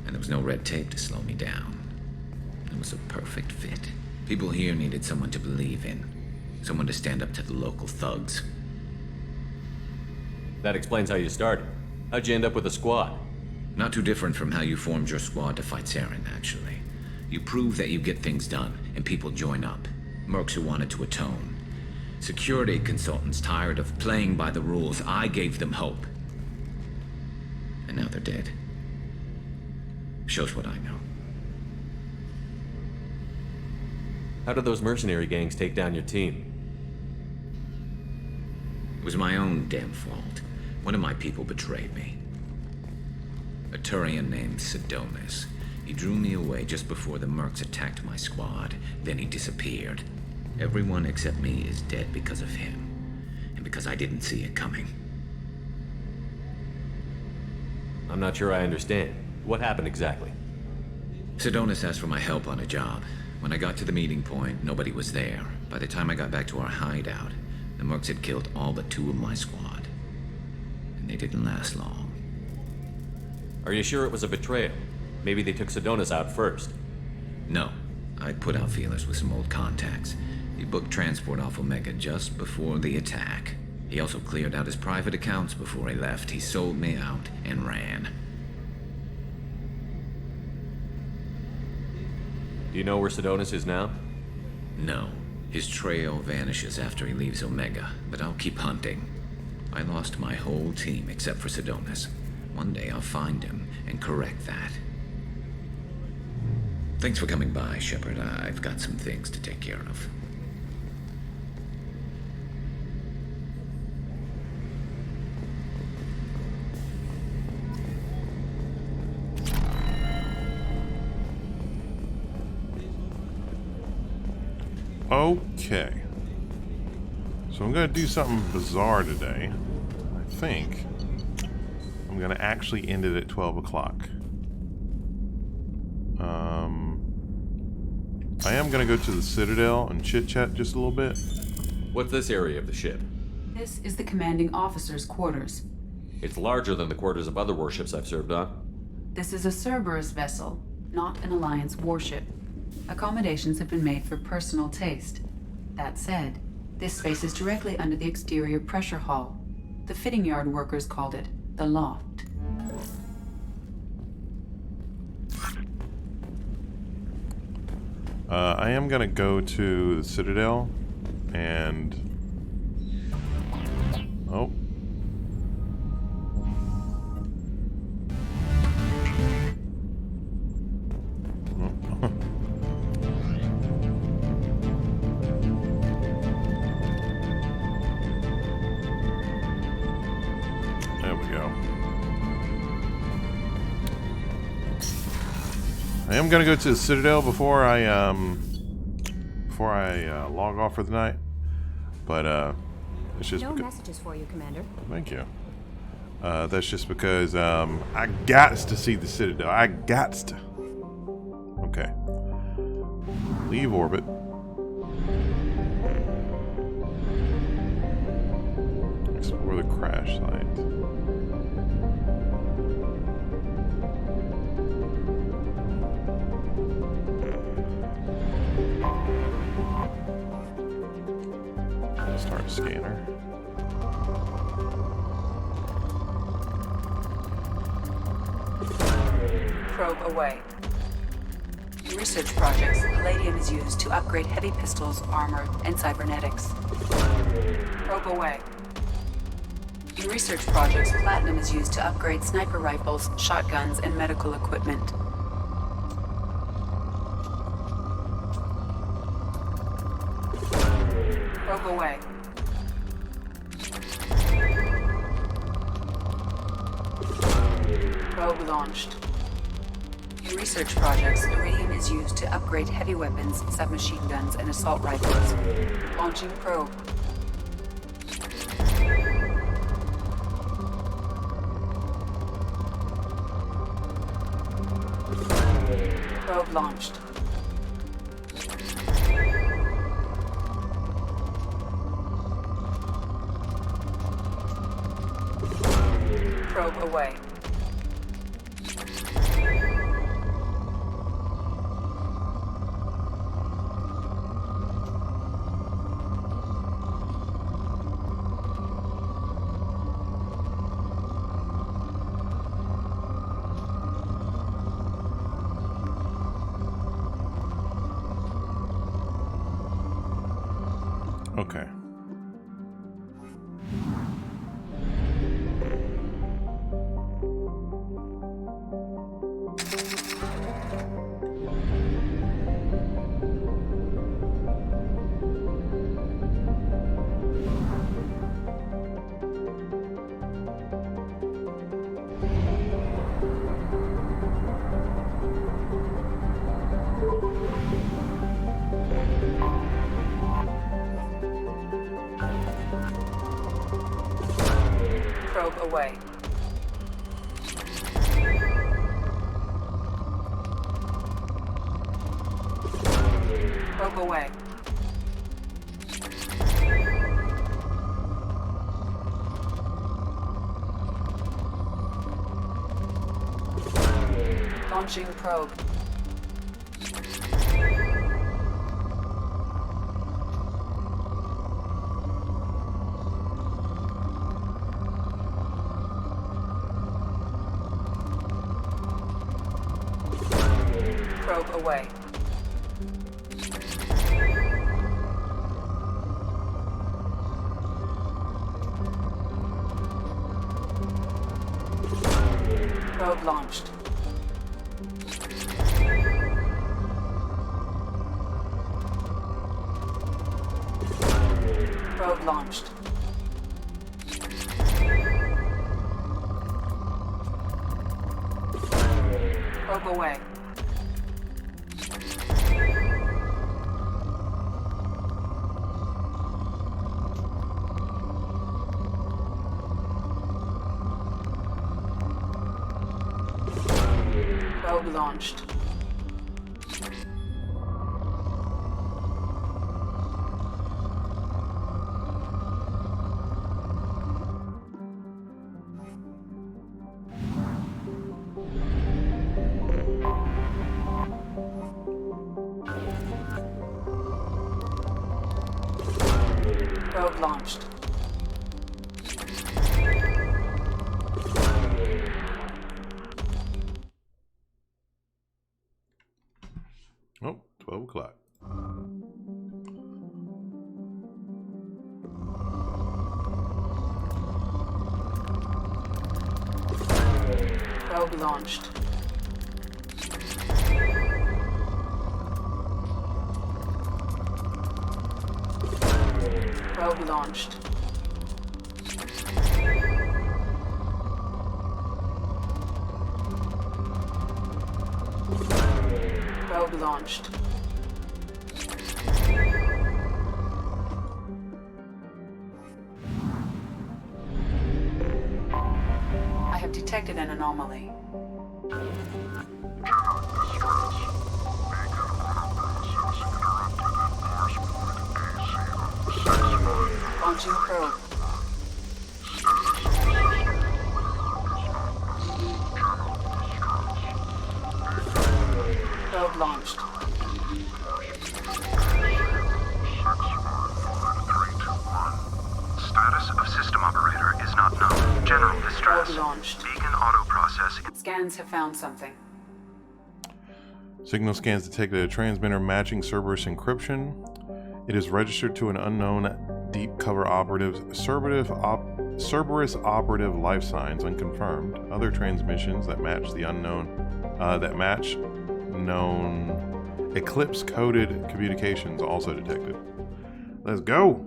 and there was no red tape to slow me down. It was a perfect fit. People here needed someone to believe in, someone to stand up to the local thugs. That explains how you started. How'd you end up with a squad? Not too different from how you formed your squad to fight Saren, actually. You prove that you get things done, and people join up. Mercs who wanted to atone. Security consultants tired of playing by the rules. I gave them hope. And now they're dead. Shows what I know. How did those mercenary gangs take down your team? It was my own damn fault. One of my people betrayed me. A Turian named Sidonis. He drew me away just before the mercs attacked my squad. Then he disappeared. Everyone except me is dead because of him. And because I didn't see it coming. I'm not sure I understand. What happened exactly? Sidonis asked for my help on a job. When I got to the meeting point, nobody was there. By the time I got back to our hideout, the mercs had killed all but 2 of my squad. And they didn't last long. Are you sure it was a betrayal? Maybe they took Sidonis out first. No. I'd put out feelers with some old contacts. He booked transport off Omega just before the attack. He also cleared out his private accounts before he left. He sold me out and ran. Do you know where Sidonis is now? No. His trail vanishes after he leaves Omega, but I'll keep hunting. I lost my whole team except for Sidonis. One day I'll find him and correct that. Thanks for coming by, Shepard. I've got some things to take care of. Okay. So I'm going to do something bizarre today. I think I'm going to actually end it at 12 o'clock. I am going to go to the Citadel and chit-chat just a little bit. What's this area of the ship? This is the commanding officer's quarters. It's larger than the quarters of other warships I've served on. This is a Cerberus vessel, not an Alliance warship. Accommodations have been made for personal taste. That said, this space is directly under the exterior pressure hull. The fitting yard workers called it the loft. I am going to go to the Citadel and... Oh. There we go. I am going to go to the Citadel before I log off for the night, but it's just no messages for you, Commander. Thank you. That's just because I gots to see the Citadel. I gots to. Okay. Leave orbit. Explore the crash site. Start scanner. Probe away. In research projects, palladium is used to upgrade heavy pistols, armor, and cybernetics. Probe away. In research projects, platinum is used to upgrade sniper rifles, shotguns, and medical equipment. Probe away. Probe launched. In research projects, iridium is used to upgrade heavy weapons, submachine guns, and assault rifles. Launching probe. Probe launched. Probe away. Okay. Probe away. Probe away. Launching probe. Probe away. Probe launched. Probe launched. Probe away. Probe launched. Probe launched. Oh, 12 o'clock. Probe launched. Probe launched. Probe launched. I have detected an anomaly. Launching probe. Probe launched. Status of system operator is not known. General distress. Probe launched. Beacon auto processing. Scans have found something. Signal scans detected a transmitter matching Cerberus encryption. It is registered to an unknown deep cover operative Cerberus operative life signs unconfirmed. Other transmissions that match the unknown known Eclipse coded communications also detected. Let's go.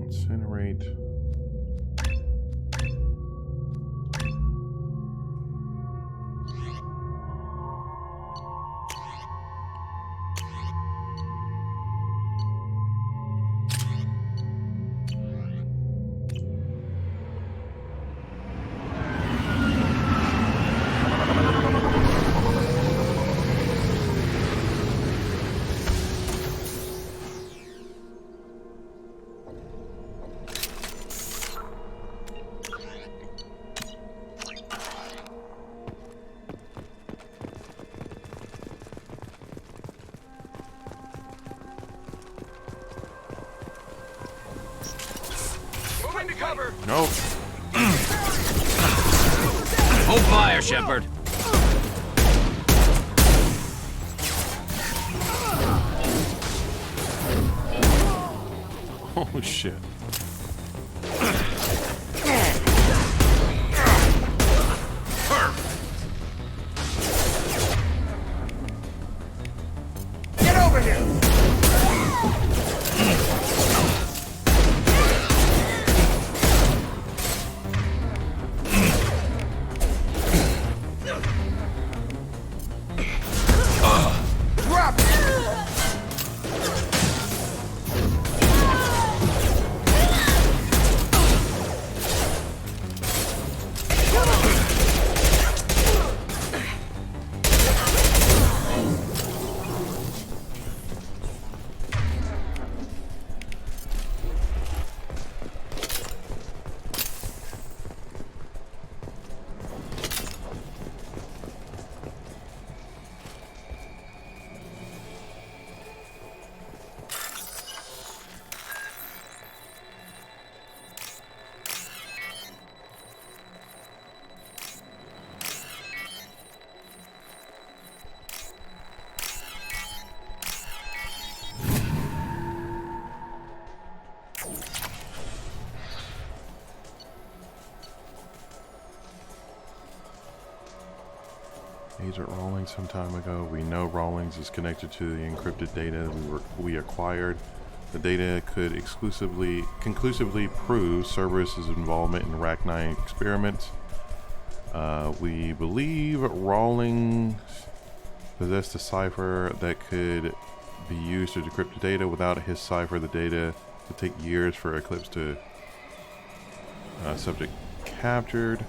Incinerate. Nope. Hold fire, Shepard. Oh shit. Agent Rawlings some time ago. We know Rawlings is connected to the encrypted data we acquired. The data could conclusively prove Cerberus' involvement in RAC-9 experiments. We believe Rawlings possessed a cipher that could be used to decrypt the data. Without his cipher, the data would take years for Eclipse to subject captured.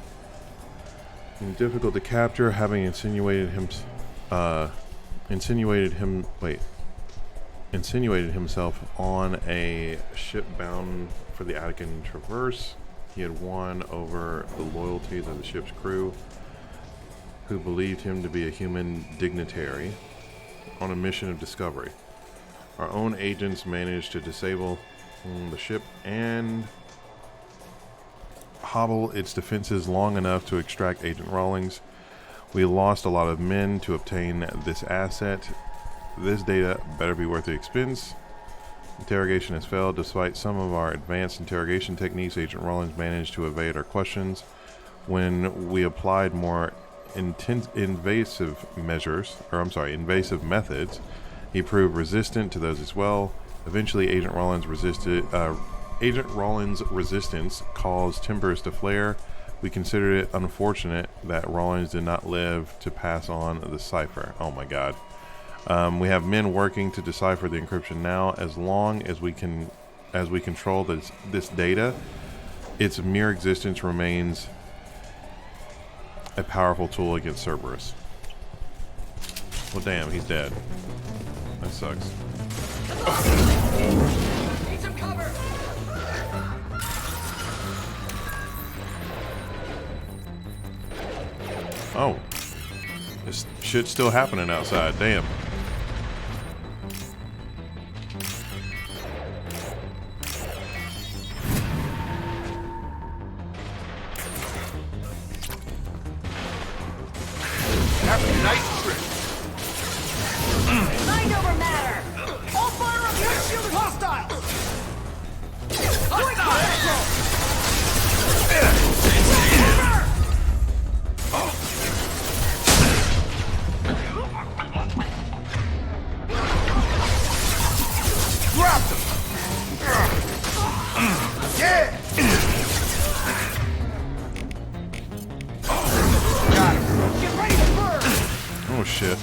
Difficult to capture, having insinuated himself on a ship bound for the Attican Traverse. He had won over the loyalties of the ship's crew, who believed him to be a human dignitary on a mission of discovery. Our own agents managed to disable the ship and hobble its defenses long enough to extract Agent Rawlings. We lost a lot of men to obtain this asset. This data better be worth the expense. Interrogation has failed. Despite some of our advanced interrogation techniques, Agent Rawlings managed to evade our questions. When we applied more invasive methods, he proved resistant to those as well. Eventually, Agent Rawlings' resistance caused timbers to flare. We considered it unfortunate that Rawlings did not live to pass on the cipher. Oh my god. We have men working to decipher the encryption now. As long as we control this data, its mere existence remains a powerful tool against Cerberus. Well, damn, he's dead. That sucks. Need some cover. Oh, this shit's still happening outside. Damn. Have a nice trip. Mind over matter. All fire up here. Shielded hostile. Grab them. Yeah. Got him. Get ready to burn. Oh shit.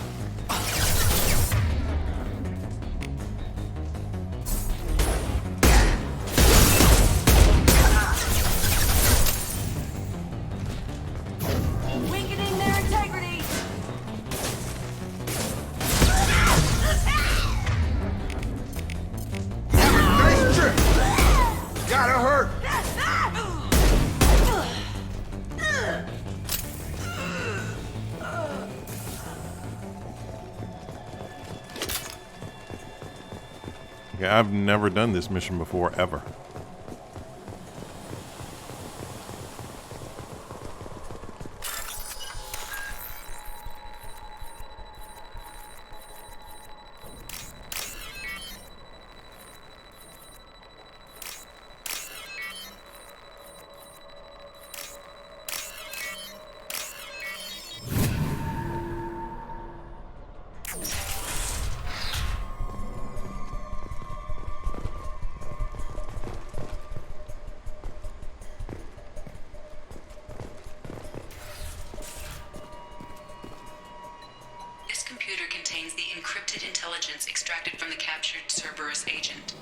Weakening their integrity. Nice trip. Gotta hurt. Okay, I've never done this mission before, ever. This computer contains the encrypted intelligence extracted from the captured Cerberus agent.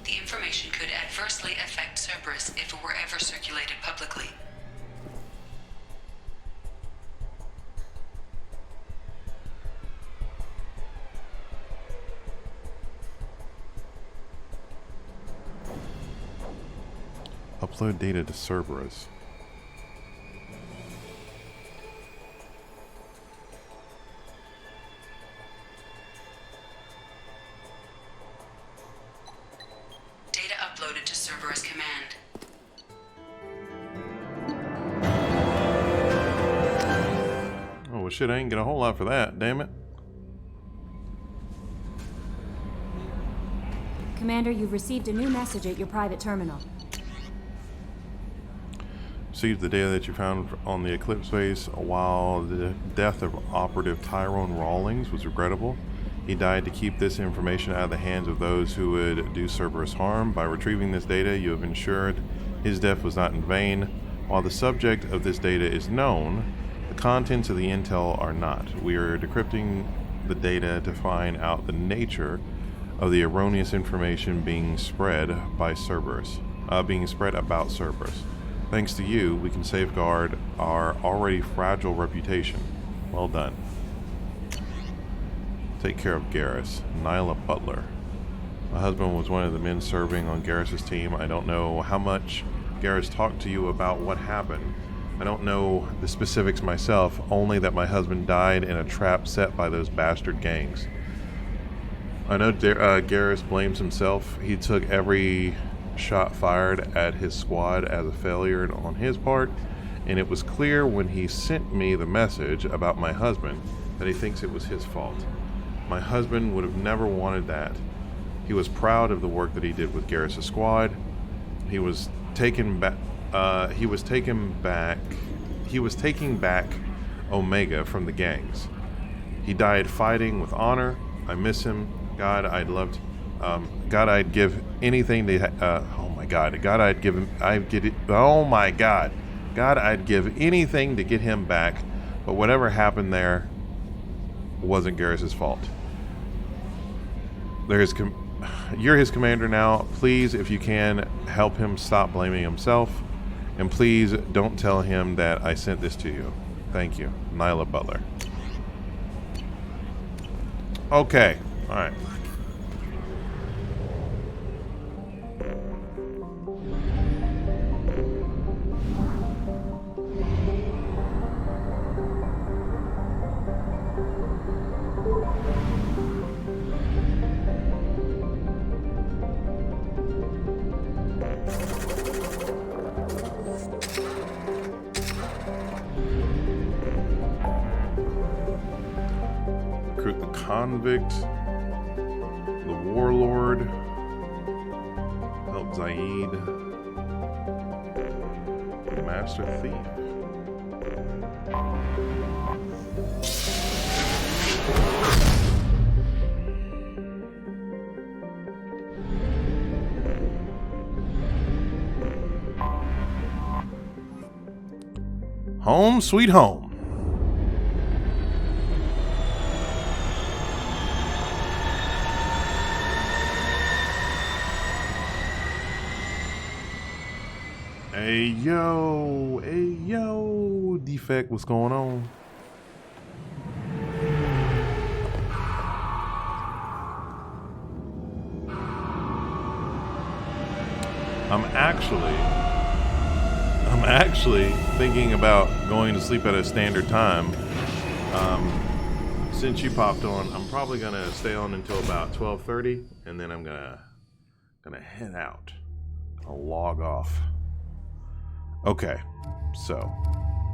The information could adversely affect Cerberus if it were ever circulated publicly. Upload data to Cerberus. Data uploaded to Cerberus Command. Oh well, shit, I ain't get a whole lot for that, damn it. Commander, you've received a new message at your private terminal. received the data that you found on the Eclipse base. While the death of Operative Tyrone Rawlings was regrettable, he died to keep this information out of the hands of those who would do Cerberus harm. By retrieving this data, you have ensured his death was not in vain. While the subject of this data is known, the contents of the intel are not. We are decrypting the data to find out the nature of the erroneous information being spread by Cerberus, about Cerberus. Thanks to you, we can safeguard our already fragile reputation. Well done. Take care of Garrus. Nyla Butler. My husband was one of the men serving on Garrus's team. I don't know how much Garrus talked to you about what happened. I don't know the specifics myself, only that my husband died in a trap set by those bastard gangs. I know Garrus blames himself. He took every shot fired at his squad as a failure on his part, and it was clear when he sent me the message about my husband that he thinks it was his fault. My husband would have never wanted that. He was proud of the work that he did with Garrus' squad. He was taking back Omega from the gangs. He died fighting with honor. I miss him. God, I'd give anything to I'd give anything to get him back, but whatever happened there wasn't Garrus' fault. You're his commander now. Please, if you can, help him stop blaming himself, and please don't tell him that I sent this to you. Thank you. Nyla Butler. Okay. All right. Recruit the convict, the warlord, help Zaid, the master thief. Home sweet home. Hey yo, Defect, what's going on? I'm actually thinking about going to sleep at a standard time. Since you popped on, I'm probably gonna stay on until about 12:30, and then I'm gonna head out. I'll log off. Okay, so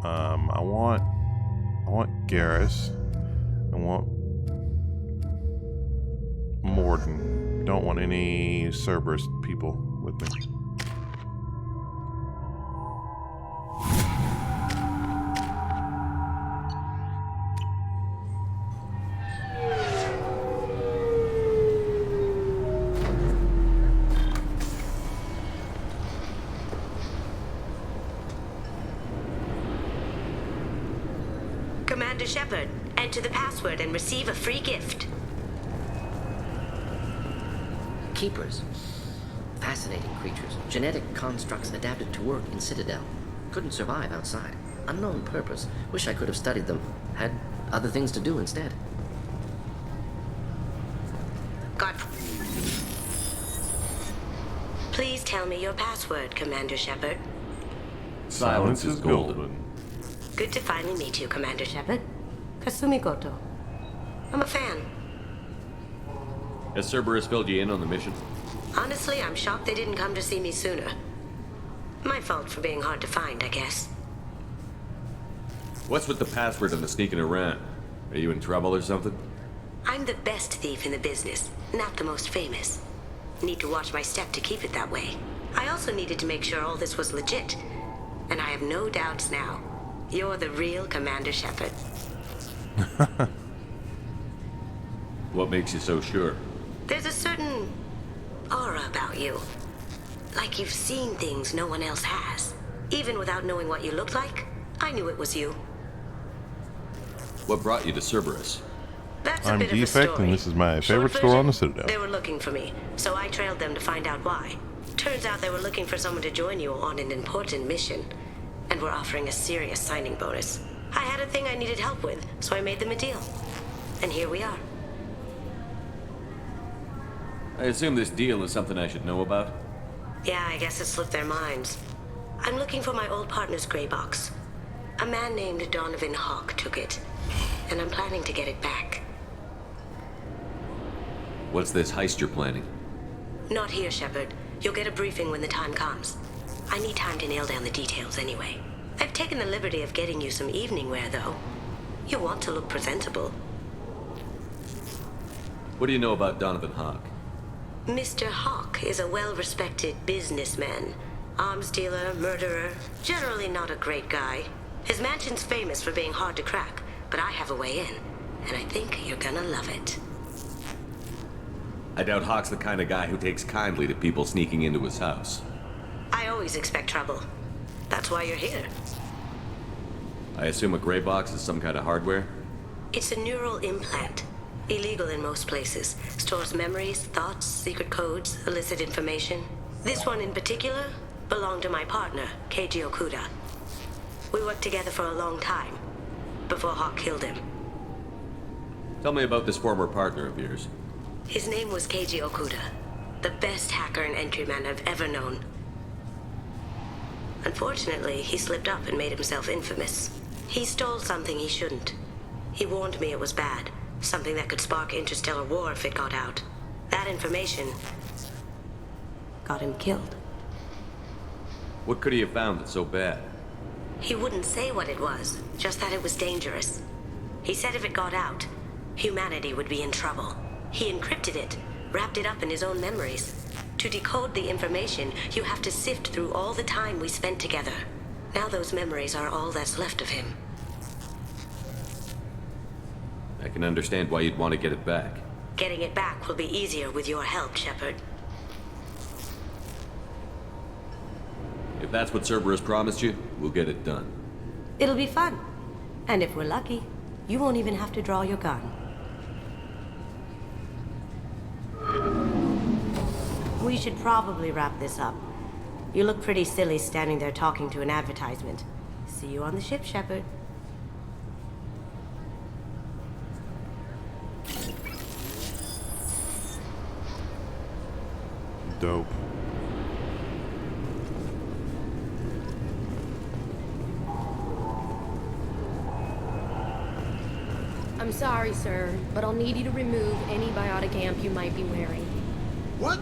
I want Garrus. I want Mordin. Don't want any Cerberus people with me. Commander Shepard, enter the password and receive a free gift. Keepers. Fascinating creatures. Genetic constructs adapted to work in Citadel. Couldn't survive outside. Unknown purpose. Wish I could have studied them. Had other things to do instead. Please tell me your password, Commander Shepard. Silence is golden. Good to finally meet you, Commander Shepard. Kasumi Goto. I'm a fan. Has Cerberus filled you in on the mission? Honestly, I'm shocked they didn't come to see me sooner. My fault for being hard to find, I guess. What's with the password and the sneaking around? Are you in trouble or something? I'm the best thief in the business, not the most famous. Need to watch my step to keep it that way. I also needed to make sure all this was legit. And I have no doubts now. You're the real Commander Shepard. What makes you so sure? There's a certain aura about you. Like you've seen things no one else has. Even without knowing what you looked like, I knew it was you. What brought you to Cerberus? That's a I'm bit of a Defect, story. and this is my favorite Short store on the version, Citadel. They were looking for me, so I trailed them to find out why. Turns out they were looking for someone to join you on an important mission, and were offering a serious signing bonus. I had a thing I needed help with, so I made them a deal. And here we are. I assume this deal is something I should know about? Yeah, I guess it slipped their minds. I'm looking for my old partner's gray box. A man named Donovan Hawk took it, and I'm planning to get it back. What's this heist you're planning? Not here, Shepard. You'll get a briefing when the time comes. I need time to nail down the details anyway. I've taken the liberty of getting you some evening wear, though. You want to look presentable. What do you know about Donovan Hawk? Mr. Hawk is a well-respected businessman. Arms dealer, murderer, generally not a great guy. His mansion's famous for being hard to crack, but I have a way in, and I think you're gonna love it. I doubt Hawk's the kind of guy who takes kindly to people sneaking into his house. I always expect trouble. That's why you're here. I assume a gray box is some kind of hardware? It's a neural implant. Illegal in most places. Stores memories, thoughts, secret codes, illicit information. This one in particular belonged to my partner, Keiji Okuda. We worked together for a long time, before Hawk killed him. Tell me about this former partner of yours. His name was Keiji Okuda, the best hacker and entryman I've ever known. Unfortunately, he slipped up and made himself infamous. He stole something he shouldn't. He warned me it was bad, something that could spark interstellar war if it got out. That information got him killed. What could he have found that's so bad? He wouldn't say what it was, just that it was dangerous. He said if it got out, humanity would be in trouble. He encrypted it, wrapped it up in his own memories. To decode the information, you have to sift through all the time we spent together. Now those memories are all that's left of him. I can understand why you'd want to get it back. Getting it back will be easier with your help, Shepard. If that's what Cerberus promised you, we'll get it done. It'll be fun. And if we're lucky, you won't even have to draw your gun. We should probably wrap this up. You look pretty silly standing there talking to an advertisement. See you on the ship, Shepard. Dope. I'm sorry, sir, but I'll need you to remove any biotic amp you might be wearing. What?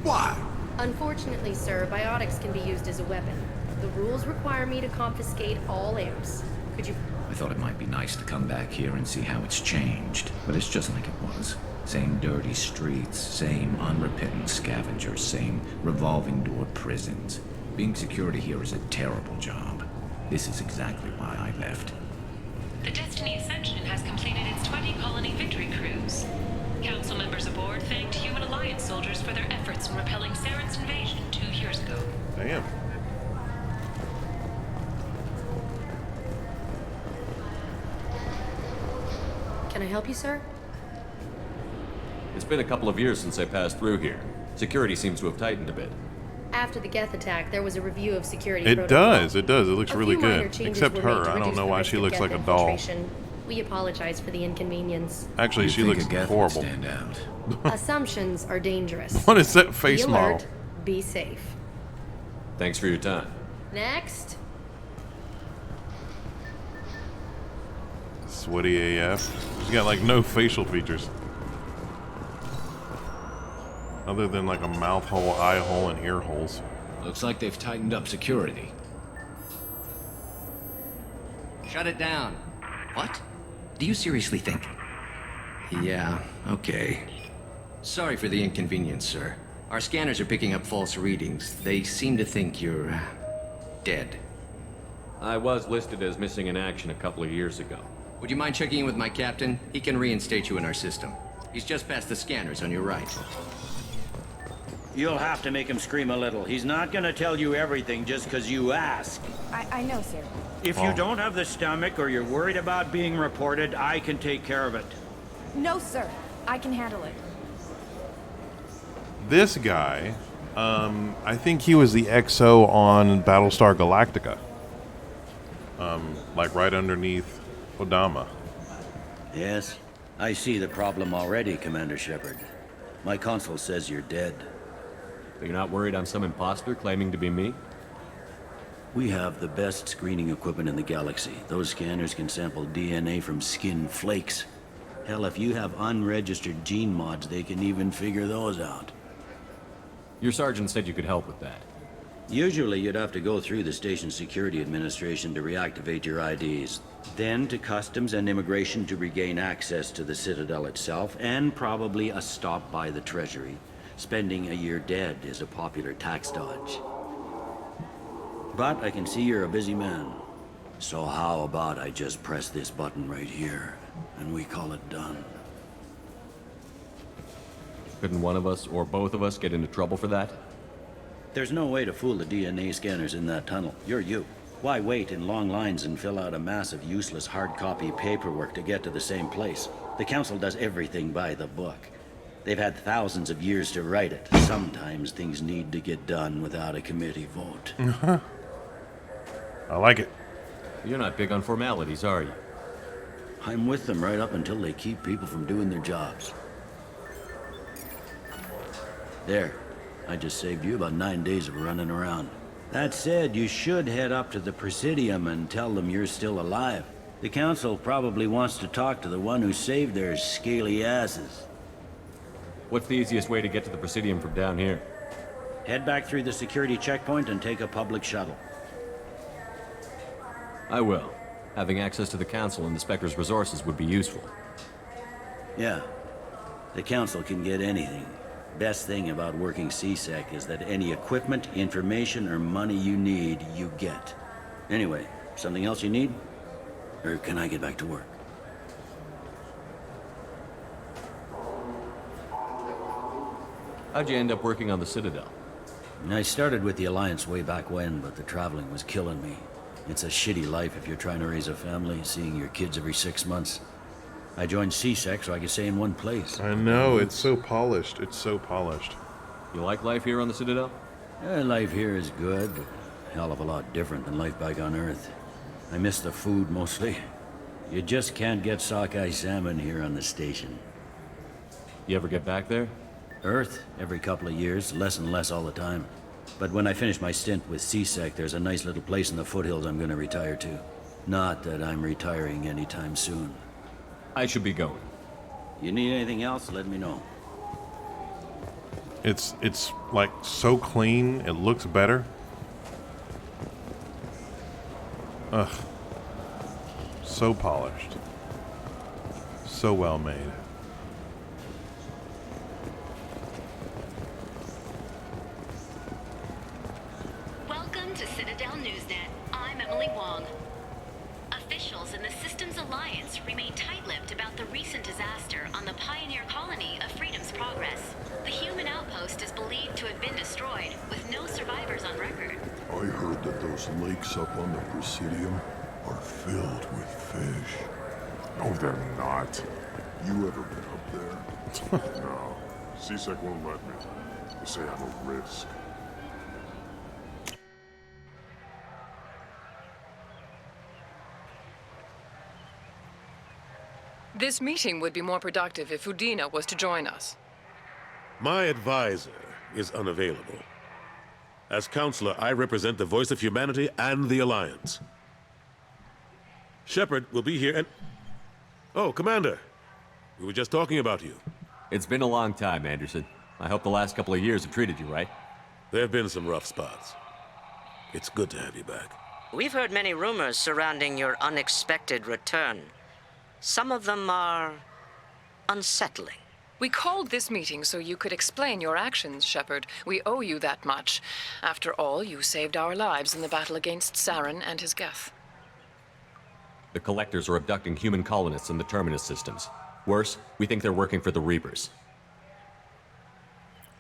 Why? Unfortunately, sir, biotics can be used as a weapon. The rules require me to confiscate all amps. Could you... I thought it might be nice to come back here and see how it's changed, but it's just like it was. Same dirty streets, same unrepentant scavengers, same revolving door prisons. Being security here is a terrible job. This is exactly why I left. The Destiny Ascension has completed its 20-colony victory cruise. Council members aboard thanked Human Alliance soldiers for their efforts in repelling Saren's invasion 2 years ago. Damn. Can I help you, sir? It's been a couple of years since I passed through here. Security seems to have tightened a bit. After the Geth attack, there was a review of security It protocol. does. It does. It looks A really few minor good. changes Except were made her. to I don't reduce know the why risk she of looks Geth like a doll. infiltration. We apologize for the inconvenience. Actually, she looks horrible. Stand out. Assumptions are dangerous. What is that face be model? alert, be safe. Thanks for your time. Next. Sweaty AF. She's got like no facial features. Other than like a mouth hole, eye hole, and ear holes. Looks like they've tightened up security. Shut it down. What? Do you seriously think? Yeah, okay. Sorry for the inconvenience, sir. Our scanners are picking up false readings. They seem to think you're dead. I was listed as missing in action a couple of years ago. Would you mind checking in with my captain? He can reinstate you in our system. He's just past the scanners on your right. You'll have to make him scream a little. He's not gonna tell you everything just because you ask. I know, sir. If you don't have the stomach or you're worried about being reported, I can take care of it. No, sir. I can handle it. This guy, I think he was the XO on Battlestar Galactica. Like right underneath Odama. Yes, I see the problem already, Commander Shepard. My console says you're dead. But you're not worried I'm some imposter claiming to be me? We have the best screening equipment in the galaxy. Those scanners can sample DNA from skin flakes. Hell, if you have unregistered gene mods, they can even figure those out. Your sergeant said you could help with that. Usually you'd have to go through the station security administration to reactivate your IDs, then to customs and immigration to regain access to the Citadel itself, and probably a stop by the Treasury. Spending a year dead is a popular tax dodge. But I can see you're a busy man. So how about I just press this button right here, and we call it done? Couldn't one of us, or both of us, get into trouble for that? There's no way to fool the DNA scanners in that tunnel. You're you. Why wait in long lines and fill out a massive useless hard copy paperwork to get to the same place? The Council does everything by the book. They've had thousands of years to write it. Sometimes things need to get done without a committee vote. I like it. You're not big on formalities, are you? I'm with them right up until they keep people from doing their jobs. There. I just saved you about 9 days of running around. That said, you should head up to the Presidium and tell them you're still alive. The Council probably wants to talk to the one who saved their scaly asses. What's the easiest way to get to the Presidium from down here? Head back through the security checkpoint and take a public shuttle. I will. Having access to the Council and the Spectre's resources would be useful. Yeah. The Council can get anything. Best thing about working C-Sec is that any equipment, information, or money you need, you get. Anyway, something else you need? Or can I get back to work? How'd you end up working on the Citadel? I started with the Alliance way back when, but the traveling was killing me. It's a shitty life if you're trying to raise a family, seeing your kids every 6 months. I joined C-Sec so I could stay in one place. I know, it's so polished. It's so polished. You like life here on the Citadel? Life here is good, but a hell of a lot different than life back on Earth. I miss the food mostly. You just can't get sockeye salmon here on the station. You ever get back there? Earth, every couple of years, less and less all the time. But when I finish my stint with C-Sec, there's a nice little place in the foothills I'm gonna retire to. Not that I'm retiring anytime soon. I should be going. You need anything else, let me know. It's like so clean, it looks better. Ugh. So polished. So well made. Welcome to Citadel Newsnet. I'm Emily Wong. Officials in the Systems Alliance remain tight-lipped about the recent disaster on the pioneer colony of Freedom's Progress. The human outpost is believed to have been destroyed, with no survivors on record. I heard that those lakes up on the Presidium are filled with fish. No, they're not. You ever been up there? No. C-Sec won't let me. They say I'm a risk. This meeting would be more productive if Udina was to join us. My advisor is unavailable. As counselor, I represent the voice of humanity and the Alliance. Shepard will be here and... Oh, Commander. We were just talking about you. It's been a long time, Anderson. I hope the last couple of years have treated you right. There have been some rough spots. It's good to have you back. We've heard many rumors surrounding your unexpected return. Some of them are unsettling. We called this meeting so you could explain your actions, Shepard. We owe you that much. After all, you saved our lives in the battle against Saren and his Geth. The Collectors are abducting human colonists in the Terminus systems. Worse, we think they're working for the Reapers.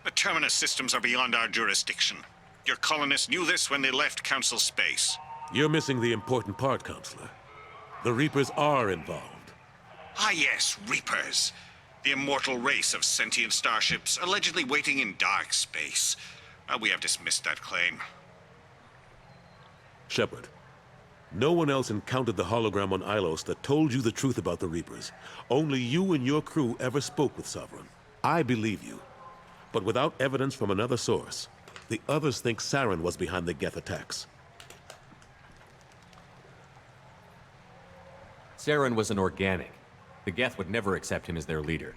The Terminus systems are beyond our jurisdiction. Your colonists knew this when they left Council space. You're missing the important part, Counselor. The Reapers are involved. Ah yes, Reapers. The immortal race of sentient starships allegedly waiting in dark space. We have dismissed that claim. Shepard, no one else encountered the hologram on Ilos that told you the truth about the Reapers. Only you and your crew ever spoke with Sovereign. I believe you. But without evidence from another source, the others think Saren was behind the Geth attacks. Saren was an organic. The Geth would never accept him as their leader.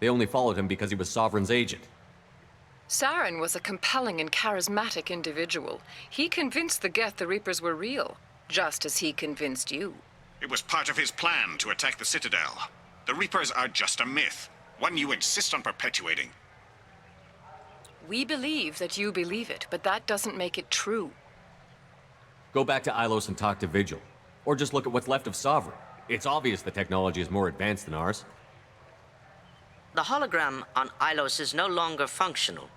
They only followed him because he was Sovereign's agent. Saren was a compelling and charismatic individual. He convinced the Geth the Reapers were real, just as he convinced you. It was part of his plan to attack the Citadel. The Reapers are just a myth, one you insist on perpetuating. We believe that you believe it, but that doesn't make it true. Go back to Ilos and talk to Vigil. Or just look at what's left of Sovereign. It's obvious the technology is more advanced than ours. The hologram on Ilos is no longer functional,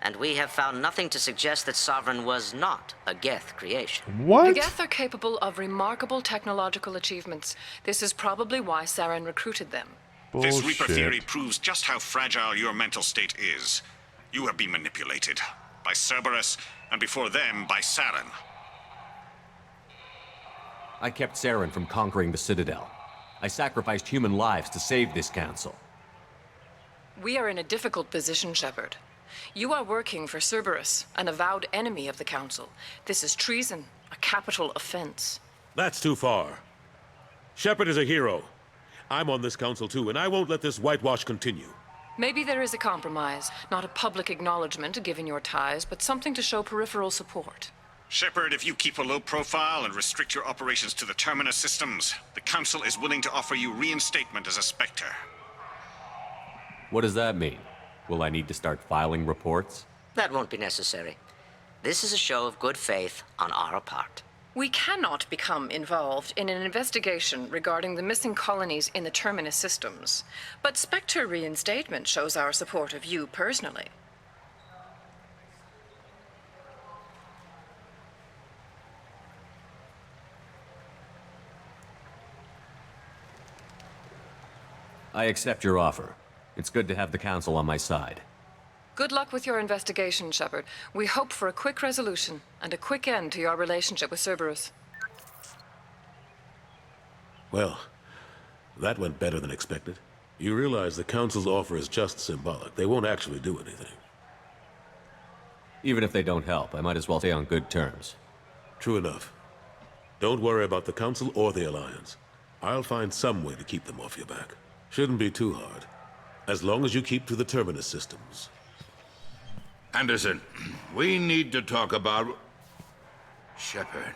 and we have found nothing to suggest that Sovereign was not a Geth creation. The Geth are capable of remarkable technological achievements. This is probably why Saren recruited them. This Reaper theory proves just how fragile your mental state is. You have been manipulated. By Cerberus, and before them, by Saren. I kept Saren from conquering the Citadel. I sacrificed human lives to save this council. We are in a difficult position, Shepard. You are working for Cerberus, an avowed enemy of the Council. This is treason, a capital offense. That's too far. Shepard is a hero. I'm on this council too, and I won't let this whitewash continue. Maybe there is a compromise, not a public acknowledgement given your ties, but something to show peripheral support. Shepard, if you keep a low profile and restrict your operations to the Terminus systems, the Council is willing to offer you reinstatement as a Spectre. What does that mean? Will I need to start filing reports? That won't be necessary. This is a show of good faith on our part. We cannot become involved in an investigation regarding the missing colonies in the Terminus systems, but Spectre reinstatement shows our support of you personally. I accept your offer. It's good to have the Council on my side. Good luck with your investigation, Shepard. We hope for a quick resolution and a quick end to your relationship with Cerberus. Well, that went better than expected. You realize the Council's offer is just symbolic. They won't actually do anything. Even if they don't help, I might as well stay on good terms. True enough. Don't worry about the Council or the Alliance. I'll find some way to keep them off your back. Shouldn't be too hard. As long as you keep to the Terminus systems. Anderson, we need to talk about... Shepard.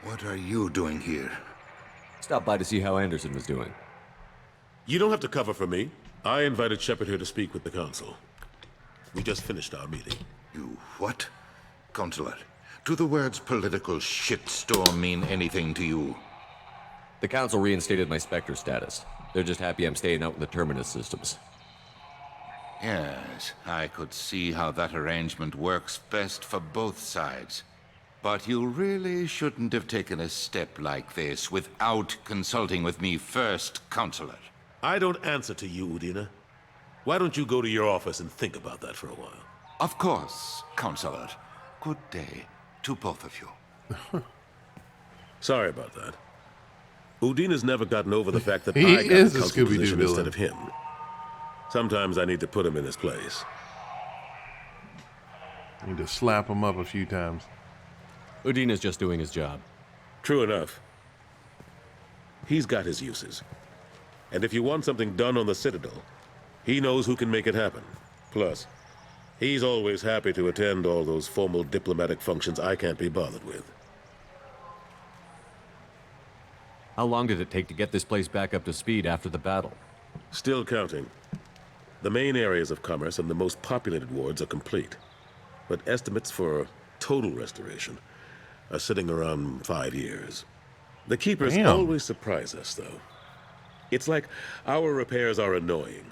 What are you doing here? Stop by to see how Anderson was doing. You don't have to cover for me. I invited Shepard here to speak with the Council. We just finished our meeting. You what? Counselor, do the words political shitstorm mean anything to you? The Council reinstated my Spectre status. They're just happy I'm staying out in the Terminus systems. Yes, I could see how that arrangement works best for both sides. But you really shouldn't have taken a step like this without consulting with me first, Counselor. I don't answer to you, Udina. Why don't you go to your office and think about that for a while? Of course, Counselor. Good day to both of you. Sorry about that. Udina's never gotten over the fact that He I got is the a Council Scooby-Doo position villain. instead of him. Sometimes I need to put him in his place. Need to slap him up a few times. Udina's just doing his job. True enough. He's got his uses. And if you want something done on the Citadel, he knows who can make it happen. Plus, he's always happy to attend all those formal diplomatic functions I can't be bothered with. How long did it take to get this place back up to speed after the battle? Still counting. The main areas of commerce and the most populated wards are complete. But estimates for total restoration are sitting around 5 years. The Keepers Damn. always surprise us, though. It's like our repairs are annoying.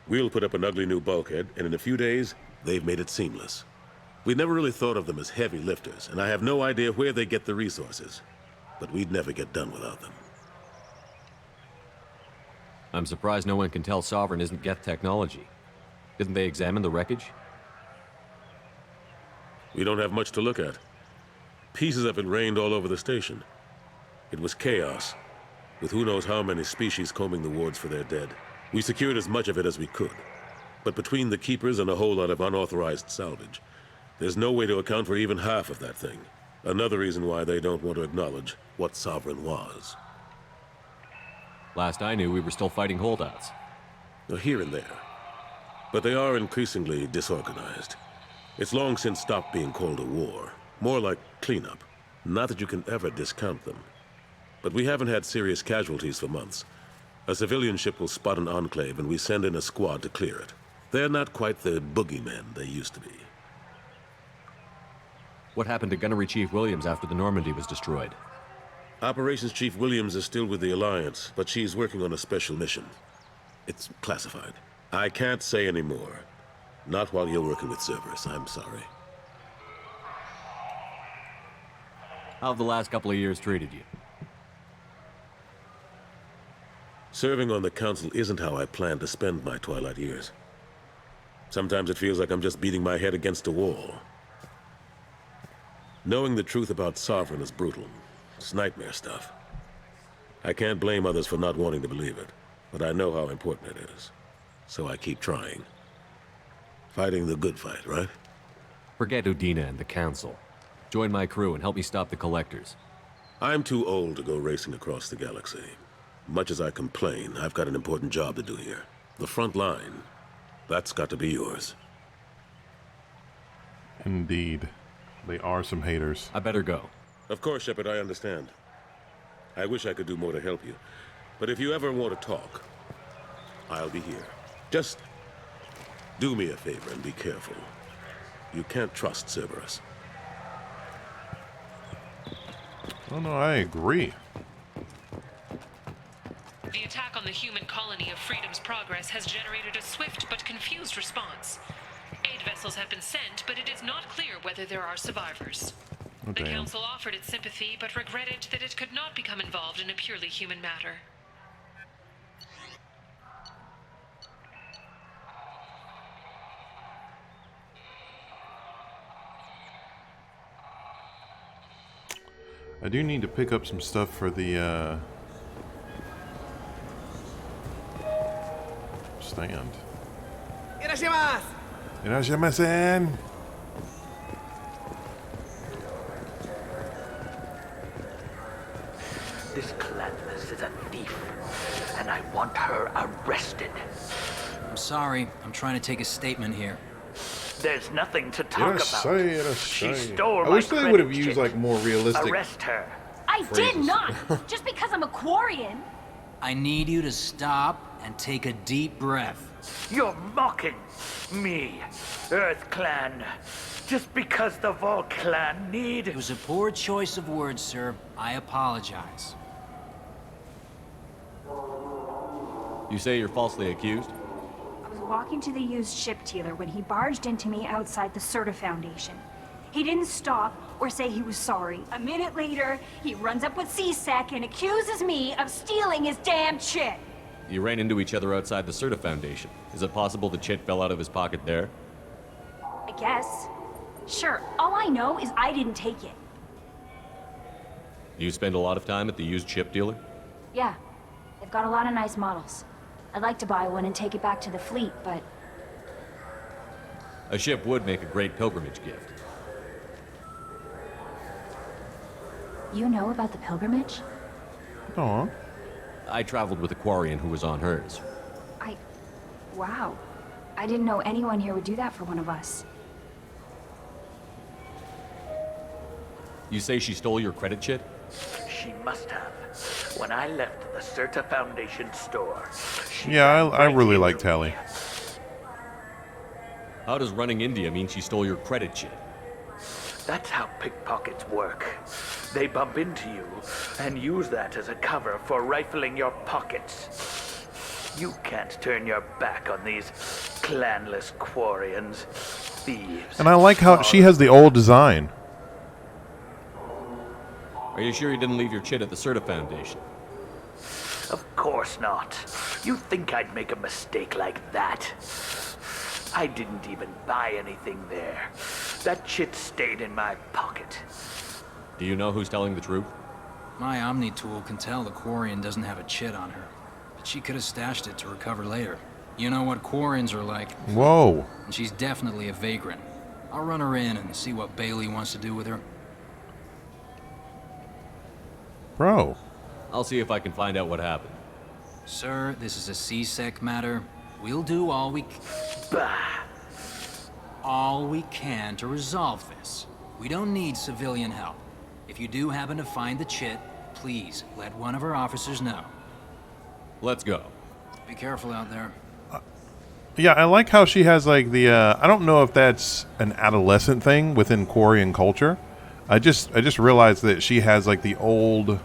We'll put up an ugly new bulkhead, and in a few days, they've made it seamless. We never really thought of them as heavy lifters, and I have no idea where they get the resources. But we'd never get done without them. I'm surprised no one can tell Sovereign isn't Geth technology. Didn't they examine the wreckage? We don't have much to look at. Pieces of it rained all over the station. It was chaos, with who knows how many species combing the wards for their dead. We secured as much of it as we could. But between the Keepers and a whole lot of unauthorized salvage, there's no way to account for even half of that thing. Another reason why they don't want to acknowledge what Sovereign was. Last I knew, we were still fighting holdouts. Here and there. But they are increasingly disorganized. It's long since stopped being called a war. More like cleanup. Not that you can ever discount them. But we haven't had serious casualties for months. A civilian ship will spot an enclave and we send in a squad to clear it. They're not quite the boogeymen they used to be. What happened to Gunnery Chief Williams after the Normandy was destroyed? Operations Chief Williams is still with the Alliance, but she's working on a special mission. It's classified. I can't say any more. Not while you're working with Cerberus, I'm sorry. How have the last couple of years treated you? Serving on the Council isn't how I plan to spend my twilight years. Sometimes it feels like I'm just beating my head against a wall. Knowing the truth about Sovereign is brutal. It's nightmare stuff. I can't blame others for not wanting to believe it, but I know how important it is. So I keep trying. Fighting the good fight, right? Forget Udina and the Council. Join my crew and help me stop the Collectors. I'm too old to go racing across the galaxy. Much as I complain, I've got an important job to do here. The front line. That's got to be yours. Indeed. They are some haters. I better go. Of course, Shepard, I understand. I wish I could do more to help you. But if you ever want to talk, I'll be here. Just do me a favor and be careful. You can't trust Cerberus. Oh no, I agree. The attack on the human colony of Freedom's Progress has generated a swift but confused response. Aid vessels have been sent, but it is not clear whether there are survivors. Oh, The damn. Council offered its sympathy, but regretted that it could not become involved in a purely human matter. I do need to pick up some stuff for the stand. Irashimasen! This Clanless is a thief, and I want her arrested. I'm sorry. I'm trying to take a statement here. There's nothing to talk about. She Irasai. stole I my wish they would have credit used chip. like more realistic. Arrest her. I did phrases. not! Just because I'm a Quarian. I need you to stop and take a deep breath. You're mocking me, Earth Clan. Just because the Vol Clan need... It was a poor choice of words, sir. I apologize. You say you're falsely accused? I was walking to the used ship dealer when he barged into me outside the Serta Foundation. He didn't stop or say he was sorry. A minute later, he runs up with CSEC and accuses me of stealing his damn chip. You ran into each other outside the Serta Foundation. Is it possible the chit fell out of his pocket there? I guess. Sure, all I know is I didn't take it. You spend a lot of time at the used chip dealer? Yeah, they've got a lot of nice models. I'd like to buy one and take it back to the fleet, but A ship would make a great pilgrimage gift. you know about the pilgrimage? Aw. I traveled with a Quarian who was on hers. Wow. I didn't know anyone here would do that for one of us. You say she stole your credit chit? She must have. When I left the Serta Foundation store, Yeah, I really like Tally. How does running India mean she stole your credit chip? That's how pickpockets work. They bump into you and use that as a cover for rifling your pockets. You can't turn your back on these clanless Quarians, thieves. And I like how she has the old design. Are you sure you didn't leave your chit at the Serta Foundation? Of course not. You think I'd make a mistake like that? I didn't even buy anything there. That shit stayed in my pocket. Do you know who's telling the truth? My Omni tool can tell the Quarian doesn't have a chit on her, but she could have stashed it to recover later. You know what Quarians are like. Whoa. And she's definitely a vagrant. I'll run her in and see what Bailey wants to do with her. Bro. I'll see if I can find out what happened. Sir, this is a C-Sec matter. We'll do all we can to resolve this. We don't need civilian help. If you do happen to find the chit, please let one of our officers know. Let's go. Be careful out there. Yeah, I like how she has like the I don't know if that's an adolescent thing within Quarian culture. I just realized that she has like the old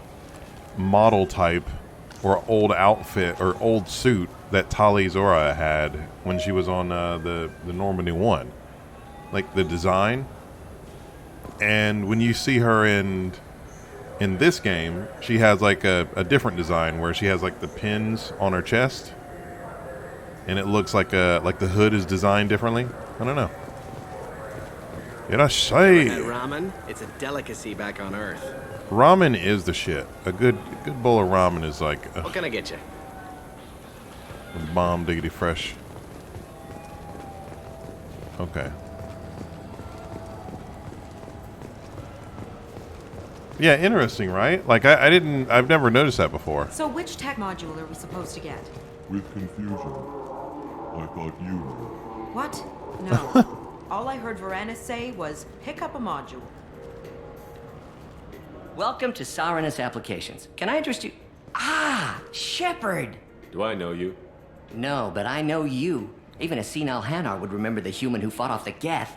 model type or old outfit or old suit that Tali Zora had when she was on the Normandy 1. Like the design. And when you see her in this game, she has like a different design where she has like the pins on her chest. And it looks like the hood is designed differently. I don't know. Irashai. Ramen, it's a delicacy back on Earth. Ramen is the shit. A good bowl of ramen is like What can I get you? bomb diggity fresh. Okay. Yeah, interesting, right? Like I've never noticed that before. So which tech module are we supposed to get? With confusion. I thought you knew. What? No. All I heard Varanus say was, pick up a module. Welcome to Sarenus Applications. Can I interest you? Ah, Shepard! Do I know you? No, but I know you. Even a senile Hanar would remember the human who fought off the Geth.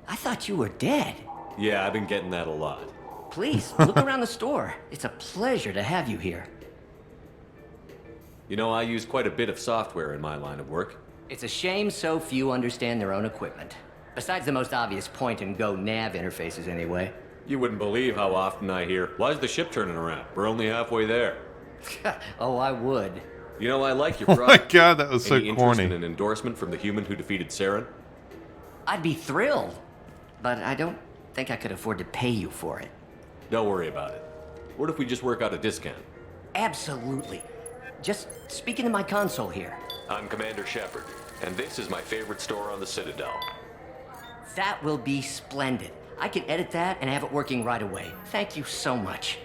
I thought you were dead. Yeah, I've been getting that a lot. Please, look around the store. It's a pleasure to have you here. You know, I use quite a bit of software in my line of work. It's a shame so few understand their own equipment. Besides the most obvious point-and-go nav interfaces, anyway. You wouldn't believe how often I hear, "Why is the ship turning around? We're only halfway there." Oh, I would. You know, I like your Oh product. my god, that was so Any interest corny. in an endorsement from the human who defeated Saren? I'd be thrilled, but I don't think I could afford to pay you for it. Don't worry about it. What if we just work out a discount? Absolutely. Just speaking to my console here. I'm Commander Shepard, and this is my favorite store on the Citadel. That will be splendid. I can edit that and have it working right away. Thank you so much.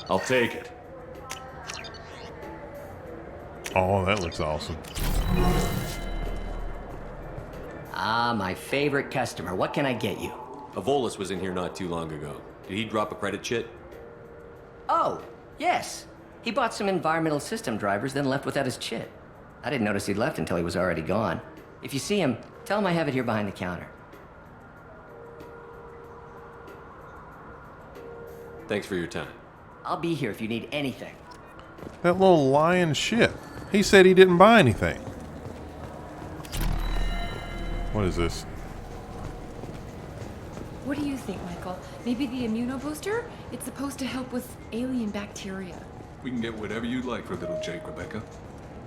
I'll take it. Oh, that looks awesome. Ah, my favorite customer. What can I get you? Avolis was in here not too long ago. Did he drop a credit chit? Oh, yes. He bought some environmental system drivers, then left without his chit. I didn't notice he'd left until he was already gone. If you see him, tell him I have it here behind the counter. Thanks for your time. I'll be here if you need anything. That little lying shit. He said he didn't buy anything. What is this? What do you think, Michael? Maybe the immunobooster? It's supposed to help with alien bacteria. We can get whatever you'd like for little Jake, Rebecca.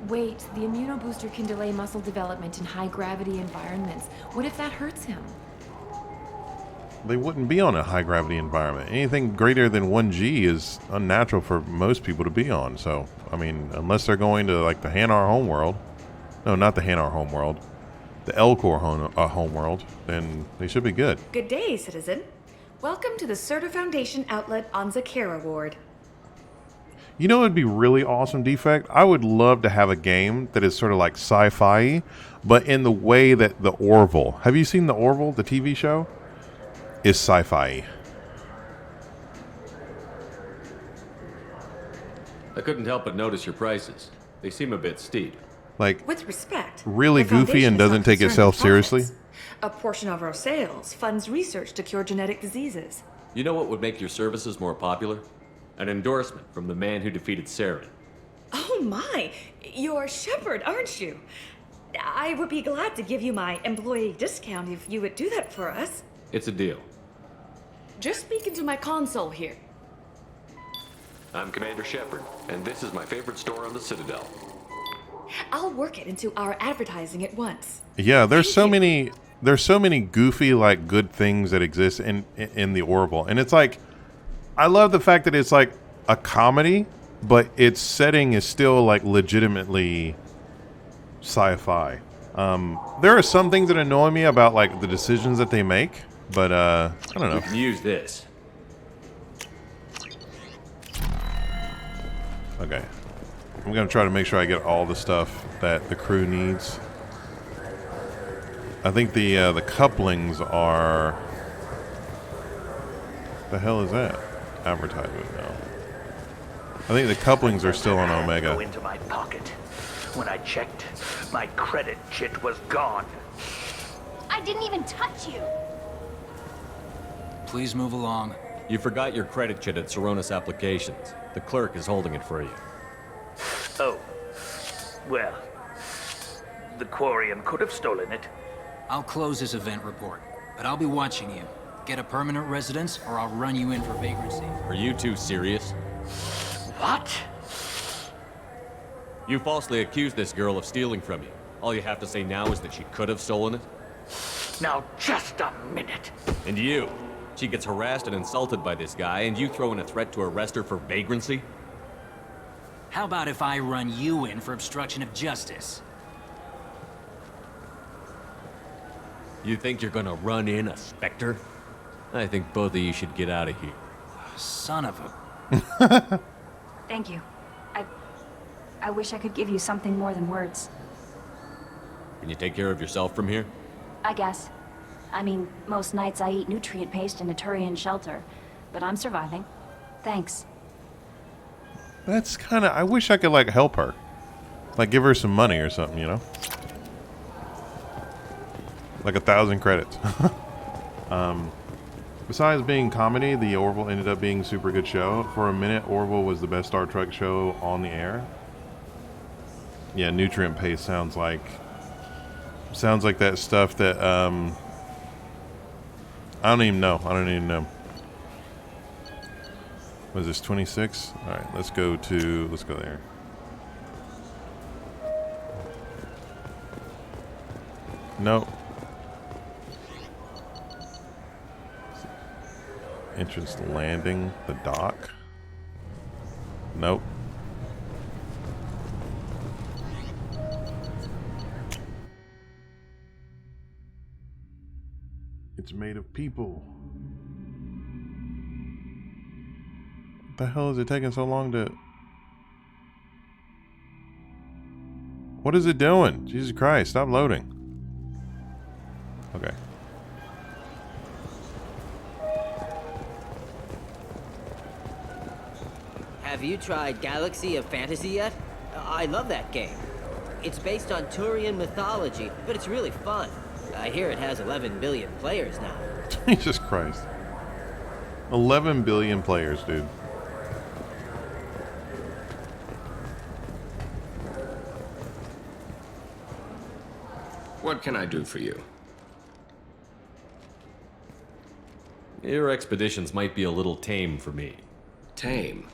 Wait, the immunobooster can delay muscle development in high-gravity environments. What if that hurts him? They wouldn't be on a high gravity environment. Anything greater than 1G is unnatural for most people to be on. So, I mean, unless they're going to like the Hanar homeworld. No, not the Hanar homeworld. The Elcor homeworld, then they should be good. Good day, citizen. Welcome to the Serta Foundation outlet on Zakera Ward. You know, it'd be really awesome, Defect. I would love to have a game that is sort of like sci-fi, but in the way that the Orville. Have you seen the Orville, the TV show? Is sci-fi. I couldn't help but notice your prices. They seem a bit steep. Like, With respect, really the goofy Foundation and is not doesn't take concerned itself with seriously. profits. A portion of our sales funds research to cure genetic diseases. You know what would make your services more popular? An endorsement from the man who defeated Saren. Oh my, you're Shepard, aren't you? I would be glad to give you my employee discount if you would do that for us. It's a deal. Just speak into my console here. I'm Commander Shepard, and this is my favorite store on the Citadel. I'll work it into our advertising at once. Yeah, there's so many goofy like good things that exist in the Orville, and it's like I love the fact that it's like a comedy, but its setting is still like legitimately sci-fi. There are some things that annoy me about like the decisions that they make, but I don't know. You can use this. Okay. I'm gonna try to make sure I get all the stuff that the crew needs. I think the couplings are... The hell is that? Advertisement, no. I think the couplings are still on Omega. Go into my pocket. When I checked, my credit chit was gone. I didn't even touch you. Please move along. You forgot your credit chit at Saronis Applications. The clerk is holding it for you. Oh. Well, the Quarian could have stolen it. I'll close this event report, but I'll be watching you. Get a permanent residence, or I'll run you in for vagrancy. Are you two serious? What? You falsely accused this girl of stealing from you. All you have to say now is that she could have stolen it? Now, just a minute. And you? She gets harassed and insulted by this guy, and you throw in a threat to arrest her for vagrancy? How about if I run you in for obstruction of justice? You think you're gonna run in a Spectre? I think both of you should get out of here. Son of a... Thank you. I wish I could give you something more than words. Can you take care of yourself from here? I guess. I mean, most nights I eat nutrient paste in a Turian shelter, but I'm surviving. Thanks. That's kind of... I wish I could, like, help her. Like, give her some money or something, you know? Like 1,000 credits. Besides being comedy, the Orville ended up being a super good show. For a minute, Orville was the best Star Trek show on the air. Yeah, nutrient paste sounds like that stuff that, I don't even know. Was this 26? All right, let's go there. Nope. Entrance landing, the dock. Nope. It's made of people. What the hell is it taking so long to... What is it doing? Jesus Christ, stop loading. Okay. Have you tried Galaxy of Fantasy yet? I love that game. It's based on Turian mythology, but it's really fun. I hear it has 11 billion players now. Jesus Christ. 11 billion players, dude. What can I do for you? Your expeditions might be a little tame for me. Tame?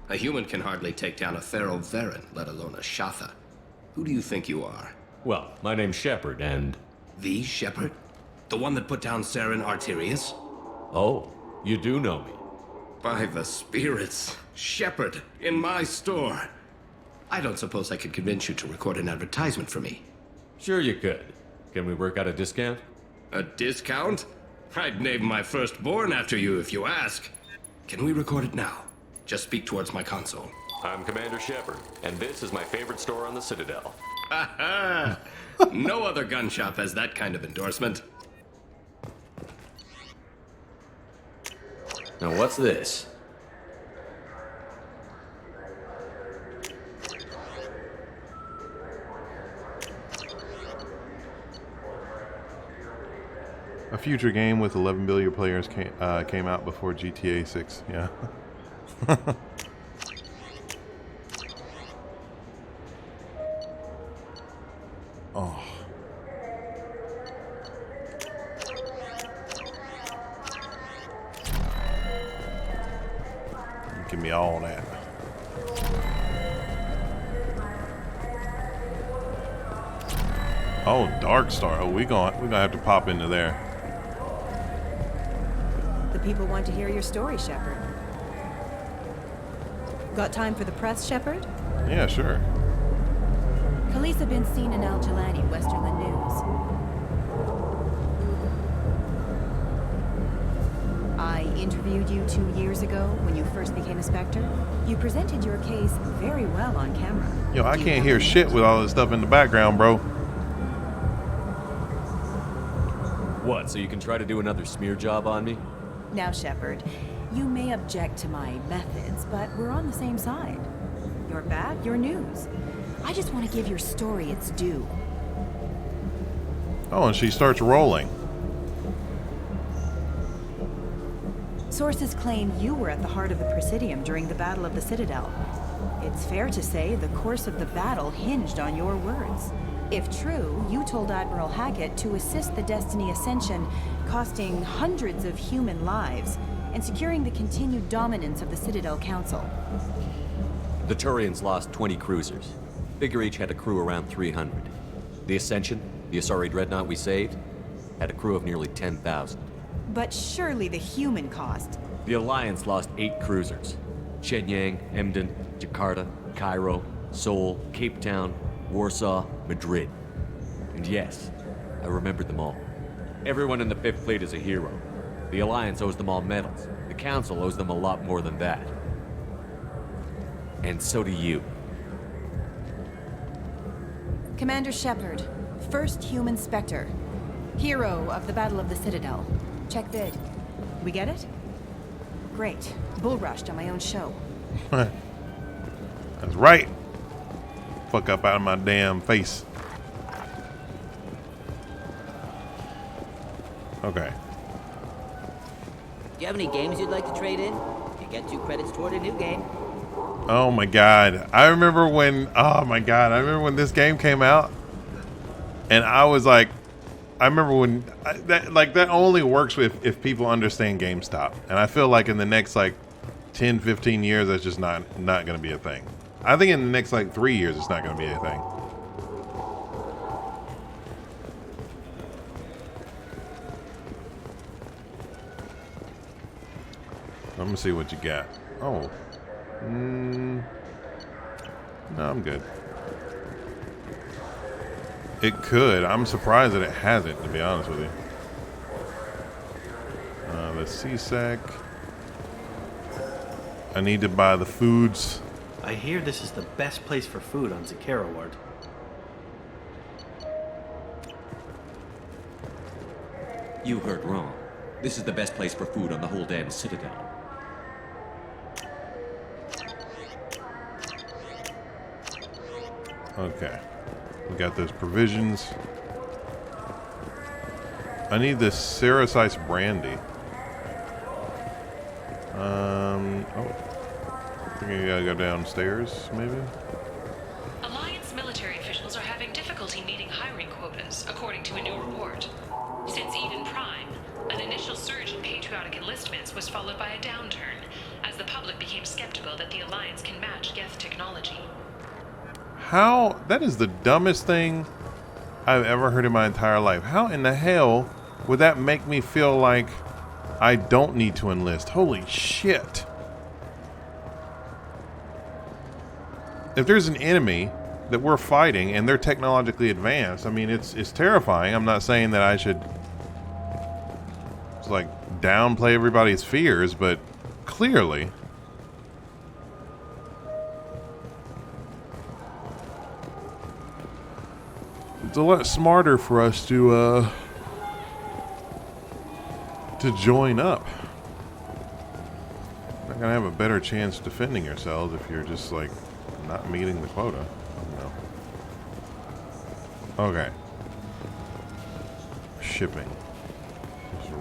A human can hardly take down a Theroveran, let alone a Shatha. Who do you think you are? Well, my name's Shepard, and... The Shepard? The one that put down Saren Arterius? Oh, you do know me. By the spirits. Shepard, in my store. I don't suppose I could convince you to record an advertisement for me. Sure you could. Can we work out a discount? A discount? I'd name my firstborn after you if you ask. Can we record it now? Just speak towards my console. I'm Commander Shepard, and this is my favorite store on the Citadel. Ha ha! No other gun shop has that kind of endorsement. Now what's this? future game with 11 billion players came out before GTA 6. Yeah. Oh. Give me all that. Oh, Dark Star. Oh, we're gonna have to pop into there. The people want to hear your story, Shepard. Got time for the press, Shepard? Yeah, sure. Khaleesa been seen in Al Jalani, Westerland News. I interviewed you 2 years ago when you first became a Spectre. You presented your case very well on camera. Yo, I can't hear shit with all this stuff in the background, bro. What, so you can try to do another smear job on me? Now, Shepard, you may object to my methods, but we're on the same side. You're bad, you're news. I just want to give your story its due. Oh, and she starts rolling. Sources claim you were at the heart of the Presidium during the Battle of the Citadel. It's fair to say the course of the battle hinged on your words. If true, you told Admiral Hackett to assist the Destiny Ascension, costing hundreds of human lives, and securing the continued dominance of the Citadel Council. The Turians lost 20 cruisers. Figure each had a crew around 300. The Ascension, the Asari dreadnought we saved, had a crew of nearly 10,000. But surely the human cost. The Alliance lost 8 cruisers. Shenyang, Emden, Jakarta, Cairo, Seoul, Cape Town, Warsaw, Madrid. And yes, I remembered them all. Everyone in the 5th Fleet is a hero. The Alliance owes them all medals. The Council owes them a lot more than that. And so do you. Commander Shepard, first human Spectre. Hero of the Battle of the Citadel. Check vid. We get it? Great. Bull rushed on my own show. That's right. Fuck up out of my damn face. Okay. Do you have any games you'd like to trade in? You get 2 credits toward a new game. Oh my god. I remember when this game came out and I was like, I remember when that only works if people understand GameStop. And I feel like in the next like 10, 15 years, that's just not going to be a thing. I think in the next like 3 years, it's not going to be a thing. I'm going to see what you got. Oh. No, I'm good. It could. I'm surprised that it hasn't, to be honest with you. The CSEC. I need to buy the foods. I hear this is the best place for food on Zakera Ward. You heard wrong. This is the best place for food on the whole damn Citadel. Okay. We got those provisions. I need this Ceresis brandy. Oh. I think I gotta go downstairs, maybe? Alliance military officials are having difficulty meeting hiring quotas, according to a new report. Since Eden Prime, an initial surge in patriotic enlistments was followed by a downturn, as the public became skeptical that the Alliance can match Geth technology. How? That is the dumbest thing I've ever heard in my entire life. How in the hell would that make me feel like I don't need to enlist? Holy shit. If there's an enemy that we're fighting and they're technologically advanced, I mean, it's terrifying. I'm not saying that I should just like downplay everybody's fears, but clearly it's a lot smarter for us to join up. Not gonna have a better chance defending yourselves if you're just like not meeting the quota. No. Okay. Shipping.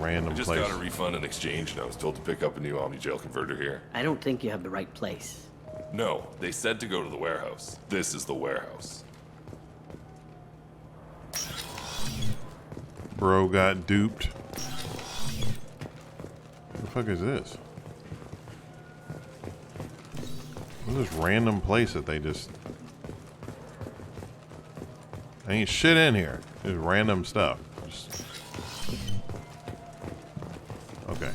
random I just place. got a refund and exchange, and I was told to pick up a new Omni-Gel converter here. I don't think you have the right place. No, they said to go to the warehouse. This is the warehouse. Bro got duped. What the fuck is this? What's this random place that they just... Ain't shit in here. Just random stuff. Just... Okay.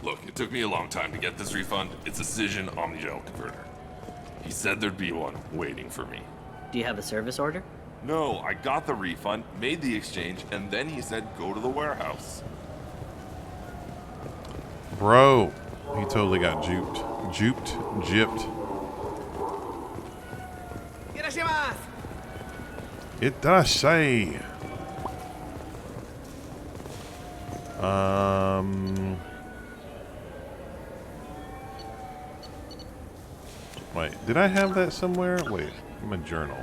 Look, it took me a long time to get this refund. It's a Cision Omni-Gel converter. He said there'd be one waiting for me. Do you have a service order? No, I got the refund, made the exchange, and then he said go to the warehouse. Bro, he totally got juped. Gypped. Itadashai. Wait, did I have that somewhere? Wait, my journal.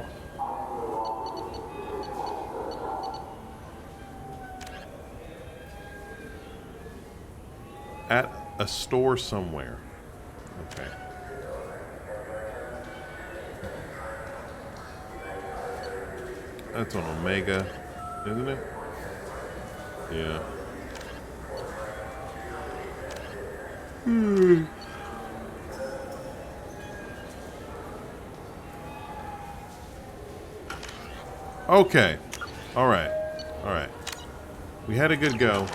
At a store somewhere. Okay. That's on Omega, isn't it? Yeah. Okay. All right. We had a good go.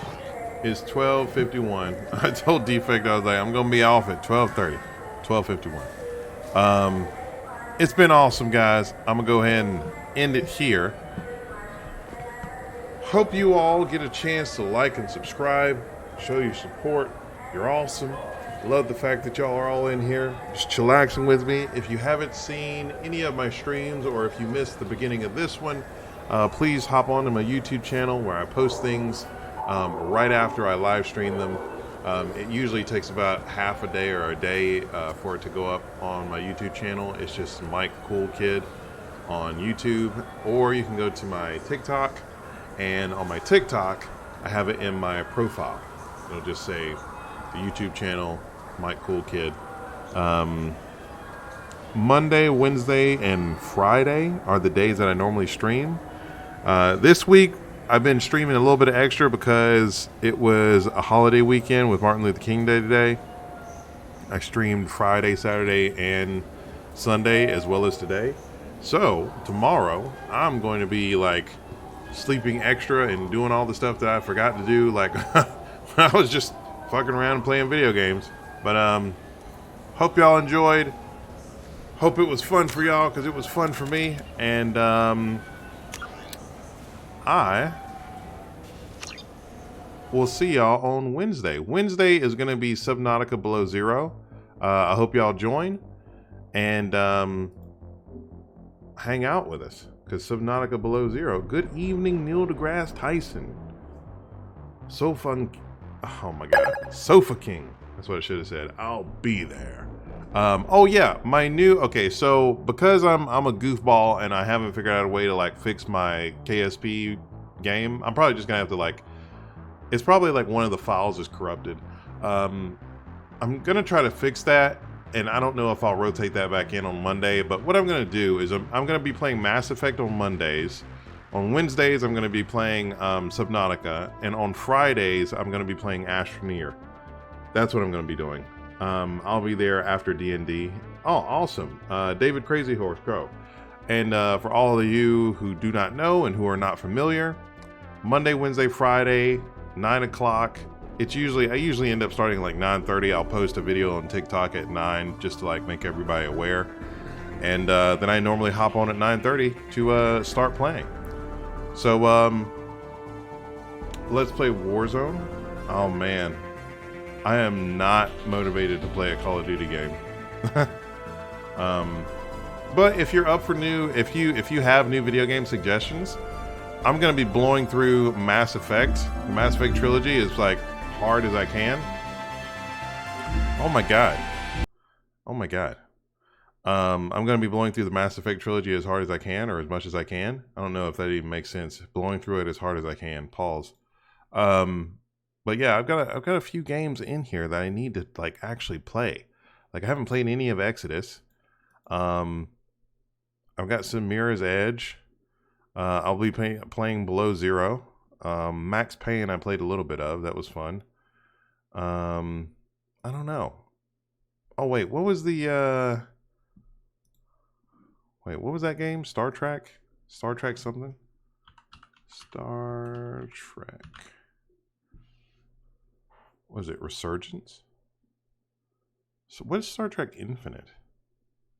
It's 12:51. I told Defect, I was like, I'm going to be off at 12:30. 12:51. It's been awesome, guys. I'm going to go ahead and end it here. Hope you all get a chance to like and subscribe. Show your support. You're awesome. Love the fact that y'all are all in here just chillaxing with me. If you haven't seen any of my streams, or if you missed the beginning of this one, please hop onto my YouTube channel where I post things right after I live stream them. It usually takes about half a day or a day for it to go up on my YouTube channel. It's just Mike Cool Kid on YouTube, or you can go to my TikTok, and on my TikTok I have it in my profile. It'll just say the YouTube channel, Mike Cool Kid. Monday, Wednesday, and Friday are the days that I normally stream. This week I've been streaming a little bit of extra because it was a holiday weekend with Martin Luther King Day today. I streamed Friday, Saturday, and Sunday, as well as today. So tomorrow I'm going to be like sleeping extra and doing all the stuff that I forgot to do, like when I was just fucking around and playing video games. But hope y'all enjoyed. Hope it was fun for y'all, because it was fun for me. And I will see y'all on Wednesday. Wednesday is going to be Subnautica Below Zero. I hope y'all join and hang out with us, because Subnautica Below Zero. Good evening, Neil deGrasse Tyson. So fun. Oh my God. Sofa King. That's what I should have said. I'll be there. Oh yeah, my new, okay, so because I'm a goofball and I haven't figured out a way to like fix my KSP game, I'm probably just gonna have to like, it's probably like one of the files is corrupted. I'm gonna try to fix that, and I don't know if I'll rotate that back in on Monday, but what I'm gonna do is I'm gonna be playing Mass Effect on Mondays. On Wednesdays, I'm gonna be playing Subnautica, and on Fridays, I'm gonna be playing Astroneer. That's what I'm gonna be doing. I'll be there after D&D. Oh, awesome. David Crazy Horse Crow. And for all of you who do not know and who are not familiar, Monday, Wednesday, Friday, 9 o'clock. I usually end up starting like 9:30. I'll post a video on TikTok at 9 just to like make everybody aware. And then I normally hop on at 9:30 to start playing. So let's play Warzone. Oh man. I am not motivated to play a Call of Duty game. But if you're up for new, if you have new video game suggestions, I'm gonna be blowing through Mass Effect. The Mass Effect trilogy is like hard as I can. Oh my god. Oh my god. I'm gonna be blowing through the Mass Effect trilogy as hard as I can, or as much as I can. I don't know if that even makes sense. Blowing through it as hard as I can. Pause. But yeah, I've got a few games in here that I need to like actually play. Like I haven't played any of Exodus. I've got some Mirror's Edge. I'll be playing Below Zero. Max Payne I played a little bit of. That was fun. I don't know. Oh wait, what was the what was that game? Star Trek? Star Trek something? Star Trek. Was it Resurgence? So what is Star Trek Infinite?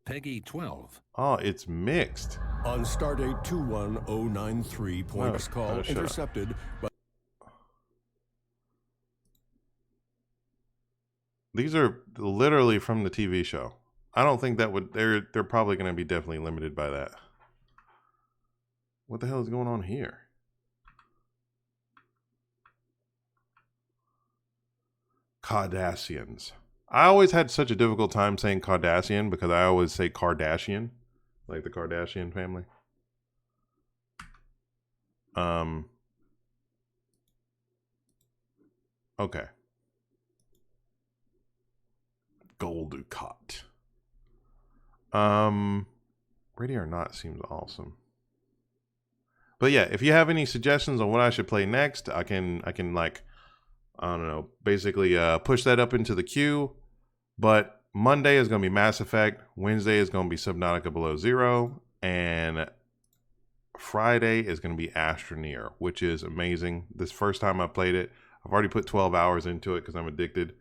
Peggy 12. Oh, it's mixed. On Stardate 21093, points call intercepted. These are literally from the TV show. I don't think that would. They're probably going to be definitely limited by that. What the hell is going on here? Cardassians. I always had such a difficult time saying Cardassian because I always say Kardashian, like the Kardashian family. Okay. Gul Dukat. Ready or Not seems awesome. But yeah, if you have any suggestions on what I should play next, I can like, I don't know, basically push that up into the queue. But Monday is going to be Mass Effect, Wednesday is going to be Subnautica Below Zero, and Friday is going to be Astroneer, which is amazing. This first time I played it, I've already put 12 hours into it because I'm addicted.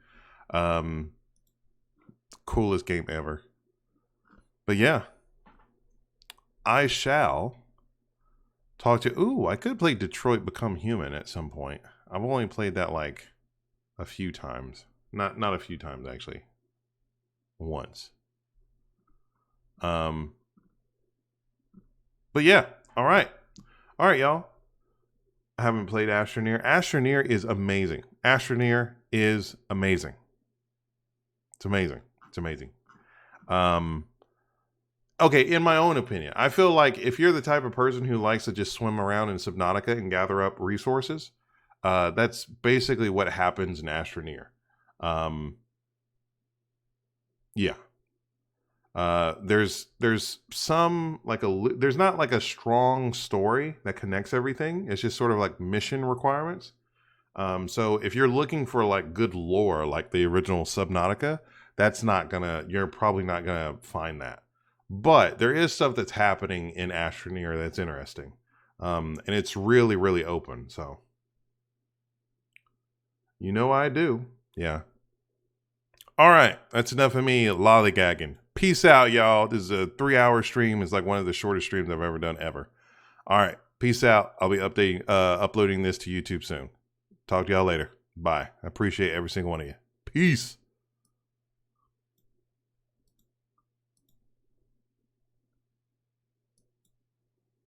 Coolest game ever. But yeah, I shall talk to. Ooh, I could play Detroit Become Human at some point. I've only played that like a few times. Not a few times actually. Once. But yeah, all right, y'all. I haven't played Astroneer. Astroneer is amazing. Astroneer is amazing. It's amazing. It's amazing. Okay, in my own opinion, I feel like if you're the type of person who likes to just swim around in Subnautica and gather up resources, that's basically what happens in Astroneer. Yeah. There's some like there's not like a strong story that connects everything. It's just sort of like mission requirements. So if you're looking for like good lore, like the original Subnautica, you're probably not gonna find that. But there is stuff that's happening in Astroneer that's interesting. And it's really, really open. So, you know I do. Yeah. All right. That's enough of me lollygagging. Peace out, y'all. This is a 3-hour stream. It's like one of the shortest streams I've ever done ever. All right. Peace out. I'll be uploading this to YouTube soon. Talk to y'all later. Bye. I appreciate every single one of you. Peace.